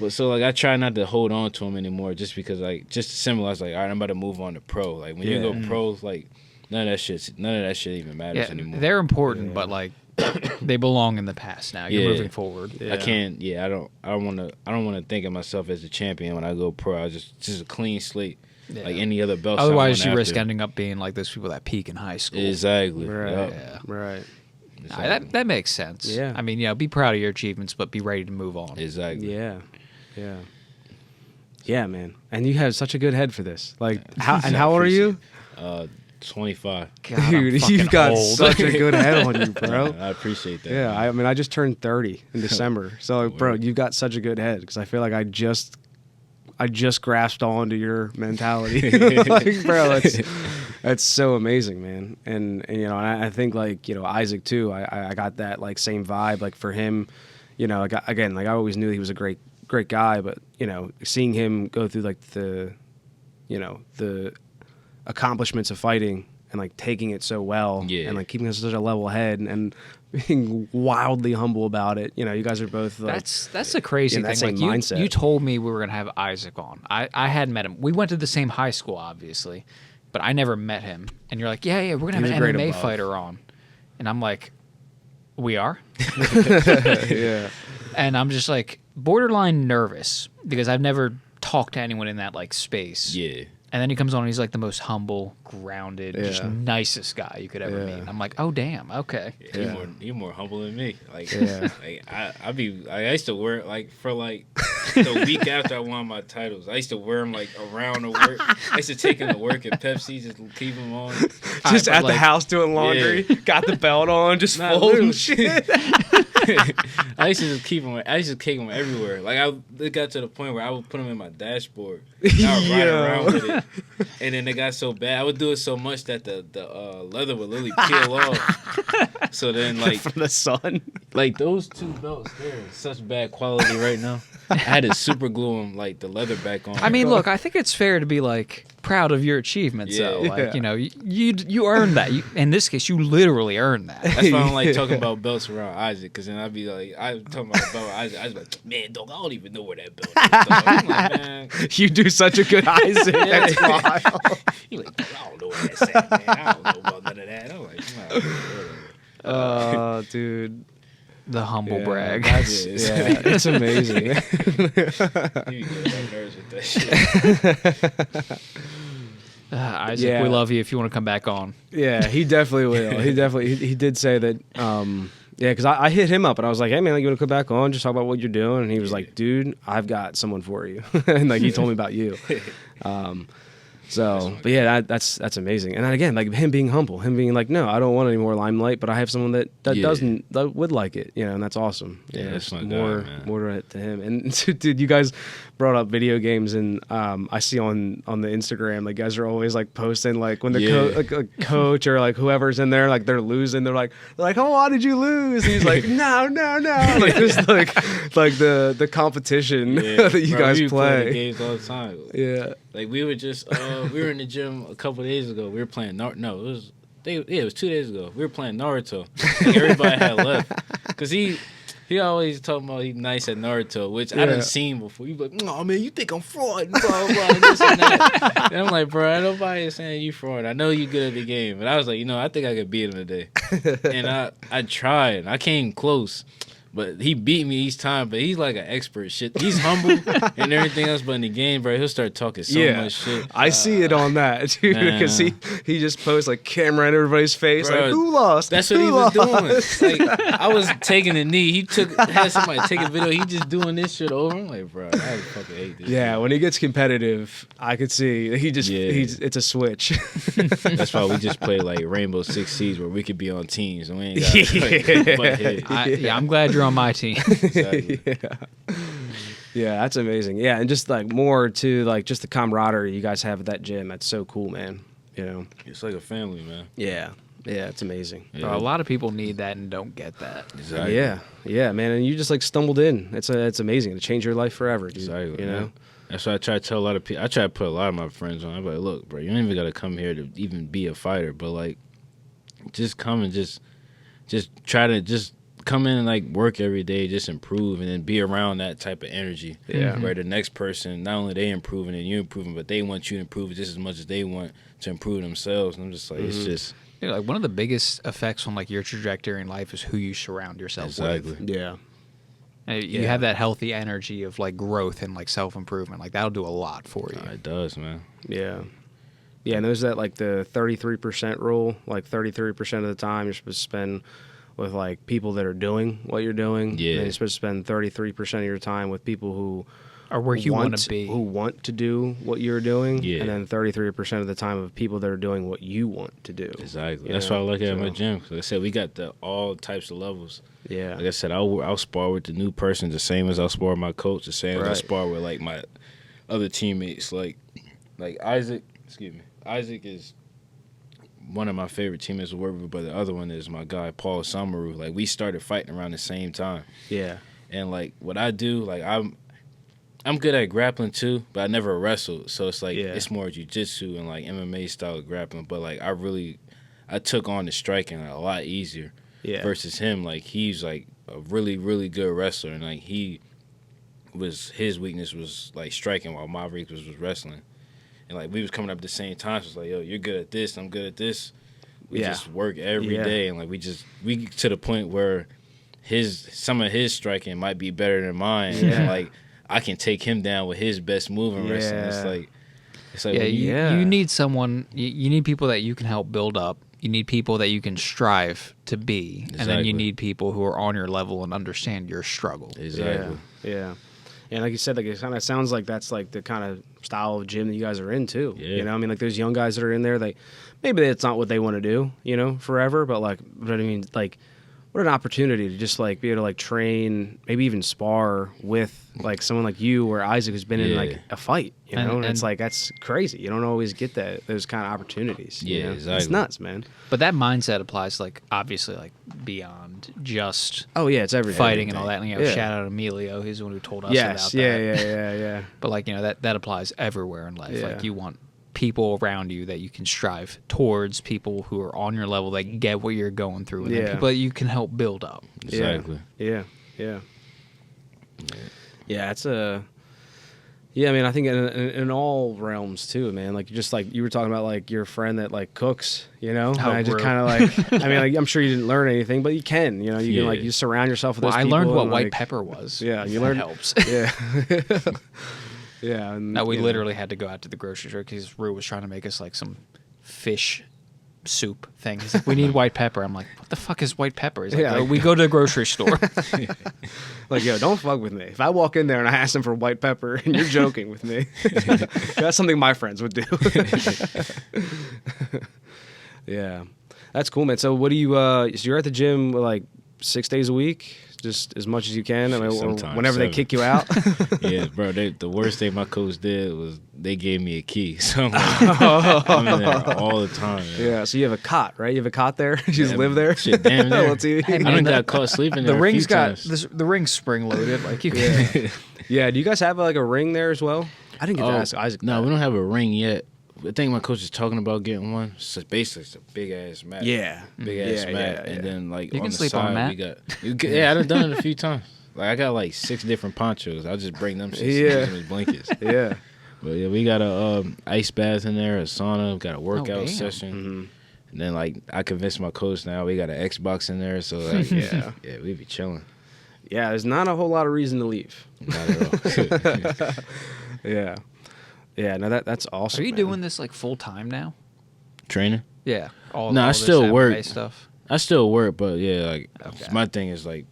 So like I try not to hold on to him anymore, just because like just to symbolize like, all right, I'm about to move on to pro. Like when you go pro, like none of that shit even matters anymore. They're important, but like they belong in the past now. You're moving forward. I can't. Yeah, I don't want to think of myself as a champion when I go pro. I just a clean slate. Yeah. Like any other belts. Otherwise, you risk ending up being like those people that peak in high school. Exactly. Right. Yep. Yeah. Right. Exactly. That makes sense. Yeah. I mean, be proud of your achievements, but be ready to move on. Exactly. Yeah. Yeah. Yeah, man. And you have such a good head for this. Like, how old are you? 25. God, Dude, I'm you've got old. such a good head on you, bro. I appreciate that. Yeah, I mean, I just turned 30 in December. So, bro, Word. you've got such a good head because I feel like I just grasped onto your mentality. Like, bro, that's so amazing, man. And you know, and I think like, you know, Isaac too. I got that like same vibe. Like for him, you know, like again, like I always knew he was a great guy, but you know, seeing him go through like the accomplishments of fighting and like taking it so well, and like keeping such a level head and being wildly humble about it. You know, you guys are both like, that's the crazy in that thing. same Like mindset. you told me we were gonna have Isaac on. I hadn't met him. We went to the same high school, obviously, but I never met him. And you're like, yeah, we're gonna He's a have an grade MMA above. fighter on, and I'm like, we are. yeah, And I'm just like borderline nervous because I've never talked to anyone in that like space. Yeah. And then he comes on and he's like the most humble, grounded, just Yeah. nicest guy you could ever Yeah. meet. And I'm like, oh damn, okay. Yeah. You're more humble than me. Like, Yeah. like I used to wear like for like the week after I won my titles, I used to wear them like around the work. I used to take them to work at Pepsi, just keep them on. just but at the like- house doing laundry, got the belt on, just Nah, folding literally. shit. I used to just keep them. I used to take them everywhere. Like it got to the point where I would put them in my dashboard. And I would ride Yo. around with it, and then it got so bad. I would do it so much that the leather would literally peel off. So then, like From the sun. like those two belts, they're in such bad quality right now. I had to super glue them like the leather back on. I mean, look, I think it's fair to be like proud of your achievements, Yeah. though. Like, Yeah. you know, you earned that. In this case, you literally earned that. That's why I don't like talking about belts around Isaac, because then I'd be like, I'm talking about a belt with Isaac. I was like, man, dog, I don't even know where that belt is. Dog. I'm like, man. You do such a good Isaac. That's wild. He like, I don't know where that's at, man. I don't know about none of that. I'm like, nah, whatever. Oh, dude. The humble Yeah, brag. That's, yeah, it's amazing. You get on my nerves with that shit. Isaac, Yeah. we love you if you want to come back on. Yeah, he definitely will. He did say that. Yeah, because I hit him up and I was like, hey man, like, you want to come back on, just talk about what you're doing? And he was like, dude, I've got someone for you. And like he told me about you. So, but yeah, that's amazing. And then again, like him being humble, him being like, no, I don't want any more limelight, but I have someone that Yeah. that would like it, you know, and that's awesome. Yeah, that's it's my guy, more man. more to him. And dude, you guys brought up video games, and I see on the Instagram, like guys are always like posting like when the Yeah. like a coach or like whoever's in there, like they're losing, they're like, oh, why did you lose? And he's like, no, like just like the competition Yeah. that you Bro, guys we be playing play. games all the time. Yeah. Like we were just we were in the gym a couple days ago. We were playing it was 2 days ago. We were playing Naruto. Like everybody had left because he always talking about he nice at Naruto, which I Yeah. done seen before. You like, no man, you think I'm fraud? Blah blah blah. And this and that. And I'm like, bro, nobody is saying you fraud. I know you good at the game, but I was like, I think I could beat him today. And I tried. I came close. But he beat me each time. But he's like an expert shit. He's humble and everything else. But in the game, bro, he'll start talking so much shit. I see it on that, dude, because he just posts like camera in everybody's face, Bro, like who lost? That's what Who he was lost? doing. Like I was taking a knee. He had somebody take a video. He just doing this shit over. I'm like, bro, I fucking hate this. Yeah, when he gets competitive, I could see it's a switch. Shit. That's why we just play like Rainbow Six Siege where we could be on teams and we ain't got butt head. I'm glad you're on my team. Exactly. Yeah, that's amazing. Yeah, and just like more to like just the camaraderie you guys have at that gym. That's so cool, man. You know. It's like a family, man. Yeah, it's amazing. Yeah. A lot of people need that and don't get that. Exactly. Yeah, man. And you just like stumbled in. It's amazing. It changed your life forever, dude. Exactly. You know. Man. That's why I try to tell a lot of people. I try to put a lot of my friends on. I'm like, look, bro, you don't even got to come here to even be a fighter, but like, just come and just try to just come in and like work every day, just improve, and then be around that type of energy. Yeah. Where the next person, not only they improving and you improving, but they want you to improve just as much as they want to improve themselves. And I'm just like, it's just Yeah, like one of the biggest effects on like your trajectory in life is who you surround yourself exactly. with. Yeah. And you have that healthy energy of like growth and like self-improvement. Like that'll do a lot for you. It does, man. Yeah. Yeah, and there's that like the 33% rule. Like 33% of the time you're supposed to spend with like people that are doing what you're doing. Yeah. And you're supposed to spend 33% of your time with people who or where you want to be, who want to do what you're doing, Yeah. and then 33% of the time of people that are doing what you want to do. Exactly. You That's know? why I like it at So- my gym. 'Cause like I said, we got all types of levels. Yeah. Like I said, I'll spar with the new person the same as I'll spar with my coach, the same as I Right. spar with like my other teammates. Like Isaac. Excuse me. Isaac is one of my favorite teammates to work with, but the other one is my guy Paul Samaru. Like we started fighting around the same time, Yeah. and like what I do, like I'm good at grappling too, but I never wrestled, so it's like Yeah. it's more jiu-jitsu and like MMA style of grappling. But like I took on the striking a lot easier. Yeah. Versus him, like he's like a really, really good wrestler, and like his weakness was like striking, while my weakness was wrestling. And like we was coming up at the same time, so it's like, yo, you're good at this, I'm good at this. We Yeah. just work every day, and like we to the point where some of his striking might be better than mine, Yeah. and like I can take him down with his best move in wrestling. It's like yeah, when you need someone. You need people that you can help build up. You need people that you can strive to be, and then you Exactly. need people who are on your level and understand your struggle. exactly. Yeah. And like you said, like it kind of sounds like that's like the kind of style of gym that you guys are in too. Yeah. You know, I mean, like there's young guys that are in there. Like maybe it's not what they want to do, you know, forever. But I mean, like, what an opportunity to just like be able to like train, maybe even spar with like someone like you or Isaac who's been in like a fight. You know, and it's like that's crazy. You don't always get those kind of opportunities. Yeah, you know? exactly. It's nuts, man. But that mindset applies, like obviously, like beyond just Oh yeah, it's everything. fighting and all that. And, you know, Yeah. shout out Emilio, he's the one who told us Yes. about Yeah. that. Yeah. But like that applies everywhere in life. Yeah. Like you want people around you that you can strive towards, people who are on your level that get what you're going through, and then Yeah. people that you can help build up. Exactly. Yeah. It's a. Yeah, I mean, I think in all realms too, man. Like just like you were talking about, like your friend that like cooks, you know. And I just rude. kind of like, I mean, like, I'm sure you didn't learn anything, but you can, you know, you can like you surround yourself with. Well, those I people learned what and, white like, pepper was. Yeah, you That learned. helps. Yeah. Yeah. And, No, we you know. literally had to go out to the grocery store because Rue was trying to make us like some fish soup thing. He's like, we need white pepper. I'm like, what the fuck is white pepper? He's like, Yeah, "Oh, like- we go to the grocery store. Like, yo, don't fuck with me. If I walk in there and I ask them for white pepper and you're joking with me, that's something my friends would do. Yeah, that's cool, man. So, what do you? So you're at the gym like 6 days a week, just as much as you can. I mean, or Sometimes whenever they 7. kick you out. Yeah, bro. The worst thing my coach did was they gave me a key, so I'm, like, I'm in there all the time. Man. Yeah. So you have a cot, right? You have a cot there. You just live there. Shit, damn near. Little TV. Hey, I man, done the- got caught sleeping the there. ring's a few got times. the ring's spring loaded. Like you can. Yeah. Do you guys have like a ring there as well? I didn't get to Oh, ask Isaac. No, that. we don't have a ring yet. I think my coach is talking about getting one. So basically, it's a big ass mat. Yeah. Big ass Yeah, mat, yeah, and yeah. then like You on can the sleep on a side mat? we got. Yeah, I've done it a few times. Like I got like 6 different ponchos. I'll just bring them shit Yeah. as blankets. Yeah. But yeah, we got a ice bath in there, a sauna, we got a workout damn. session. Mm-hmm. And then like I convinced my coach now we got an Xbox in there, so like, yeah, we be chilling. Yeah. There's not a whole lot of reason to leave. Not at all. Yeah. Yeah. No, that's awesome. Are you man. doing this like full time now? Training? Yeah. All, No, I all this still MMA work. stuff. I still work, but yeah, like Okay. my thing is like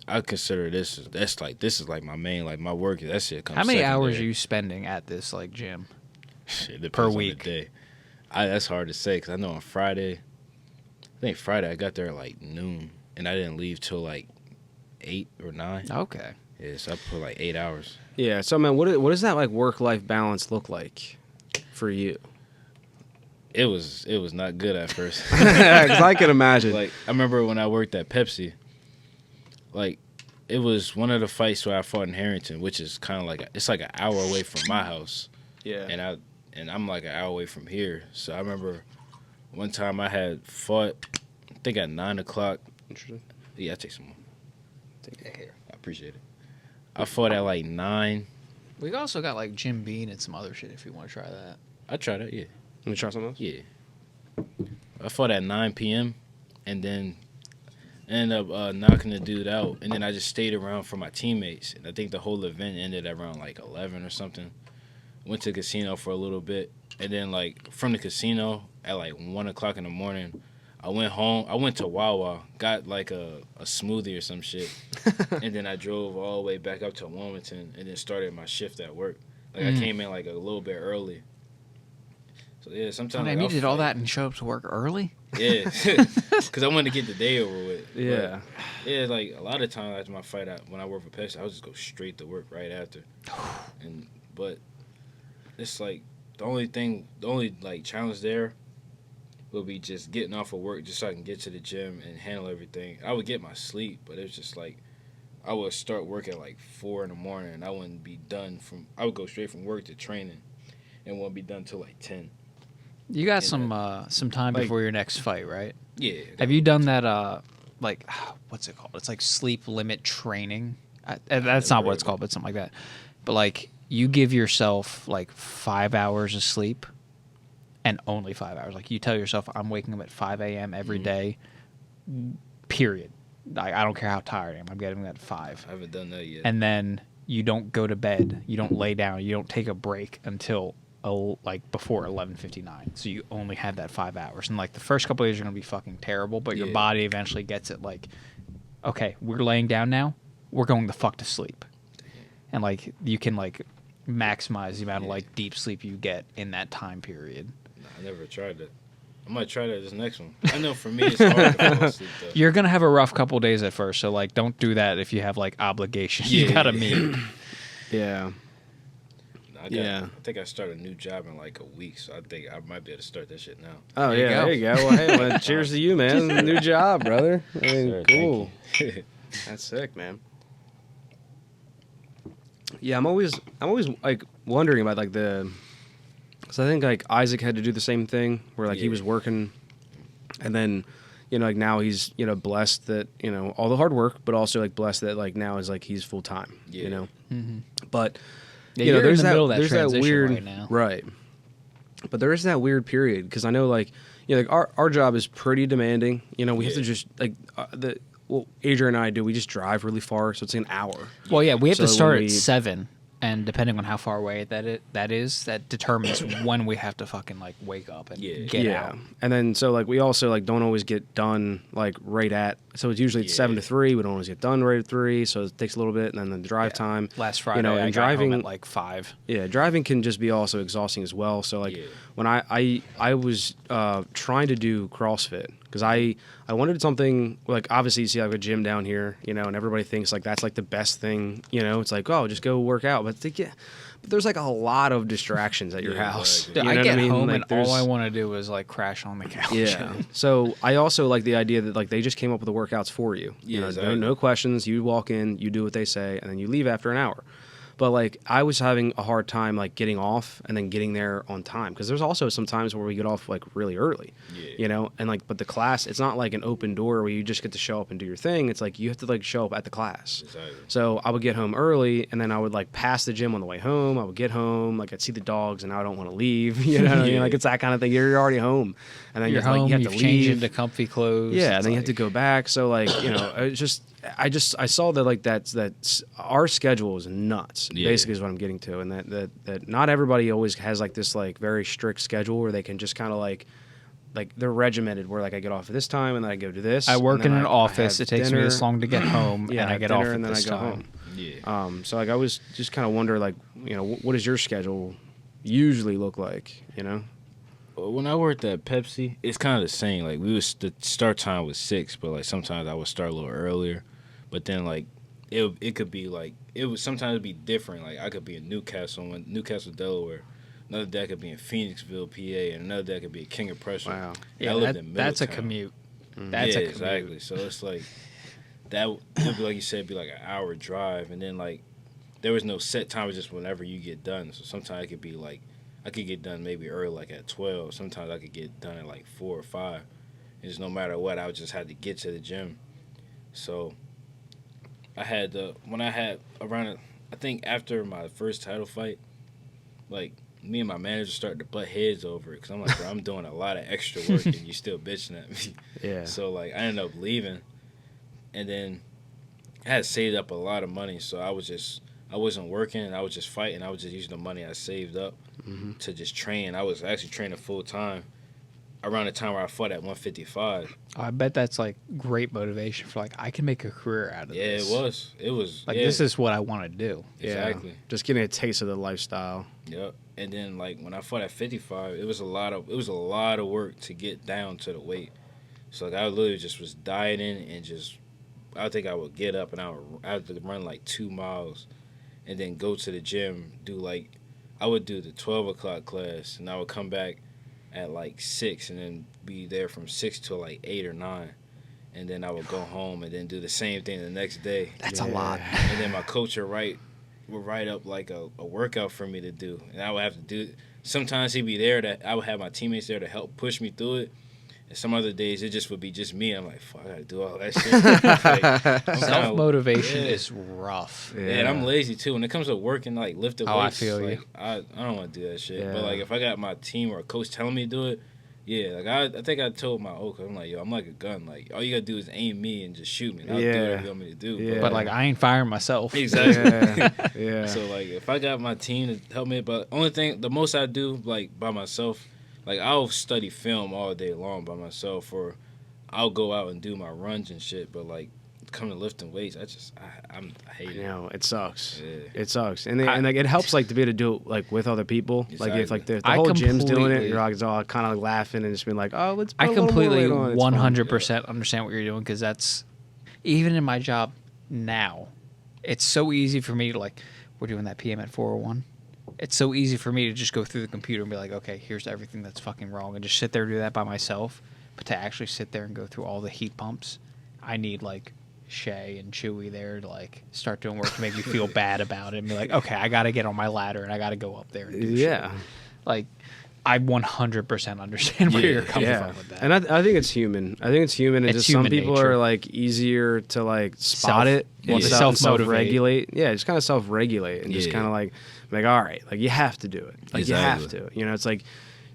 I consider this is like my main, like my work. That shit comes. How many hours are secondary. you spending at this like gym? Shit, depends per on the week? day. That's hard to say because I know on Friday, I think Friday I got there at like noon and I didn't leave till like 8 or 9. Okay. Yeah, so I put like 8 hours. Yeah. So, man, what does that like work-life balance look like for you? It was not good at first. Because I can imagine. Like I remember when I worked at Pepsi, like it was one of the fights where I fought in Harrington, which is kind of like it's like an hour away from my house, yeah. and I'm like an hour away from here. So I remember one time I had fought, I think at 9 o'clock. Interesting. Yeah, I'll take some more. Take that here. I appreciate it. I fought at like 9. We also got like Jim Bean and some other shit if you want to try that. I tried it. Yeah. Let me try something else. Yeah. I fought at 9 p.m. and then ended up knocking the dude out. And then I just stayed around for my teammates. And I think the whole event ended around like 11 or something. Went to the casino for a little bit. And then like from the casino at like 1 o'clock in the morning, I went home. I went to Wawa, got like a smoothie or some shit, and then I drove all the way back up to Wilmington, and then started my shift at work. Like I came in like a little bit early. So yeah, sometimes you did all that and show up to work early. Yeah, because I wanted to get the day over with. Yeah. But, yeah, like a lot of times after my fight, when I work for Pepsi, I would just go straight to work right after. But it's like the only like challenge there will be just getting off of work just so I can get to the gym and handle everything. I would get my sleep, but it was just like I would start work at like 4 a.m. and I wouldn't be done I would go straight from work to training and wouldn't be done till like 10. You got some time before your next fight, right? Yeah. Have you done that, like, what's it called? It's like sleep limit training. That's not what it's called, but something like that. But, like, you give yourself, like, 5 hours of sleep and only 5 hours. Like, you tell yourself, I'm waking up at 5 a.m. every day, period. I don't care how tired I am. I'm getting that at 5. I haven't done that yet. And then you don't go to bed. You don't lay down. You don't take a break until like before 11:59, so you only have that 5 hours, and like the first couple of days are gonna be fucking terrible, but your body eventually gets it. Like, okay, we're laying down now, we're going the fuck to sleep, and like you can like maximize the amount of like deep sleep you get in that time period. Nah, I never tried that. I might try that this next one. I know for me it's hard to fall asleep though. You're gonna have a rough couple days at first, so like don't do that if you have like obligations you gotta meet. Yeah. I think I start a new job in like a week, so I think I might be able to start that shit now. Oh, there you go. Well, hey, cheers to you, man. New job, brother. I mean, Sir, cool. That's sick, man. Yeah, I'm always like wondering about like because I think like Isaac had to do the same thing where like he was working, and then like now he's blessed that all the hard work, but also like blessed that like now is like he's full time. But. Yeah, there's in the middle of there's that weird right now. Right. But there is that weird period because I know like like our job is pretty demanding. We have to just like Adrian and I do. We just drive really far, so it's like an hour. Well, yeah, we have to start at 7, and depending on how far away that determines when we have to fucking like wake up and get out. And then so like we also like don't always get done like right at. So it's usually 7 to 3. We don't always get done right at 3, so it takes a little bit, and then the drive time. Last Friday, and I driving got home at like 5. Yeah, driving can just be also exhausting as well. So like when I was trying to do CrossFit because I wanted something like obviously you see like a gym down here, and everybody thinks like that's like the best thing, It's like, oh, just go work out, but there's like a lot of distractions at your house. Dude, I get home like, and all I want to do is like crash on the couch. Yeah. So I also like the idea that like they just came up with the workouts for you. Exactly. No questions. You walk in, you do what they say, and then you leave after an hour. But like I was having a hard time like getting off and then getting there on time because there's also some times where we get off like really early, and like but the class it's not like an open door where you just get to show up and do your thing. It's like you have to like show up at the class. Exactly. So I would get home early and then I would like pass the gym on the way home. I would get home, like I'd see the dogs and now I don't want to leave. Like it's that kind of thing. You're already home, and then you're home. You have to leave. Change into comfy clothes. Yeah, and then you have to go back. So like it's just. I saw that like that's our schedule is nuts. Basically, is what I'm getting to, and that not everybody always has like this like very strict schedule where they can just kind of like they're regimented. Where like I get off at this time and then I go to this. I work in an office. It takes me this long to get home, and I get off at this time. Home. Yeah. So like I was just kind of wonder like what does your schedule usually look like? When I worked at Pepsi, it's kind of the same. Like the start time was 6, but like sometimes I would start a little earlier. But then like it could be like it would sometimes be different. Like I could be in Newcastle, Delaware. Another day I could be in Phoenixville, PA, and another day I could be in King of Prussia. Wow. Yeah, that's a commute. That's a commute. Exactly. So it's like that would be like you said, it'd be like an hour drive, and then like there was no set time. It was just whenever you get done. So sometimes it could be like I could get done maybe early, like at 12. Sometimes I could get done at like 4 or 5. And just no matter what, I would just have to get to the gym. So I had when I had around, I think after my first title fight, like me and my manager started to butt heads over it because I'm like, bro, I'm doing a lot of extra work and you still bitching at me. Yeah. So like I ended up leaving, and then I had saved up a lot of money, so I wasn't working and I was just fighting. I was just using the money I saved up to just train. I was actually training full time, around the time where I fought at 155. I bet that's like great motivation for like I can make a career out of this. Yeah, it was like this is what I want to do. Exactly. Yeah, just getting a taste of the lifestyle. Yep. And then like when I fought at 55, it was a lot of work to get down to the weight. So like I literally just was dieting and just I think I would get up and I would run like 2 miles and then go to the gym, I would do the 12 o'clock class and I would come back at like 6 and then be there from 6 till like 8 or 9. And then I would go home and then do the same thing the next day. That's a lot. And then my coach would write up like a workout for me to do. And I would have to do it. Sometimes he'd be there I would have my teammates there to help push me through it. And some other days it just would be just me. I'm like, fuck, I gotta do all that shit. Like, self-motivation is rough. Yeah, and I'm lazy too. When it comes to working, like lifting weights, I feel you. I don't want to do that shit. Yeah. But like if I got my team or a coach telling me to do it, yeah, like I think I told my old coach, I'm like, yo, I'm like a gun. Like all you gotta do is aim me and just shoot me. And I'll do whatever you want me to do. Yeah. But like I ain't firing myself. Exactly. Yeah. So like if I got my team to help me, but the most I do like by myself, like I'll study film all day long by myself, or I'll go out and do my runs and shit. But like coming to lifting weights, I hate it. You know, it sucks. Yeah. It sucks, and like it helps like to be able to do it like with other people. Exactly. Like if like the whole gym's doing it, you're like all kind of laughing and just being like, oh, let's. Put I a little completely more weight on. It's fun. 100% understand what you're doing because that's even in my job now. It's so easy for me to like we're doing that PM at 4:01. It's so easy for me to just go through the computer and be like, okay, here's everything that's fucking wrong, and just sit there and do that by myself. But to actually sit there and go through all the heat pumps, I need like Shay and Chewy there to like start doing work to make me feel bad about it and be like, okay, I got to get on my ladder and I got to go up there and do shit. Like, I 100% understand where you're coming from with that. And I think it's human. I think it's human, and It's just some human people nature. are like easier to like spot it Well, and to self-regulate. Yeah, just kind of self-regulate and just Yeah. kind of like all right, like you have to do it. Like Exactly. you have to. You know, it's like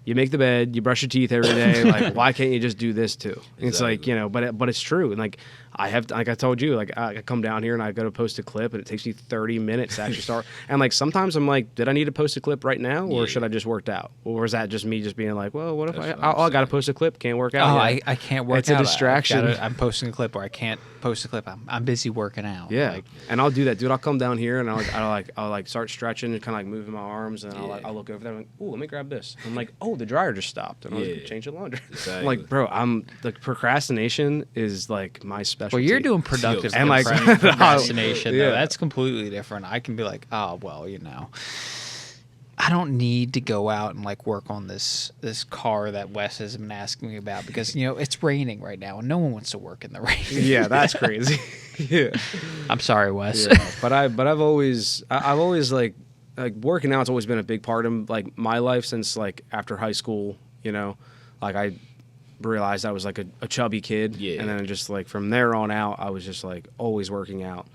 you make the bed, you brush your teeth every day. Like why can't you just do this too? It's like, you know, but it's true. And like I told you, like I come down here and I go to post a clip and it takes me 30 minutes to actually start. And like sometimes I'm like, did I need to post a clip right now or should I just worked out? Or is that just me just being like, well, what if I got to post a clip, can't work out? Oh, yet. I can't work out. It's a distraction. I'm posting a clip or I can't post a clip. I'm busy working out. Yeah, Like, and I'll do that, dude. I'll come down here and I'll start stretching and kind of like moving my arms, and I'll look over there and like, ooh, let me grab this. I'm like, oh, the dryer just stopped, and I'll change the laundry. Exactly. I'm like, bro, the procrastination is like my specialty. well, you're doing productive And, like, procrastination. yeah. Though. That's completely different. I can be like, oh, well, you know, I don't need to go out and like work on this car that Wes has been asking me about because you know it's raining right now and no one wants to work in the rain. Yeah, that's crazy. Yeah, I'm sorry, Wes. yeah. But I've always like working out's always been a big part of like my life since like after high school. You know, like I realized I was like a chubby kid, and then just like from there on out, I was just like always working out.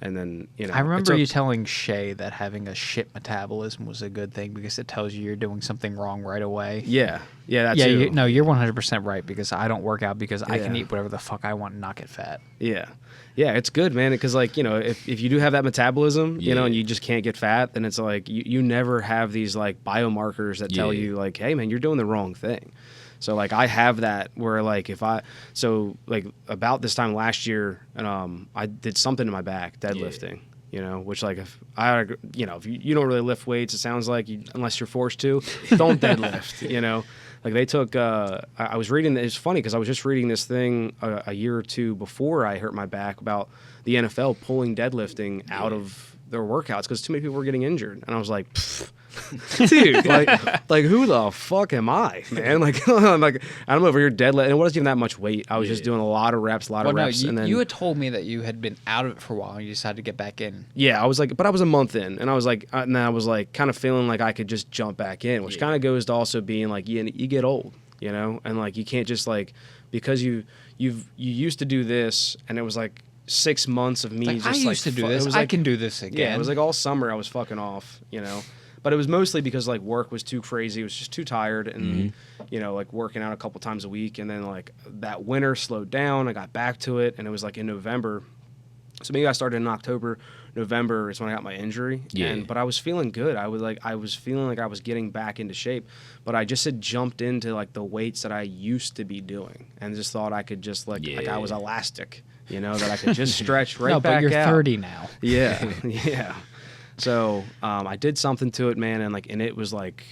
And then, you know, I remember you telling Shay that having a shit metabolism was a good thing because it tells you you're doing something wrong right away. Yeah, that Yeah, too. you're 100% right because I don't work out because I can eat whatever the fuck I want and not get fat. Yeah, it's good, man. Because like you know, if you do have that metabolism, you know, and you just can't get fat, then it's like you never have these like biomarkers that tell you like, hey, man, you're doing the wrong thing. So like I have that where like like about this time last year, I did something in my back deadlifting. You know, which like if you don't really lift weights, it sounds like unless you're forced to, don't deadlift. You know. Like they took, I was reading, it's funny because I was just reading this thing a year or two before I hurt my back about the NFL pulling deadlifting out of their workouts because too many people were getting injured. And I was like, dude, like who the fuck am I, man? Like I'm over here deadlift, and it wasn't even that much weight. I was just doing a lot of reps, and then you had told me that you had been out of it for a while and you decided to get back in. Yeah, I was like, but I was a month in, and I was like kind of feeling like I could just jump back in, which kind of goes to also being like, you get old, you know, and like you can't just like because you used to do this, and it was like 6 months of me like, just I like used to do this. It was I like, can do this again. Yeah, it was like all summer I was fucking off, you know. But it was mostly because like work was too crazy. I was just too tired, and you know, like working out a couple times a week. And then like that winter slowed down. I got back to it, and it was like in November. So maybe I started in October, November is when I got my injury. Yeah. But I was feeling good. I was feeling like I was getting back into shape. But I just had jumped into like the weights that I used to be doing, and just thought I could just like I was elastic, you know, that I could just stretch right back out. No, but you're 30 now. Yeah, yeah. So I did something to it, man, and it was like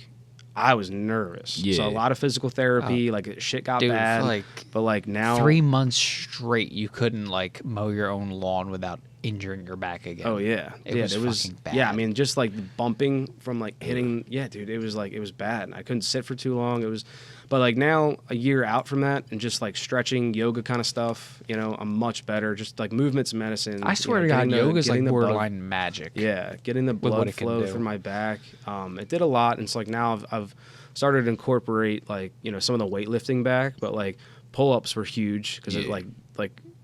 I was nervous. Yeah. So a lot of physical therapy, like shit got Dude, bad. like, but like now 3 months straight, you couldn't like mow your own lawn without injuring your back again. Oh yeah, it was fucking bad. Yeah, I mean, just like the bumping from like hitting. Yeah, dude, it was bad. I couldn't sit for too long. It was, but like now a year out from that and just like stretching, yoga kind of stuff. You know, I'm much better. Just like movement's medicine. I swear to God, yoga's like borderline magic. Yeah, getting the blood flow through my back. It did a lot, and it's like now I've started to incorporate like some of the weightlifting back, but like pull-ups were huge because it like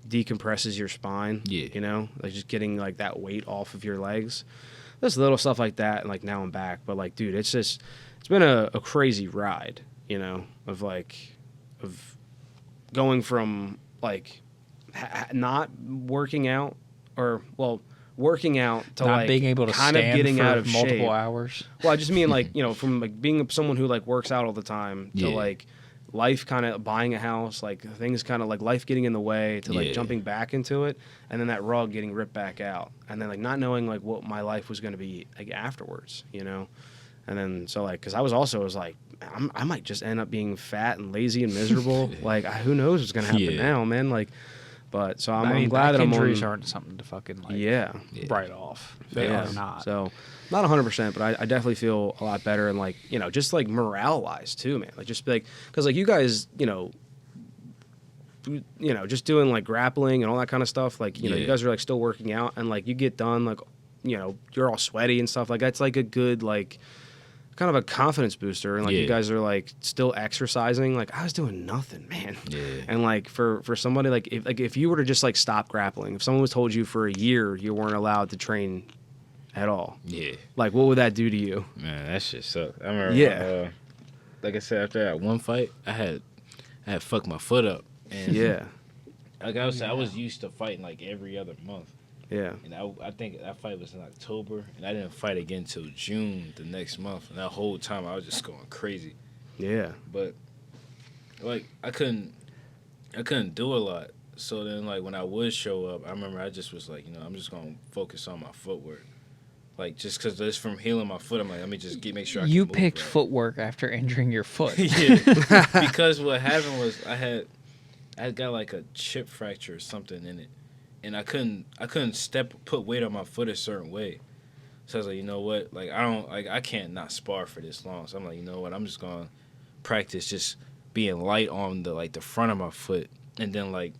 decompresses your spine. Yeah. Like just getting like that weight off of your legs. There's little stuff like that, and like now I'm back. But like, dude, it's been a crazy ride, of going from like not working out working out to not like being able to kind of stand getting for out of multiple shape. hours. Well, I just mean like, from like being someone who like works out all the time to like life kind of buying a house, like things kind of like life getting in the way to like jumping back into it, and then that rug getting ripped back out, and then like not knowing like what my life was going to be like afterwards, and then so like because I was like I might just end up being fat and lazy and miserable. Like who knows what's going to happen now, man. Like, but so I'm glad that injuries aren't something to fucking like write off. They are not. So not 100%, but I definitely feel a lot better, and like just like morale wise too, man. Like just like because like you guys just doing like grappling and all that kind of stuff. Like you guys are like still working out, and like you get done like you're all sweaty and stuff. Like that's like a good like kind of a confidence booster, and like you guys are like still exercising. Like I was doing nothing, man. And like for somebody like if you were to just like stop grappling, if someone was told you for a year you weren't allowed to train at all, like what would that do to you? Man, that shit sucked. I remember like I said, after that one fight I had fucked my foot up, and like I was used to fighting like every other month. And I think that fight was in October, and I didn't fight again until June the next month. And that whole time, I was just going crazy. But like I couldn't do a lot. So then, like when I would show up, I remember I just was like, I'm just gonna focus on my footwork. Like just because it's from healing my foot, I'm like, let me just make sure I can move picked right. footwork after injuring your foot. Because what happened was I got like a chip fracture or something in it. And I couldn't put weight on my foot a certain way. So I was like, you know what? Like I can't not spar for this long. So I'm like, you know what? I'm just gonna practice just being light on the front of my foot. And then like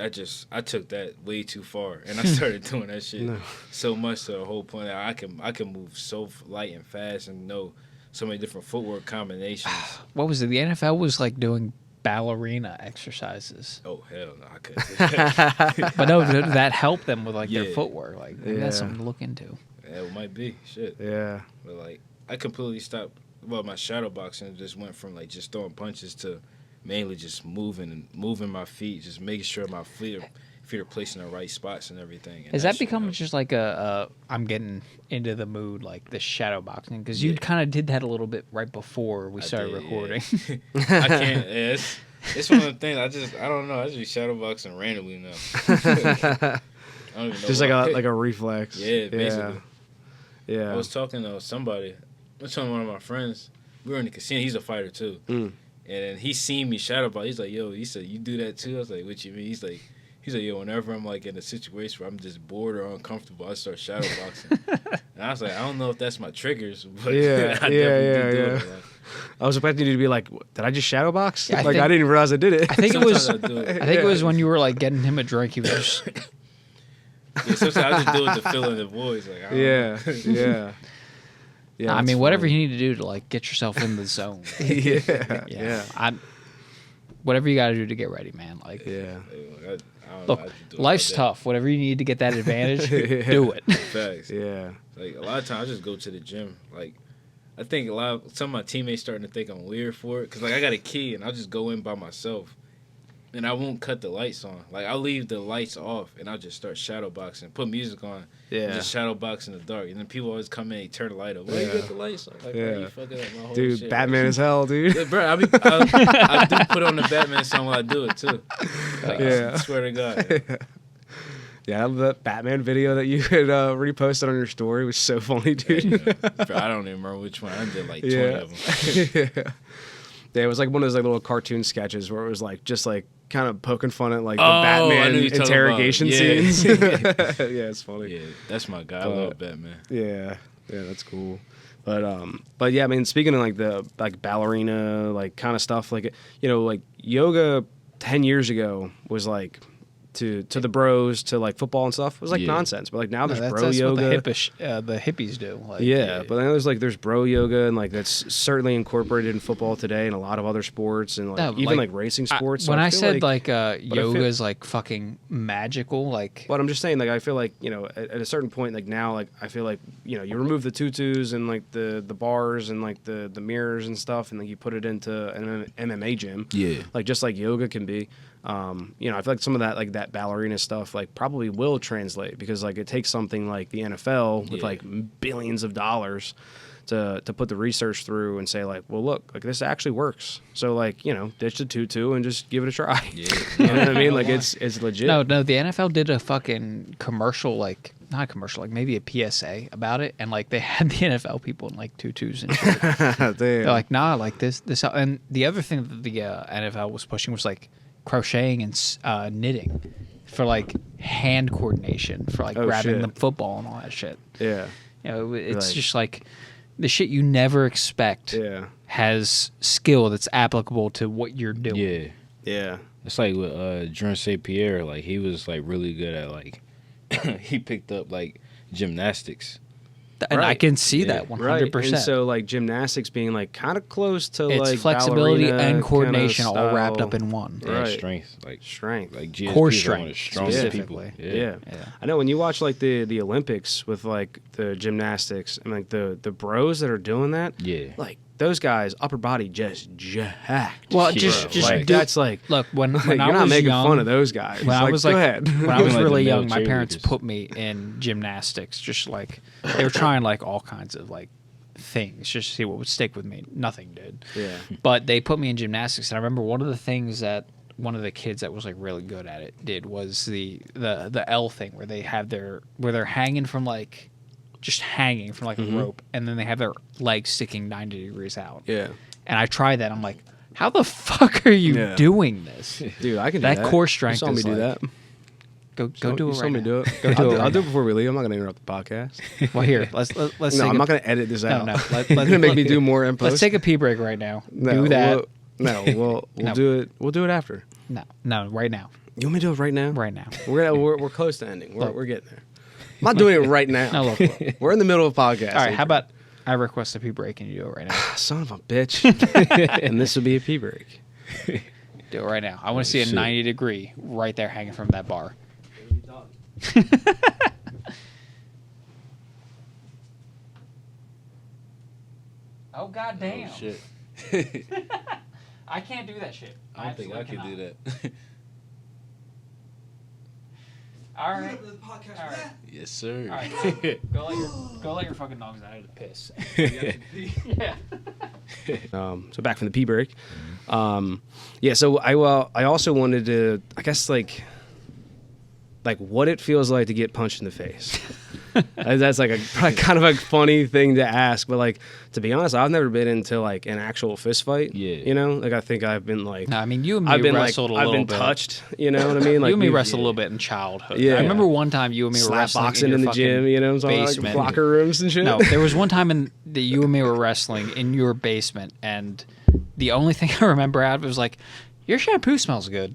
I took that way too far, and I started doing that shit so much to the whole point that I can move so light and fast and know so many different footwork combinations. What was it? The NFL was like doing ballerina exercises. Oh hell no, I couldn't do that. But no, that helped them with like their footwork. Like that's something to look into. Yeah, it might be shit. Yeah, but like I completely stopped. Well, my shadow boxing just went from like just throwing punches to mainly just moving my feet, just making sure my feet are placed in the right spots and everything. And has that become just like I'm getting into the mood, like the shadow boxing? Because you kind of did that a little bit right before we started recording. I can't. It's one of the things. I don't know. I just be shadow boxing randomly now. I don't even know just like a reflex. Yeah, basically. Yeah. I was talking to somebody. I was telling one of my friends. We were in the casino. He's a fighter too. And he seen me shadow box. He's like, yo, he said, you do that too? I was like, what you mean? He's like, yo, whenever I'm like in a situation where I'm just bored or uncomfortable, I start shadow boxing. And I was like, I don't know if that's my triggers, but I definitely do it. I was expecting you to be like, did I just shadow box? Yeah, I didn't even realize I did it. I think it was. I do it. I think it was when you were like getting him a drink. He was just. Yeah, sometimes I just do it to fill in the voids. Like, I don't know. Yeah, I mean, whatever you need to do to like get yourself in the zone. Whatever you got to do to get ready, man. Like, look, life's tough. Whatever you need to get that advantage, do it. Facts. Yeah. Like a lot of times, I just go to the gym. Like, I think some of my teammates starting to think I'm weird for it because like I got a key and I'll just go in by myself and I won't cut the lights on. Like, I'll leave the lights off, and I'll just start shadow boxing, put music on, and just shadow box in the dark. And then people always come in and turn the light up. Why you got the lights on? Like, bro, you fucking up my whole dude, shit. Batman as hell, dude. Yeah, bro, I do put on the Batman song while I do it, too. Like, I swear to God. Yeah, that Batman video that you had reposted on your story was so funny, dude. Bro, I don't even remember which one. I did like 20 of them. Yeah, it was like one of those like little cartoon sketches where it was like just like kind of poking fun at like the Batman interrogation scenes. Yeah, it's funny. Yeah, that's my guy. I love Batman. Yeah, that's cool. But yeah, I mean, speaking of like the like ballerina like kind of stuff, like like yoga 10 years ago was like to the bros to like football and stuff was like nonsense. But like now there's bro yoga. What the hippies do. Like, but then there's bro yoga and like that's certainly incorporated in football today and a lot of other sports and like even like racing sports. When I said like yoga is like fucking magical, like. But I'm just saying like I feel like at a certain point like now like I feel like you remove the tutus and like the bars and like the mirrors and stuff and like you put it into an MMA gym. Yeah. Like just like yoga can be. I feel like some of that like that ballerina stuff like probably will translate because like it takes something like the NFL with like billions of dollars to put the research through and say like, well, look, like this actually works. So like ditch the tutu and just give it a try. Yeah. You know what I mean? Like it's legit. No, the NFL did a fucking commercial like. Not a commercial, like maybe a PSA about it, and like they had the NFL people in like tutus and shit. They're like, nah, like this, and the other thing that the NFL was pushing was like crocheting and knitting for like hand coordination for like grabbing the football and all that shit. Yeah, it's just like the shit you never expect. Has skill that's applicable to what you're doing. Yeah. It's like with Jean St. Pierre, like he was like really good at like. He picked up like gymnastics, and I can see that 100%. Right. And so like gymnastics being like kind of close to it's like flexibility and coordination kind of all wrapped up in one. Yeah, strength, like GSP core strength, specifically. Yeah. I know when you watch like the Olympics with like the gymnastics and like the bros that are doing that. Yeah, like. Those guys, upper body just jacked. Well, just like, that's like look when like, I you're was not making young, fun of those guys. When I was like, when I was like really young, my parents put me in gymnastics. Just like they were trying like all kinds of like things just to see what would stick with me. Nothing did. Yeah. But they put me in gymnastics, and I remember one of the things that one of the kids that was like really good at it did was the L thing where they have where they're hanging from like. Just hanging from like a rope, and then they have their legs sticking 90 degrees out. Yeah. And I tried that. I'm like, how the fuck are you doing this? Dude, I can do that. That core strength you saw me do that. Go do it right now. Do it. I'll do it before we leave. I'm not going to interrupt the podcast. Well, here, let's no, I'm not going to edit this out. No. Let's going to make me do more in post. Let's take a pee break right now. Do that. We'll do it. We'll do it after. No, right now. You want me to do it right now? Right now. We're close to ending. We're getting there. I'm not doing it right now. No, look. We're in the middle of a podcast. All right, how about I request a pee break and you do it right now? Son of a bitch. And this will be a pee break. Do it right now. I want to see a 90 degree right there hanging from that bar. Oh, goddamn. Oh, shit. I can't do that shit. I don't think I can do that. All right. All right. Yes, sir. All right. Go let your fucking dogs out of the piss. Yeah. So back from the pee break. Yeah. So I also wanted to, I guess like what it feels like to get punched in the face. That's like kind of a funny thing to ask, but like to be honest, I've never been into like an actual fist fight. Yeah, like I think I've been like. No, I mean you and me wrestled a little bit. I've been touched. You know what I mean? Like you and me wrestled a little bit in childhood. Yeah, I remember one time you and me were wrestling boxing in the gym. You know, like locker rooms and shit. No, there was one time that you and me were wrestling in your basement, and the only thing I remember out of it was like, your shampoo smells good.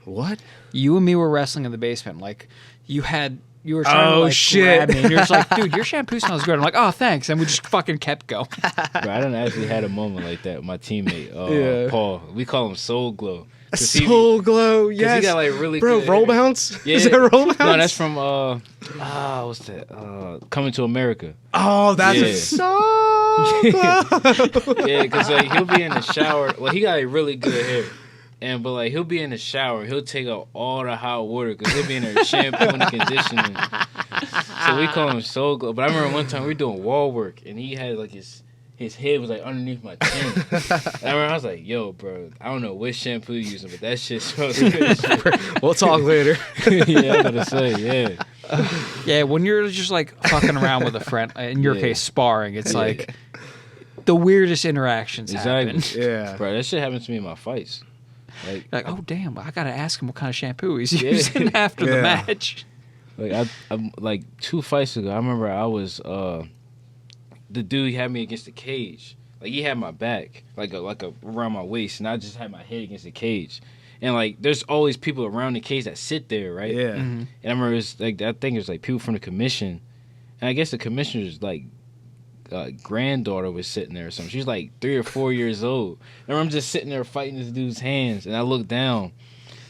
What? You and me were wrestling in the basement. Like you were trying to grab me, and you're just like, dude, your shampoo smells good. I'm like, oh, thanks, and we just fucking kept going. Bro, I done actually had a moment like that with my teammate, Paul. We call him Soul Glow. Soul Glow, yes. He got like really bro, good roll bounce. Yeah. Is that roll bounce? No, that's from what's that? Coming to America. Oh, that's Soul Glow. Yeah, because like he'll be in the shower. Well, he got like really good hair. But like he'll be in the shower, he'll take out all the hot water because he'll be in there shampooing and conditioning. So we call him Soul Glow. But I remember one time we were doing wall work and he had like his head was like underneath my chin. And I was like, yo, bro, I don't know what shampoo you're using, but that shit smells good. We'll talk later. Yeah, I'm gonna say, yeah. Yeah, when you're just like fucking around with a friend, in your case, sparring, it's like the weirdest interactions happen. Yeah. Bro, that shit happens to me in my fights. Like, oh, damn, I got to ask him what kind of shampoo he's using after the match. Like, I'm like 2 fights ago, I remember I was, the dude had me against the cage. Like, he had my back, like around my waist, and I just had my head against the cage. And, like, there's always people around the cage that sit there, right? Yeah. Mm-hmm. And I remember, it's like, I think it was, like, people from the commission. And I guess the commissioner's, like, granddaughter was sitting there or something. She was, like, 3 or 4 years old. And I'm just sitting there fighting this dude's hands. And I look down,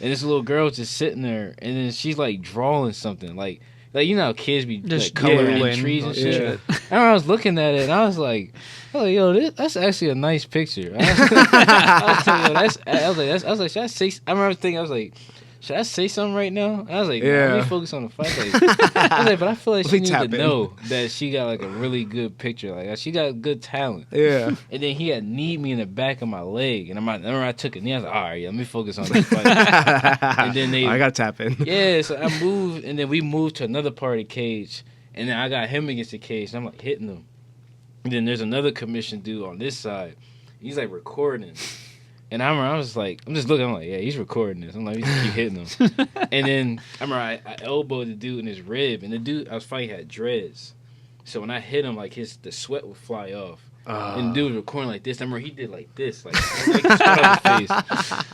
and this little girl was just sitting there. And then she's, like, drawing something. Like you know how kids be just like, coloring trees and shit. Yeah. And I was looking at it, and I was like, yo, that's actually a nice picture. I was like, should I say? I remember thinking, I was like, should I say something right now? And I was like, let me focus on the fight. I was like, but I feel like she needs to know that she got like a really good picture. Like she got good talent. Yeah. And then he had kneed me in the back of my leg, and I remember I took a knee. I was like, all right, let me focus on the fight. And then I got to tap in. Yeah, so I moved, and then we moved to another part of the cage, and then I got him against the cage, and I'm like hitting him. And then there's another commission dude on this side. He's like recording. And I remember I was like, I'm just looking, I'm like, yeah, he's recording this. I'm like, we just keep hitting him. And then I remember I elbowed the dude in his rib, and the dude I was fighting had dreads. So when I hit him, like the sweat would fly off. And the dude was recording like this. I remember he did like this, like sweat on his face.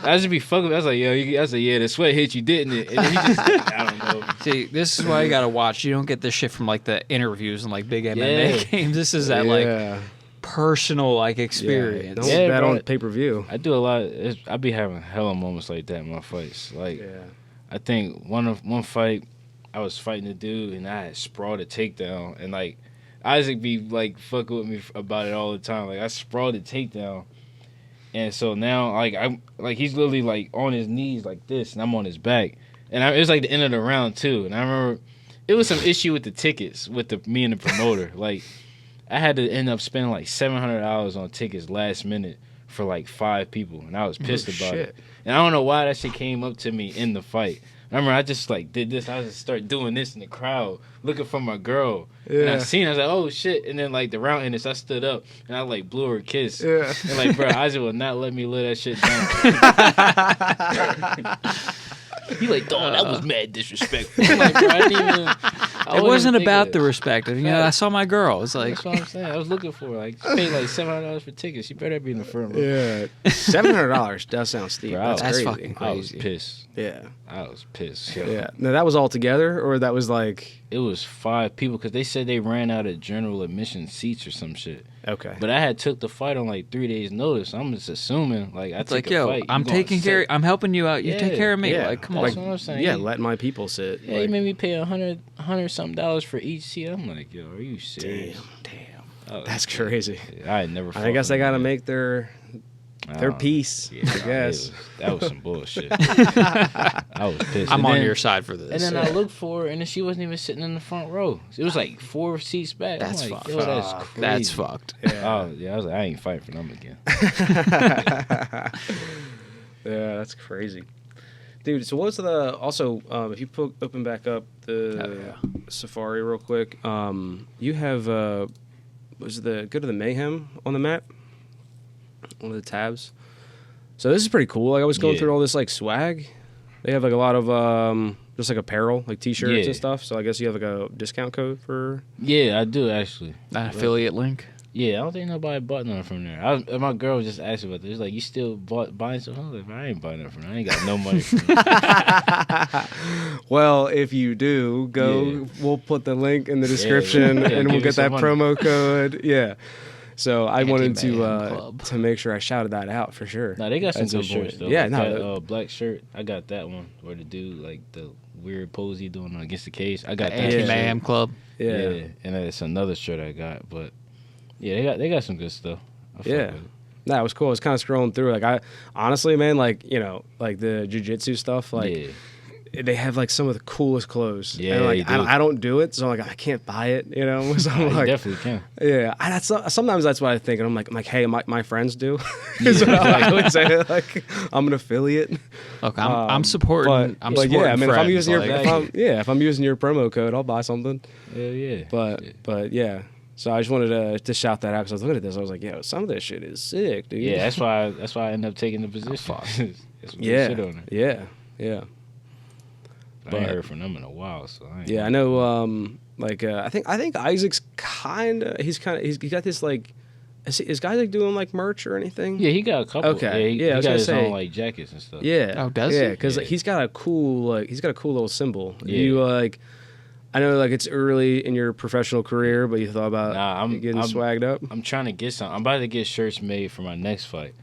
I just be fucking with. I was like, yeah, the sweat hit you, didn't it? And then he just like, I don't know. See, this is why you gotta watch. You don't get this shit from like the interviews and like big MMA games. This is that like personal like experience. Don't bet on pay-per-view. I do a lot. I be having hella moments like that in my fights. Like, I think one fight, I was fighting a dude and I had sprawled a takedown, and like Isaac be like fucking with me about it all the time. Like I sprawled a takedown, and so now like I'm like he's literally like on his knees like this, and I'm on his back, and it was like the end of the round too. And I remember it was some issue with the tickets with me and the promoter. Like I had to end up spending like $700 on tickets last minute for like 5 people, and I was pissed about it. And I don't know why that shit came up to me in the fight. I remember I just like did this. I just started doing this in the crowd, looking for my girl. And I seen her, I was like, oh shit. And then like the round ended, so I stood up and I like blew her a kiss. Yeah. And like, bro, Isaac will not let me live that shit down. He like, dog, that was mad disrespectful. I'm like, bro, I didn't even. It wasn't about the respect. You know, I saw my girl. It's like that's what I'm saying. I was looking for her. Like, she paid like $700 for tickets. She better be in the front row. Yeah, $700 does sound steep. Bro, that's crazy. Fucking crazy. I was pissed. Yeah, I was pissed. Yo. Yeah. Now that was all together, or that was like it was 5 people because they said they ran out of general admission seats or some shit. Okay. But I had took the fight on like 3 days' notice. I'm just assuming like it's like, yo, fight, I'm taking care. I'm helping you out. You take care of me. Yeah. Like, come on. That's what I'm saying. Yeah, let my people sit. Yeah, he made me pay $100 something for each seat. I'm like, yo, are you serious? Damn. That's crazy. I had never. I guess I gotta make their peace. Yeah, I guess that was some bullshit. I was pissed. I'm on your side for this. And then I looked for her, and then she wasn't even sitting in the front row. It was like 4 seats back. That's like, fucked. yo, that's crazy. That's fucked. Yeah. I was like, I ain't fighting for them again. Yeah, that's crazy. Dude, so what's the also if you open back up the Safari real quick, you have was the go to the Mayhem on the map, one of the tabs. So this is pretty cool. Like I was going through all this like swag. They have like a lot of just like apparel, like t-shirts and stuff. So I guess you have like a discount code for. Yeah, I do actually. An affiliate link. Yeah, I don't think nobody bought nothing from there. My girl was just asking about this. She's like, you still buying something? I was like, I ain't buying nothing from there. I ain't got no money from there. Well, if you do, go. We'll put the link in the description, and we'll get that promo code. Yeah. So I wanted to make sure I shouted that out for sure. No, they got some good shirts though. Yeah, like that black shirt. I got that one where the dude like the weird pose he doing against the cage. I got that Anti-Mayhem Club. Yeah, and it's another shirt I got, but. Yeah, they got some good stuff. Yeah. That was cool. I was kind of scrolling through. Like, I honestly, man, like, you know, like the jiu-jitsu stuff, like, they have like some of the coolest clothes. Yeah, and, like, I don't do it, so I'm like, I can't buy it, you know? So I'm like, you definitely can. Yeah, sometimes that's what I think, and I'm like, hey, my friends do. Is what I would say. Like, I'm an affiliate. Look, I'm supporting. I'm supporting yeah, I mean, friends, if I'm using your promo code, I'll buy something. Yeah. But yeah. So I just wanted to shout that out because I was looking at this. I was like, yo, some of this shit is sick, dude. Yeah, that's why I ended up taking the position. Yeah. Shit on it. Yeah. I ain't heard from them in a while, so I ain't I know. I think Isaac's he's got this like. Is guy like doing like merch or anything? Yeah, he got a couple. Okay. Yeah, he got his say, own like jackets and stuff. Yeah. Oh, does he? Yeah, because he's got a cool little symbol. Yeah. You like. I know, like, it's early in your professional career, but you thought about getting swagged up? I'm trying to get some. I'm about to get shirts made for my next fight.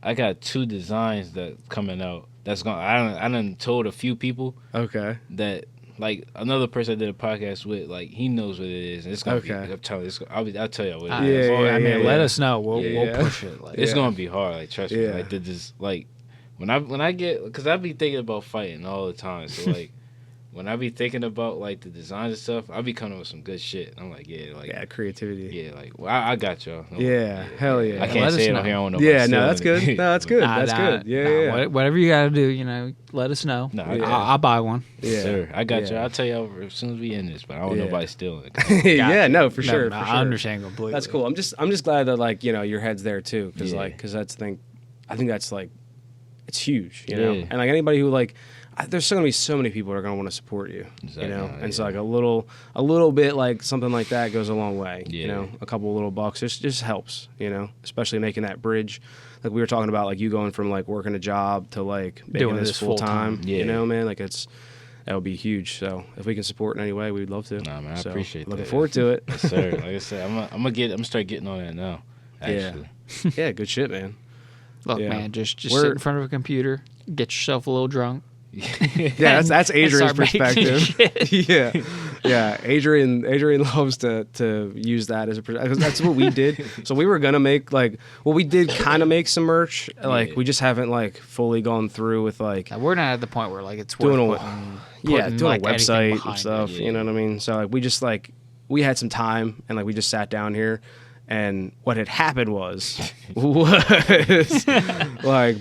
I got 2 designs that coming out. That's going. I done told a few people. Okay. That, like, another person I did a podcast with, like, he knows what it is. And it's gonna be. Okay. I'm telling you, I'll tell you what it is. I mean, let us know. We'll push it. Like, it's gonna be hard. Like, trust me. Like, when I get, because I be thinking about fighting all the time. So like. When I be thinking about, like, the designs and stuff, I be coming with some good shit. I'm like, creativity. Yeah, like, well, I got y'all. Hell yeah. I can't say it on here. I don't know. Yeah, no, that's good. No, that's good. That's good. Yeah. Whatever you got to do, you know, let us know. I'll buy one. Yeah, sir. I got you. I'll tell you as soon as we end this, but I don't want nobody stealing it. Yeah, no, for sure. For sure. I understand completely. That's cool. I'm just glad that, like, you know, your head's there too, because that's the thing. I think that's like, it's huge, you know. And like anybody who like. There's going to be so many people that are going to want to support you, you know, and so like a little bit like something like that goes a long way, you know, a couple little bucks just helps, you know, especially making that bridge, like we were talking about, like you going from like working a job to like doing this full time, you know, man, like that would be huge. So if we can support in any way, we'd love to. Nah, man, I appreciate that. Looking forward to it. Yes, sir. Like I said, I'm gonna start getting on that now. Actually, yeah, good shit, man. Look, man, just sit in front of a computer, get yourself a little drunk. Yeah, that's Adrian's perspective. yeah. Adrian loves to use that as a perspective. That's what we did. So we were gonna make we did kind of make some merch. Like we just haven't like fully gone through with like. We're not at the point where like it's worth doing like, a website and stuff. Yeah. You know what I mean? So like we just like we had some time and like we just sat down here. And what had happened was like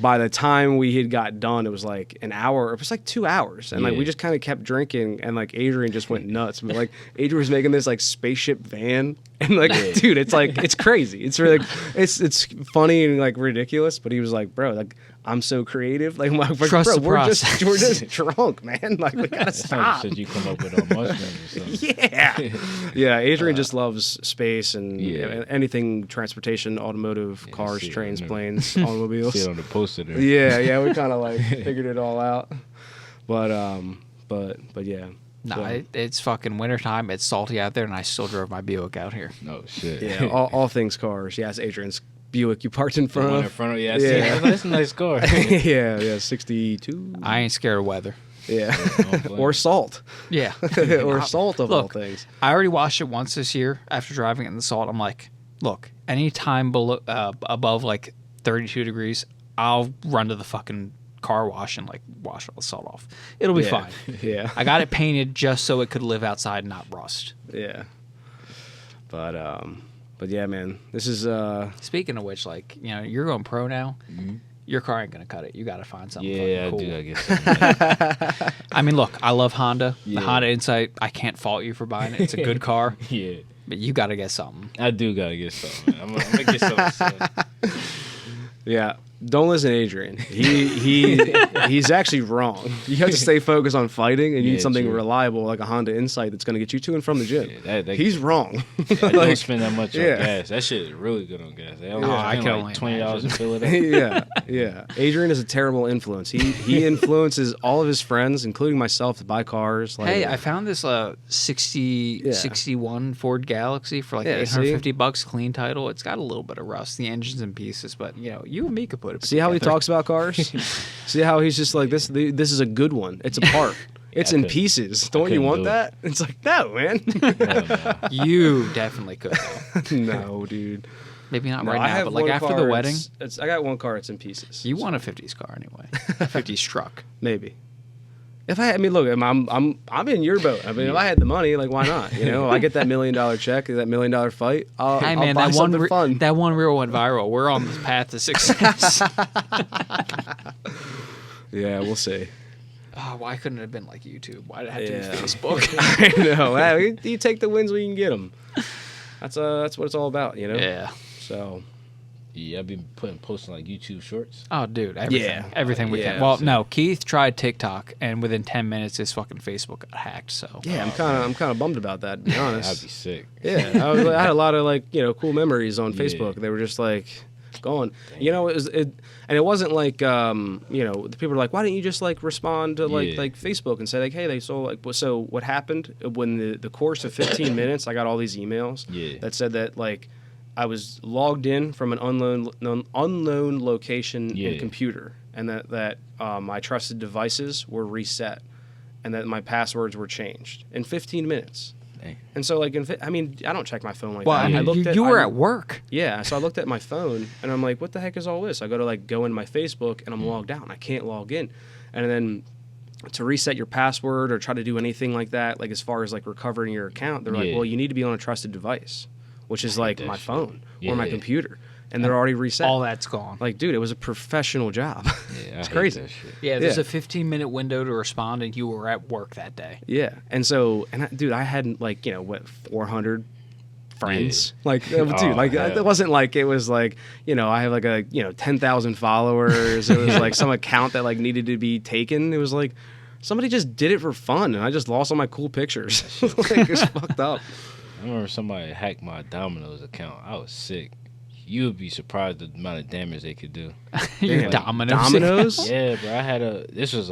by the time we had got done, it was like an hour. It was like 2 hours, and like we just kind of kept drinking, and like Adrian just went nuts. But like Adrian was making this like spaceship van, and like dude, it's like it's crazy. It's really it's funny and like ridiculous. But he was like, bro, like I'm so creative. Like, Trust the process. We're just drunk, man. Like we gotta stop. Said you come up with on mushrooms or something. Yeah. Adrian just loves space and anything transportation, automotive, cars, trains, planes, automobiles. See it on the poster there. Yeah. We kind of like figured it all out. But yeah. No, it's fucking wintertime. It's salty out there, and I still drove my Buick out here. No shit. Yeah, all things cars. Yeah, it's Adrian's Buick you parked in front of. That's a nice car. yeah, 62. I ain't scared of weather. Yeah, or salt. Yeah, or salt of all things. I already washed it once this year after driving it in the salt. I'm like, look, anytime below above like 32 degrees, I'll run to the fucking car wash and like wash all the salt off. It'll be fine. Yeah, I got it painted just so it could live outside and not rust. Yeah, but yeah, man, this is. Speaking of which, like, you know, you're going pro now. Mm-hmm. Your car ain't gonna cut it. You got to find something. Yeah, cool. I do. I guess. I mean, look, I love Honda. The Honda Insight. I can't fault you for buying it. It's a good car. Yeah, but you got to get something. I do gotta get something. I'm gonna get something soon. Yeah. Don't listen to Adrian. He's actually wrong. You have to stay focused on fighting, and you need something reliable like a Honda Insight that's going to get you to and from the gym. Yeah, he's wrong. I don't spend that much on gas. That shit is really good on gas. I can like $20 to fill it up. Yeah. Adrian is a terrible influence. He influences all of his friends, including myself, to buy cars. Like, hey, I found this 61 Ford Galaxy for like $850 clean title. It's got a little bit of rust. The engine's in pieces, but you know, you and me could put it. See how he talks about cars? See how he's just like this. This is a good one. It's a part. It's in pieces. Don't you want that? It's like, no, man. You definitely could. No, dude. Maybe not No, right I now, have but like one after car, the wedding. I got one car. It's in pieces. You want a 50s car anyway. A 50s truck. Maybe. I mean, look, I'm in your boat. I mean, if I had the money, like, why not? You know, I get that $1 million check, that $1 million fight. Hey man, I'll buy something fun. That one reel went viral. We're on this path to success. Yeah, we'll see. Oh, why couldn't it have been like YouTube? Why did it have to Yeah. be Facebook? I know. Hey, you take the wins when you can get them. That's what it's all about, you know. Yeah. So. Yeah, I've been posting like YouTube shorts. Oh, dude, everything we Yeah, can. Well, so- no, Keith tried TikTok, and within 10 minutes, his fucking Facebook got hacked. So Yeah, I'm kind of bummed about that, to be honest. That'd be sick. Yeah, I had a lot of like cool memories on Facebook. They were just like gone. You know, and it wasn't like the people were like, why didn't you just like respond to like Facebook and say like, hey, they sold like. So what happened when the course of 15 minutes, I got all these emails that said that like I was logged in from an unknown location and computer, and that my trusted devices were reset, and that my passwords were changed in 15 minutes. Dang. And so, like, I mean, I don't check my phone like well, that. I mean, you were at work. Yeah, so I looked at my phone, and I'm like, what the heck is all this? I go to, like, go into my Facebook, and I'm logged out, and I can't log in. And then to reset your password or try to do anything like that, like, as far as, like, recovering your account, they're like, well, you need to be on a trusted device, which is, like, my phone or my computer. And they're already reset. All that's gone. Like, dude, it was a professional job. Yeah, It's crazy. Yeah, there's a 15-minute window to respond, and you were at work that day. Yeah, and so, dude, I had like 400 friends. Like, dude, it wasn't like it was like I have like a 10,000 followers. It was like some account that like needed to be taken. It was like somebody just did it for fun, and I just lost all my cool pictures. Like, it's fucked up. I remember somebody hacked my Domino's account. I was sick. You would be surprised at the amount of damage they could do. Your Like, Domino's? Yeah, bro. I had this was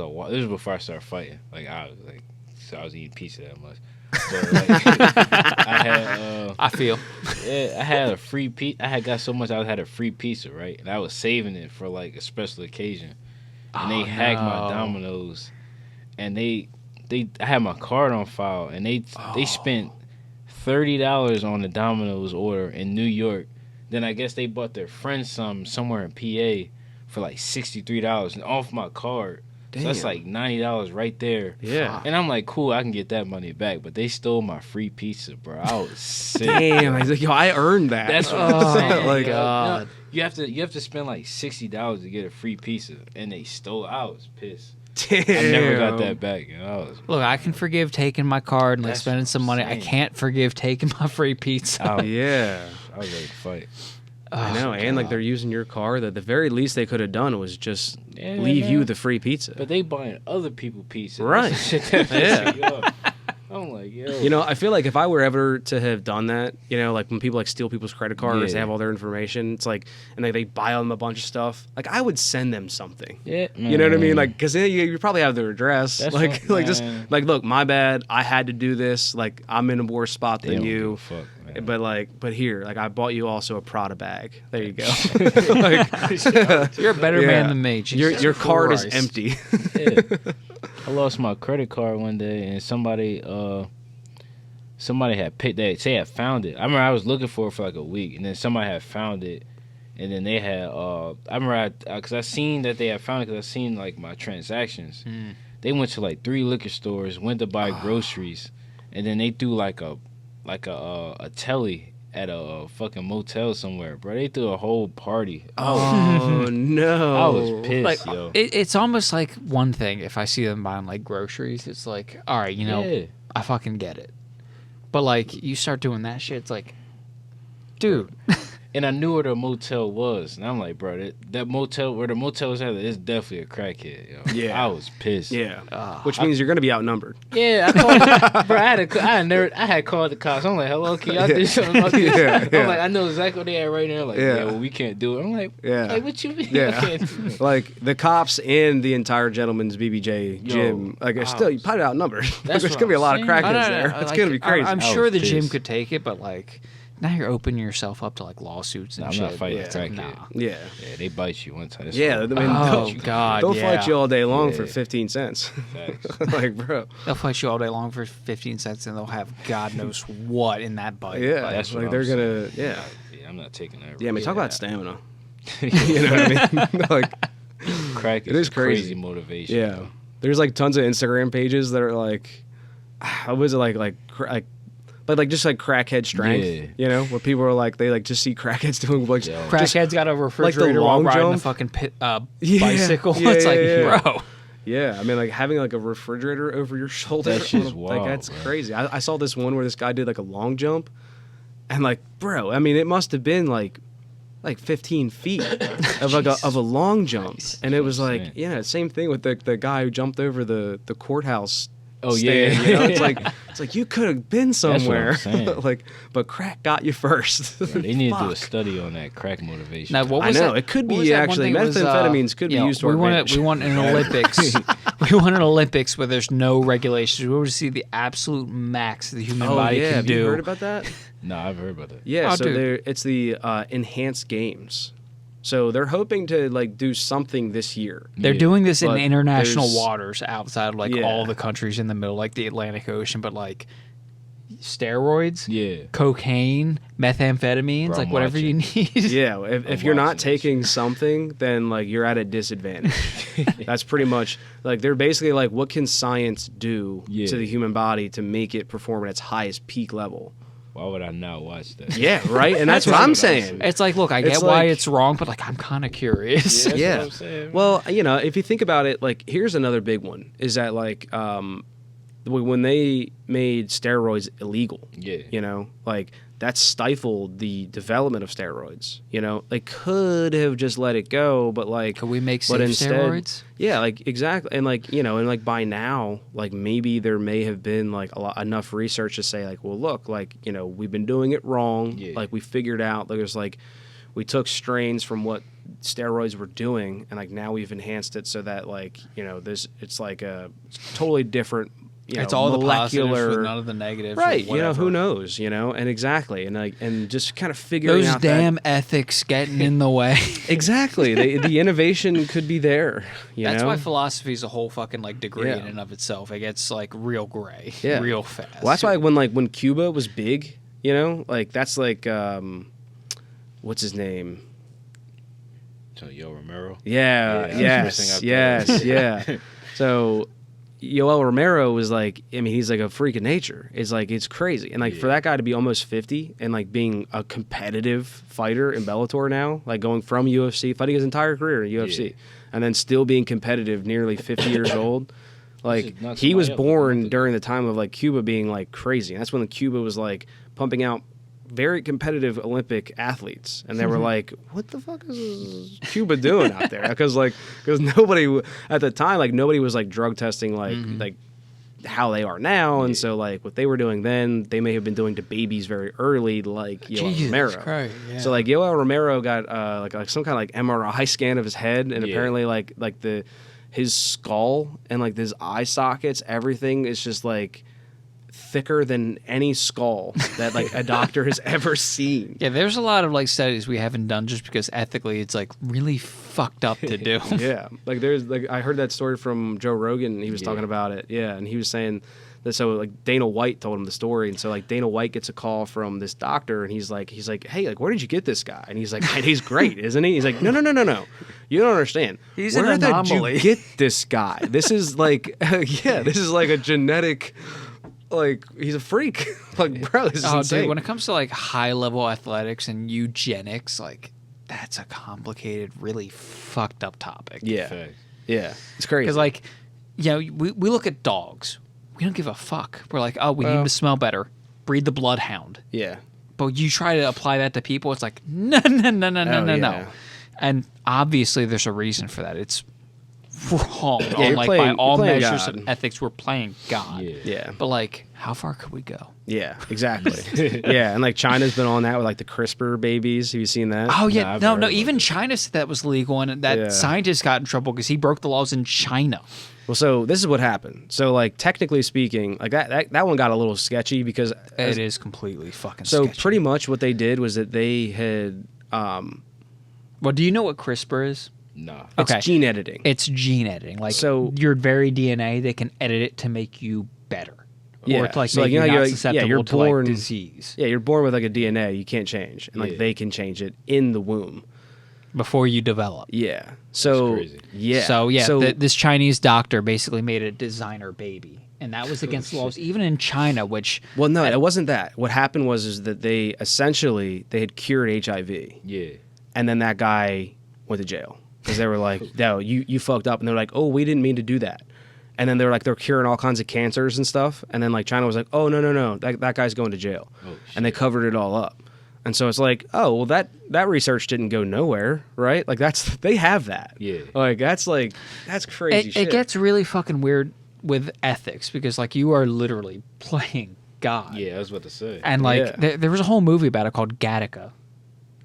before I started fighting. Like I was eating pizza that much. So like, I had I feel. Yeah, I had a free pizza. I had got so much I had a free pizza, right? And I was saving it for like a special occasion. And they hacked my Domino's, and I had my card on file, and they spent $30 on the Domino's order in New York. Then I guess they bought their friend somewhere in PA for like $63 and off my card. Damn. So that's like $90 right there. Yeah. And I'm like, cool, I can get that money back. But they stole my free pizza, bro. I was sick. Damn. I was like, I earned that. That's what I'm saying. Like, God. You have to spend like $60 to get a free pizza, and they stole it. I was pissed. Damn. I never got that back. Look, I can forgive taking my card and like spending some money. I can't forgive taking my free pizza. Yeah. I was ready to fight. I know, and like they're using your car. The very least they could have done was just leave you the free pizza. But they buying other people pizza. Right. Yeah. I'm like, yo. I feel like if I were ever to have done that, like when people like steal people's credit cards, they have all their information. It's like, and they buy them a bunch of stuff. Like I would send them something. Yeah. You know what I mean? Like, because you probably have their address. That's like, what, just like, look, my bad. I had to do this. Like, I'm in a worse spot than you. Fuck, but here, like, I bought you also a Prada bag. There you go. You're a better man than me. Your card is empty. Yeah. I lost my credit card one day, and somebody had picked that. Say had found it. I remember I was looking for it for like a week, and then somebody had found it, and then they had. I remember because I seen that they had found it because I seen like my transactions. They went to like 3 liquor stores, went to buy groceries, and then they threw like a telly at a fucking motel somewhere, bro. They threw a whole party. Oh no! I was pissed, like, yo. It's almost like one thing if I see them buying like groceries, it's like, all right, I fucking get it. But like you start doing that shit, it's like, dude. And I knew where the motel was, and I'm like, bro, that motel where the motel was at, it's definitely a crackhead, yo. Yeah, I was pissed. Yeah, which means you're gonna be outnumbered. Yeah, I called, bro. I had called the cops. I'm like, hello, can y'all do something about this? I'm like, I know exactly what they at right now. Like, well, we can't do it. I'm like, like, what you mean? Yeah, I can't do it? like the cops and the entire Gentleman's BBJ gym, like, still you probably outnumbered. There's gonna be a lot of crackheads there. It's gonna be crazy. I'm sure the gym could take it, but like. Now you're opening yourself up to like lawsuits and shit. I'm not fighting crackhead. Nah. Yeah, they bite you one time. Yeah, I mean, they'll fight you all day long for 15 cents. Like, bro, they'll fight you all day long for 15 cents, and they'll have God knows what in that bite. Yeah, that's like what they're I'm gonna. saying. Yeah, I'm not taking that. Yeah, I mean, talk about stamina. You know what I mean? Like, crack is crazy motivation. Yeah, bro. there's like tons of Instagram pages that are like, what was it but like just like crackhead strength, you know, where people are like they like just see crackheads doing like crackheads got a refrigerator long while riding jump. a fucking bicycle. Yeah, It's like, yeah. bro. Yeah, I mean, like having like a refrigerator over your shoulder. That's just wild, like that's bro. crazy. I saw this one where this guy did like a long jump, and like, bro, I mean, it must have been like 15 feet of like of a long jump, and it was like, yeah, same thing with the guy who jumped over the courthouse. Oh stand, yeah, you know? It's like you could have been somewhere. That's what I'm saying. Like, but crack got you first. Bro, they need to do a study on that crack motivation. Now, what was I know that? it could What was be that one actually thing? It was, methamphetamines could be used to our advantage. We want an Olympics. We want an Olympics where there's no regulations. We want to see the absolute max the human body can have do. you heard about that? No, I've heard about that. Yeah, Oh, so dude. it's the enhanced games. So they're hoping to like do something this year. They're Yeah. doing this in But international there's- waters outside of like Yeah. all the countries in the middle, like the Atlantic Ocean, but like steroids, Yeah. cocaine, methamphetamines, Bro, like I'm whatever you need. Yeah, if you're watching not this. taking something, then like you're at a disadvantage. That's pretty much like they're basically like, what can science do Yeah. to the human body to make it perform at its highest peak level? Why would I not watch that? Yeah, right. And that's what I'm saying. It's like, look, I get It's why like- it's wrong, but like I'm kind of curious. That's Yeah. what I'm saying. Well, you know, if you think about it, like here's another big one is that like when they made steroids illegal, Yeah. you know, like that stifled the development of steroids. You know, they could have just let it go, but like, Could we make but safe instead, steroids? yeah, like exactly, and like you know, and like by now, like maybe there may have been like enough research to say like, well, look, like you know, we've been doing it wrong. Yeah. Like we figured out there's like we took strains from what steroids were doing, and like now we've enhanced it so that like you know, it's like a totally different. You It's know, all the molecular, positives with none of the negatives. or right? You know, whatever. who knows? You know, and exactly, and like, and just kind of figuring Those out damn ethics getting in the way. exactly the innovation could be there. You That's know? why philosophy is a whole fucking like degree in Yeah. and of itself. It gets like real gray, Yeah. real fast. Well, that's why when Cuba was big, you know, like that's like what's his name? So Yo Romero. Yeah, Yeah, I was missing yes, out yes, yeah. So Yoel Romero was like, I mean, he's like a freak of nature. It's like it's crazy, and like for that guy to be almost 50 and like being a competitive fighter in Bellator now, like going from UFC, fighting his entire career in UFC, and then still being competitive, nearly 50 years old. Like knock he was somebody out. born during the time of like Cuba being like crazy. And that's when Cuba was like pumping out very competitive Olympic athletes, and they were like, "What the fuck is Cuba doing out there?" Because nobody at the time, like nobody was like drug testing like how they are now, and so like what they were doing then, they may have been doing to babies very early, like Yoel Jesus Romero. Christ, yeah. So like Yoel Romero got like some kind of like MRI scan of his head, and Yeah. apparently like his skull and like his eye sockets, everything is just like thicker than any skull that like a doctor has ever seen. Yeah, there's a lot of like studies we haven't done just because ethically it's like really fucked up to do. Yeah, like there's like I heard that story from Joe Rogan, and he was talking about it. Yeah, and he was saying that so like Dana White told him the story, and so like Dana White gets a call from this doctor, and he's like, hey, like where did you get this guy? And he's like, he's great, isn't he? He's like, no, you don't understand. He's an where did anomaly. you get this guy? This is like yeah, this is like a genetic. Like he's a freak. Like bro, this is insane. Dude, when it comes to like high level athletics and eugenics, like that's a complicated, really fucked up topic. yeah, Facts. yeah, it's crazy. Because like, you know, we look at dogs. We don't give a fuck. We're like, oh, we need Well- them to smell better. Breed the bloodhound. yeah, But you try to apply that to people, it's like, no. yeah. And obviously there's a reason for that. It's wrong. you're Like playing- by all you're playing measures God. of ethics, we're playing God. Yeah. yeah. But like, how far could we go? Yeah, exactly. Yeah, and like China's been on that with like the CRISPR babies. Have you seen that? Oh Nah, yeah, I've no. heard about Even that. China said that was legal, and that Yeah. scientist got in trouble because he broke the laws in China. Well, so this is what happened. So like technically speaking, like that one got a little sketchy because It is completely fucking. so sketchy. pretty much what they did was that they had Well, do you know what CRISPR is? Nah. it's Okay. gene editing. It's gene editing. Like So- your very DNA, they can edit it to make you better. or to like So, make you know, you you're not like- susceptible you're to like born- disease Yeah, you're born with like a DNA you can't change, and like they can change it in the womb. before you develop. Yeah. So crazy. yeah. So yeah, So this Chinese doctor basically made a designer baby, and that was against the laws, even in China. Which well, no, it wasn't that. What happened was is that they had cured HIV, Yeah. and then that guy went to jail because they were like, "No, you fucked up," and they're like, "Oh, we didn't mean to do that." And then they're like, they're curing all kinds of cancers and stuff, and then like China was like, "Oh no, that guy's going to jail," and they covered it all up. And so it's like, oh, well, that research didn't go nowhere, right? Like they have that. Yeah. That's crazy shit. it gets really fucking weird with ethics because like you are literally playing God. Yeah, I was about to say. And like Yeah. there was a whole movie about it called Gattaca.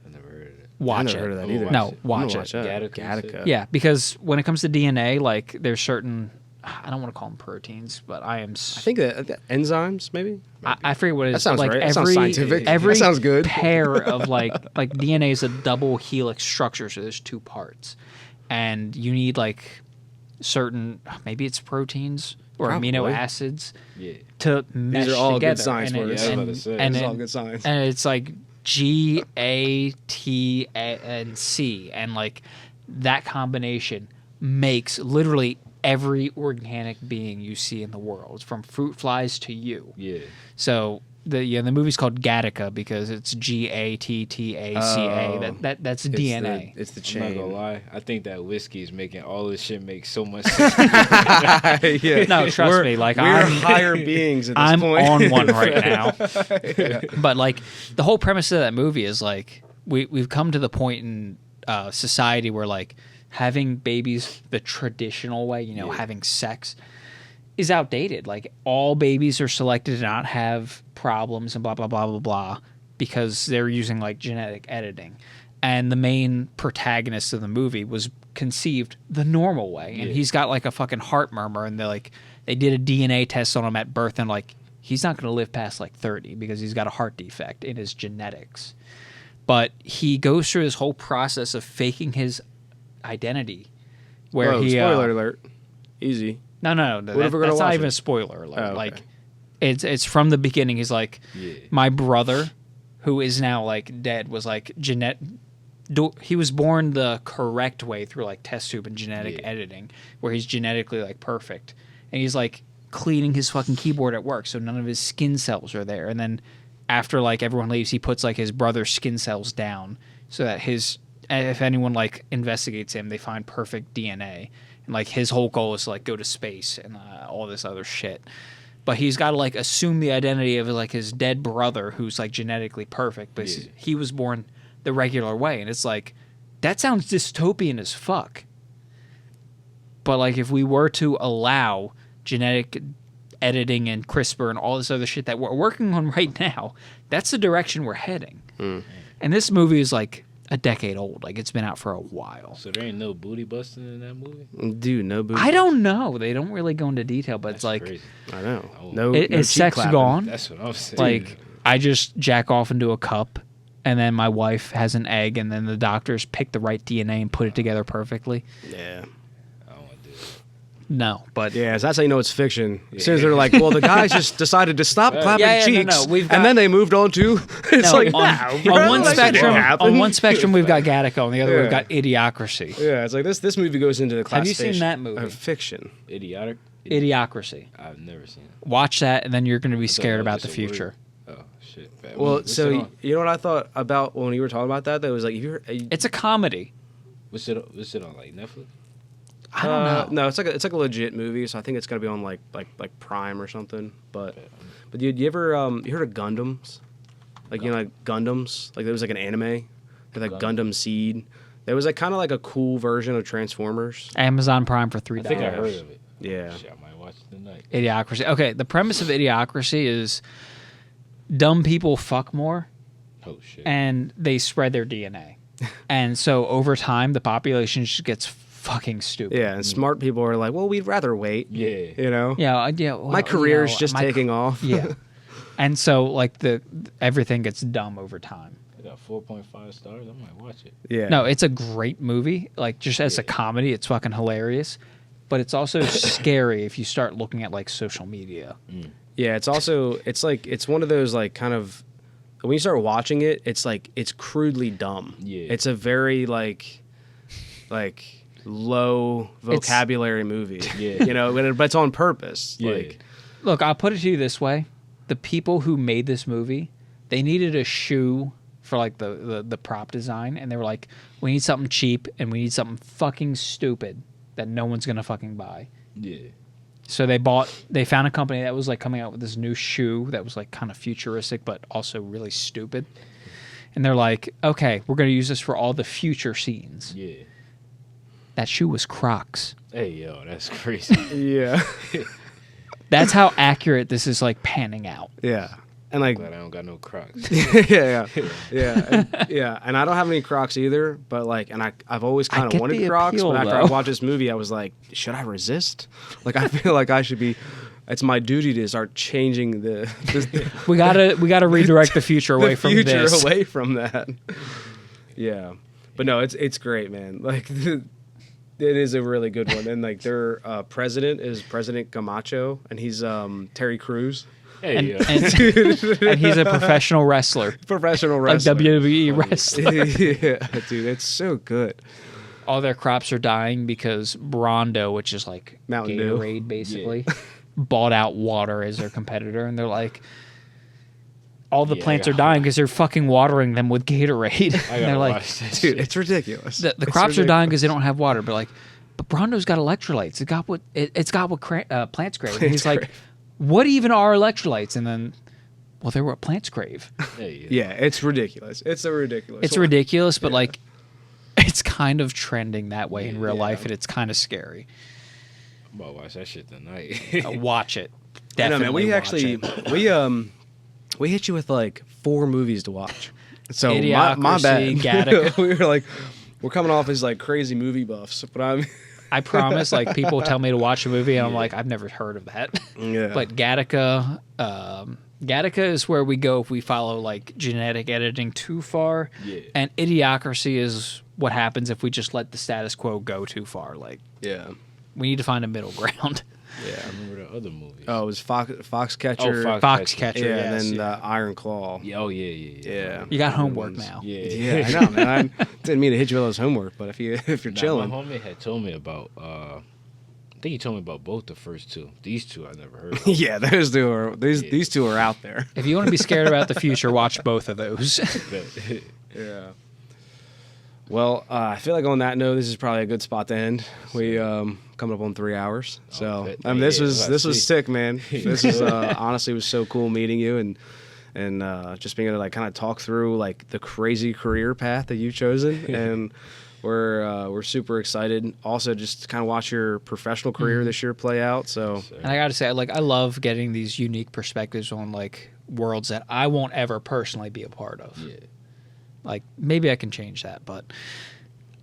I never heard of it. Watch never it. heard of that I'm either. gonna No, watch watch I'm it. gonna watch that. Gattaca. Yeah, because when it comes to DNA, like there's certain, I don't want to call them proteins, but I think that enzymes maybe. I forget what it is. That sounds like right. That every, sounds scientific. Every That sounds good. pair of like DNA is a double helix structure, so there's two parts, and you need like certain, maybe it's proteins or amino Probably. acids Yeah. to mesh are all together. good science and words. Yeah, I was about to say. and This is all then- good science. and it's like GATC, and like that combination makes literally every organic being you see in the world, from fruit flies to you. Yeah. So the movie's called Gattaca because it's GATTACA. Oh. That's DNA. It's the I'm not chain. gonna lie. I think that whiskey is making all this shit make so much sense. Yeah. No, trust me. Like we're I'm higher beings at this I'm point. on one right now. But like the whole premise of that movie is like we've come to the point in society where like having babies the traditional way, having sex, is outdated. Like all babies are selected to not have problems and blah blah blah blah blah because they're using like genetic editing. And the main protagonist of the movie was conceived the normal way, and he's got like a fucking heart murmur, and they did a DNA test on him at birth, and like he's not going to live past like 30 because he's got a heart defect in his genetics. But he goes through this whole process of faking his identity, where he spoiler alert. Easy. no, What if we're gonna that's not watch even it? a spoiler alert. Oh, okay. Like it's from the beginning. He's like, my brother, who is now like dead, was like he was born the correct way through like test tube and genetic editing, where he's genetically like perfect, and he's like cleaning his fucking keyboard at work so none of his skin cells are there. And then after like everyone leaves, he puts like his brother's skin cells down so that if anyone like investigates him, they find perfect DNA. And like his whole goal is to like go to space and all this other shit. But he's got to like assume the identity of like his dead brother, who's like genetically perfect, but he was born the regular way. And it's like, that sounds dystopian as fuck. But like if we were to allow genetic editing and CRISPR and all this other shit that we're working on right now, that's the direction we're heading. And this movie is like a decade old. Like it's been out for a while. So there ain't no booty busting in that movie? Dude, no booty. I don't know. They don't really go into detail, but it's like crazy. I know. Oh. No, Is no cheek sex clapping. gone? That's what I'm saying. Like I just jack off into a cup, and then my wife has an egg, and then the doctors pick the right DNA and put it together perfectly. Yeah. I don't want to do that. No, but Yeah, so that's how you know it's fiction. As soon as they're like, well, the guys just decided to stop clapping Yeah, no, cheeks, we've got- and then they moved on to. It's no, like, on, nah, bro, on one that shit didn't happen. on one spectrum we've got Gattaca, on the other Yeah. we've got Idiocracy. Yeah, it's like this movie goes into the Have you classification seen that movie? of fiction. Idiotic? Idiocracy. I've never seen it. Watch that, and then you're going to be thought scared that about was the just a word. future. Oh, shit. Bad. Well, What's it so on? you know what I thought about when you were talking about that? That was like, if you're, It's a comedy. What's it on, like Netflix? I don't know. No, it's like a legit movie, so I think it's gonna be on like Prime or something. But you ever you heard of Gundams? Like like Gundams, like there was like an anime, like Gundam Seed. There was like kind of like a cool version of Transformers. Amazon Prime for $3. I think I heard of it. Yeah. Shit, I might watch it tonight. Idiocracy. Okay, the premise of Idiocracy is dumb people fuck more, Oh, shit. and they spread their DNA. And so over time, the population just gets fucking stupid. Yeah, and smart people are like, well, we'd rather wait. Yeah. You know? Yeah, well, My career's just my taking off. Yeah. And so like everything gets dumb over time. I got 4.5 stars. I might watch it. Yeah. No, it's a great movie. Like just as a comedy, it's fucking hilarious. But it's also scary if you start looking at like social media. Yeah, it's also it's one of those like kind of when you start watching it, it's like it's crudely dumb. Yeah. It's a very like low vocabulary movie. Yeah. You know, but it's on purpose. Yeah. Like Look, I'll put it to you this way: the people who made this movie, they needed a shoe for like the prop design, and they were like, we need something cheap and we need something fucking stupid that no one's gonna fucking buy. Yeah. So they found a company that was like coming out with this new shoe that was like kind of futuristic but also really stupid. And they're like, okay, we're going to use this for all the future scenes. Yeah. That shoe was Crocs. Hey, yo, that's crazy. yeah. That's how accurate this is like panning out. Yeah. And like Glad I don't got no Crocs. yeah. And I don't have any Crocs either, but like, and I've always kind of wanted Crocs, appeal, but after though. I watched this movie, I was like, should I resist? Like, I feel like I should be. It's my duty to start changing the We gotta redirect the future away from future this. away from that. Yeah, but no, it's great, man. Like, it is a really good one, and like their president is President Camacho, and he's Terry Crews. Hey, And, yo. and he's a professional wrestler, Professional like wrestler. WWE wrestler. Yeah, dude, it's so good. All their crops are dying because Brondo, which is like Mountain Dew. Gatorade, basically, bought out water as their competitor, and they're like, all the Yeah, plants I are got- dying because they're fucking watering them with Gatorade. I And gotta they're like, watch that Dude, shit. it's ridiculous. the It's crops are dying ridiculous. because they don't have water. But like, but Brondo's got electrolytes. It's got what plants crave. And he's Plants like, crave. what even are electrolytes? And then, well, they're what plants crave. Hey, yo. Yeah, it's ridiculous. It's a ridiculous. It's one. ridiculous, but Yeah. like, it's kind of trending that way in real Yeah. life, and it's kind of scary. I'm about to watch that shit tonight. Watch it. I know, Definitely man. We watch actually it. we hit you with like 4 movies to watch. So my Idiocracy, bad. Gattaca. We were like, we're coming off as like crazy movie buffs, but I'm I promise, like, people tell me to watch a movie, and I'm like, I've never heard of that. yeah. But Gattaca, Gattaca is where we go if we follow like genetic editing too far, Yeah. and Idiocracy is what happens if we just let the status quo go too far. Like, yeah, we need to find a middle ground. Yeah, I remember the other movie. oh, it was Foxcatcher. Oh, Foxcatcher, yeah, yes. and then Iron Claw. Yeah, oh, yeah. Yeah. You got Good homework ones. now. Yeah. Yeah, I know, man. I didn't mean to hit you with those homework, but if you're Nah, chilling, my homie had told me about, I think he told me about both the first two. These two I never heard of. yeah, those two are these two are out there. If you want to be scared about the future, watch both of those. Yeah. Well, I feel like on that note, this is probably a good spot to end. We coming up on 3 hours, so bet. this Yeah, was let's see. sick, man. This is honestly was so cool meeting you and just being able to like kind of talk through like the crazy career path that you've chosen, and we're super excited. Also, just to kind of watch your professional career this year play out. So And I got to say, like, I love getting these unique perspectives on like worlds that I won't ever personally be a part of. Yeah. Like, maybe I can change that, but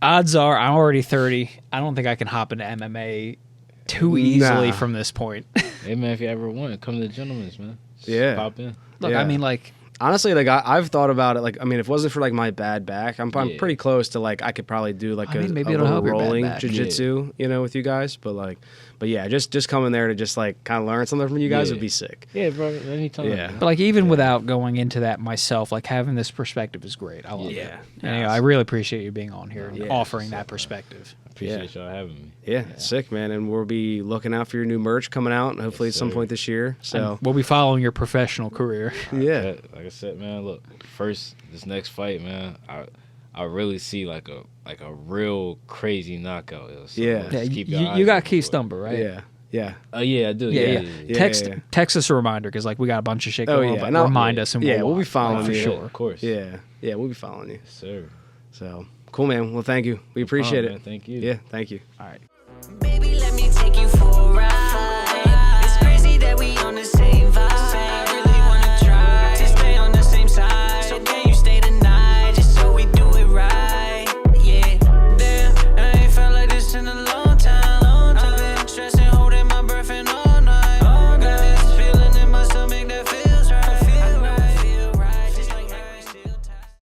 odds are I'm already 30. I don't think I can hop into MMA too easily Nah. from this point. Hey, man, if you ever want, come to the Gentleman's, man. Just Yeah. Pop in. Look, Yeah. I mean, like, honestly, like I've thought about it. Like, I mean, if it wasn't for like my bad back, I'm Yeah. pretty close to like I could probably do like I mean, maybe a it'll little help your bad rolling back. jujitsu, you know, with you guys. But yeah, just coming there to just like kind of learn something from you guys Yeah. would be sick. Yeah, bro, anytime. Yeah. man. but like even without going into that myself, like having this perspective is great. I love Yeah. it. Anyway, I really appreciate you being on here and Yeah. offering that perspective. Appreciate y'all having me. Yeah, sick, man. And we'll be looking out for your new merch coming out, and hopefully Yes, at some sir. point this year. So And we'll be following your professional career. yeah, Like I said, man, look, first this next fight, man, I really see like a real crazy knockout. Yo. So Yeah. Yeah, just keep your you eyes got open Keith's for it. number, right? yeah, yeah. Oh yeah, I do. Yeah. Yeah, Text yeah. text us a reminder because like we got a bunch of shit Oh, going on, yeah, but and I'll- remind us and yeah, we'll be watch, following for you. sure. Of course. Yeah, we'll be following you. Yes, sir. So cool, man. Well, thank you. We appreciate problem, it. man. Thank you. Yeah, thank you. All right. Baby,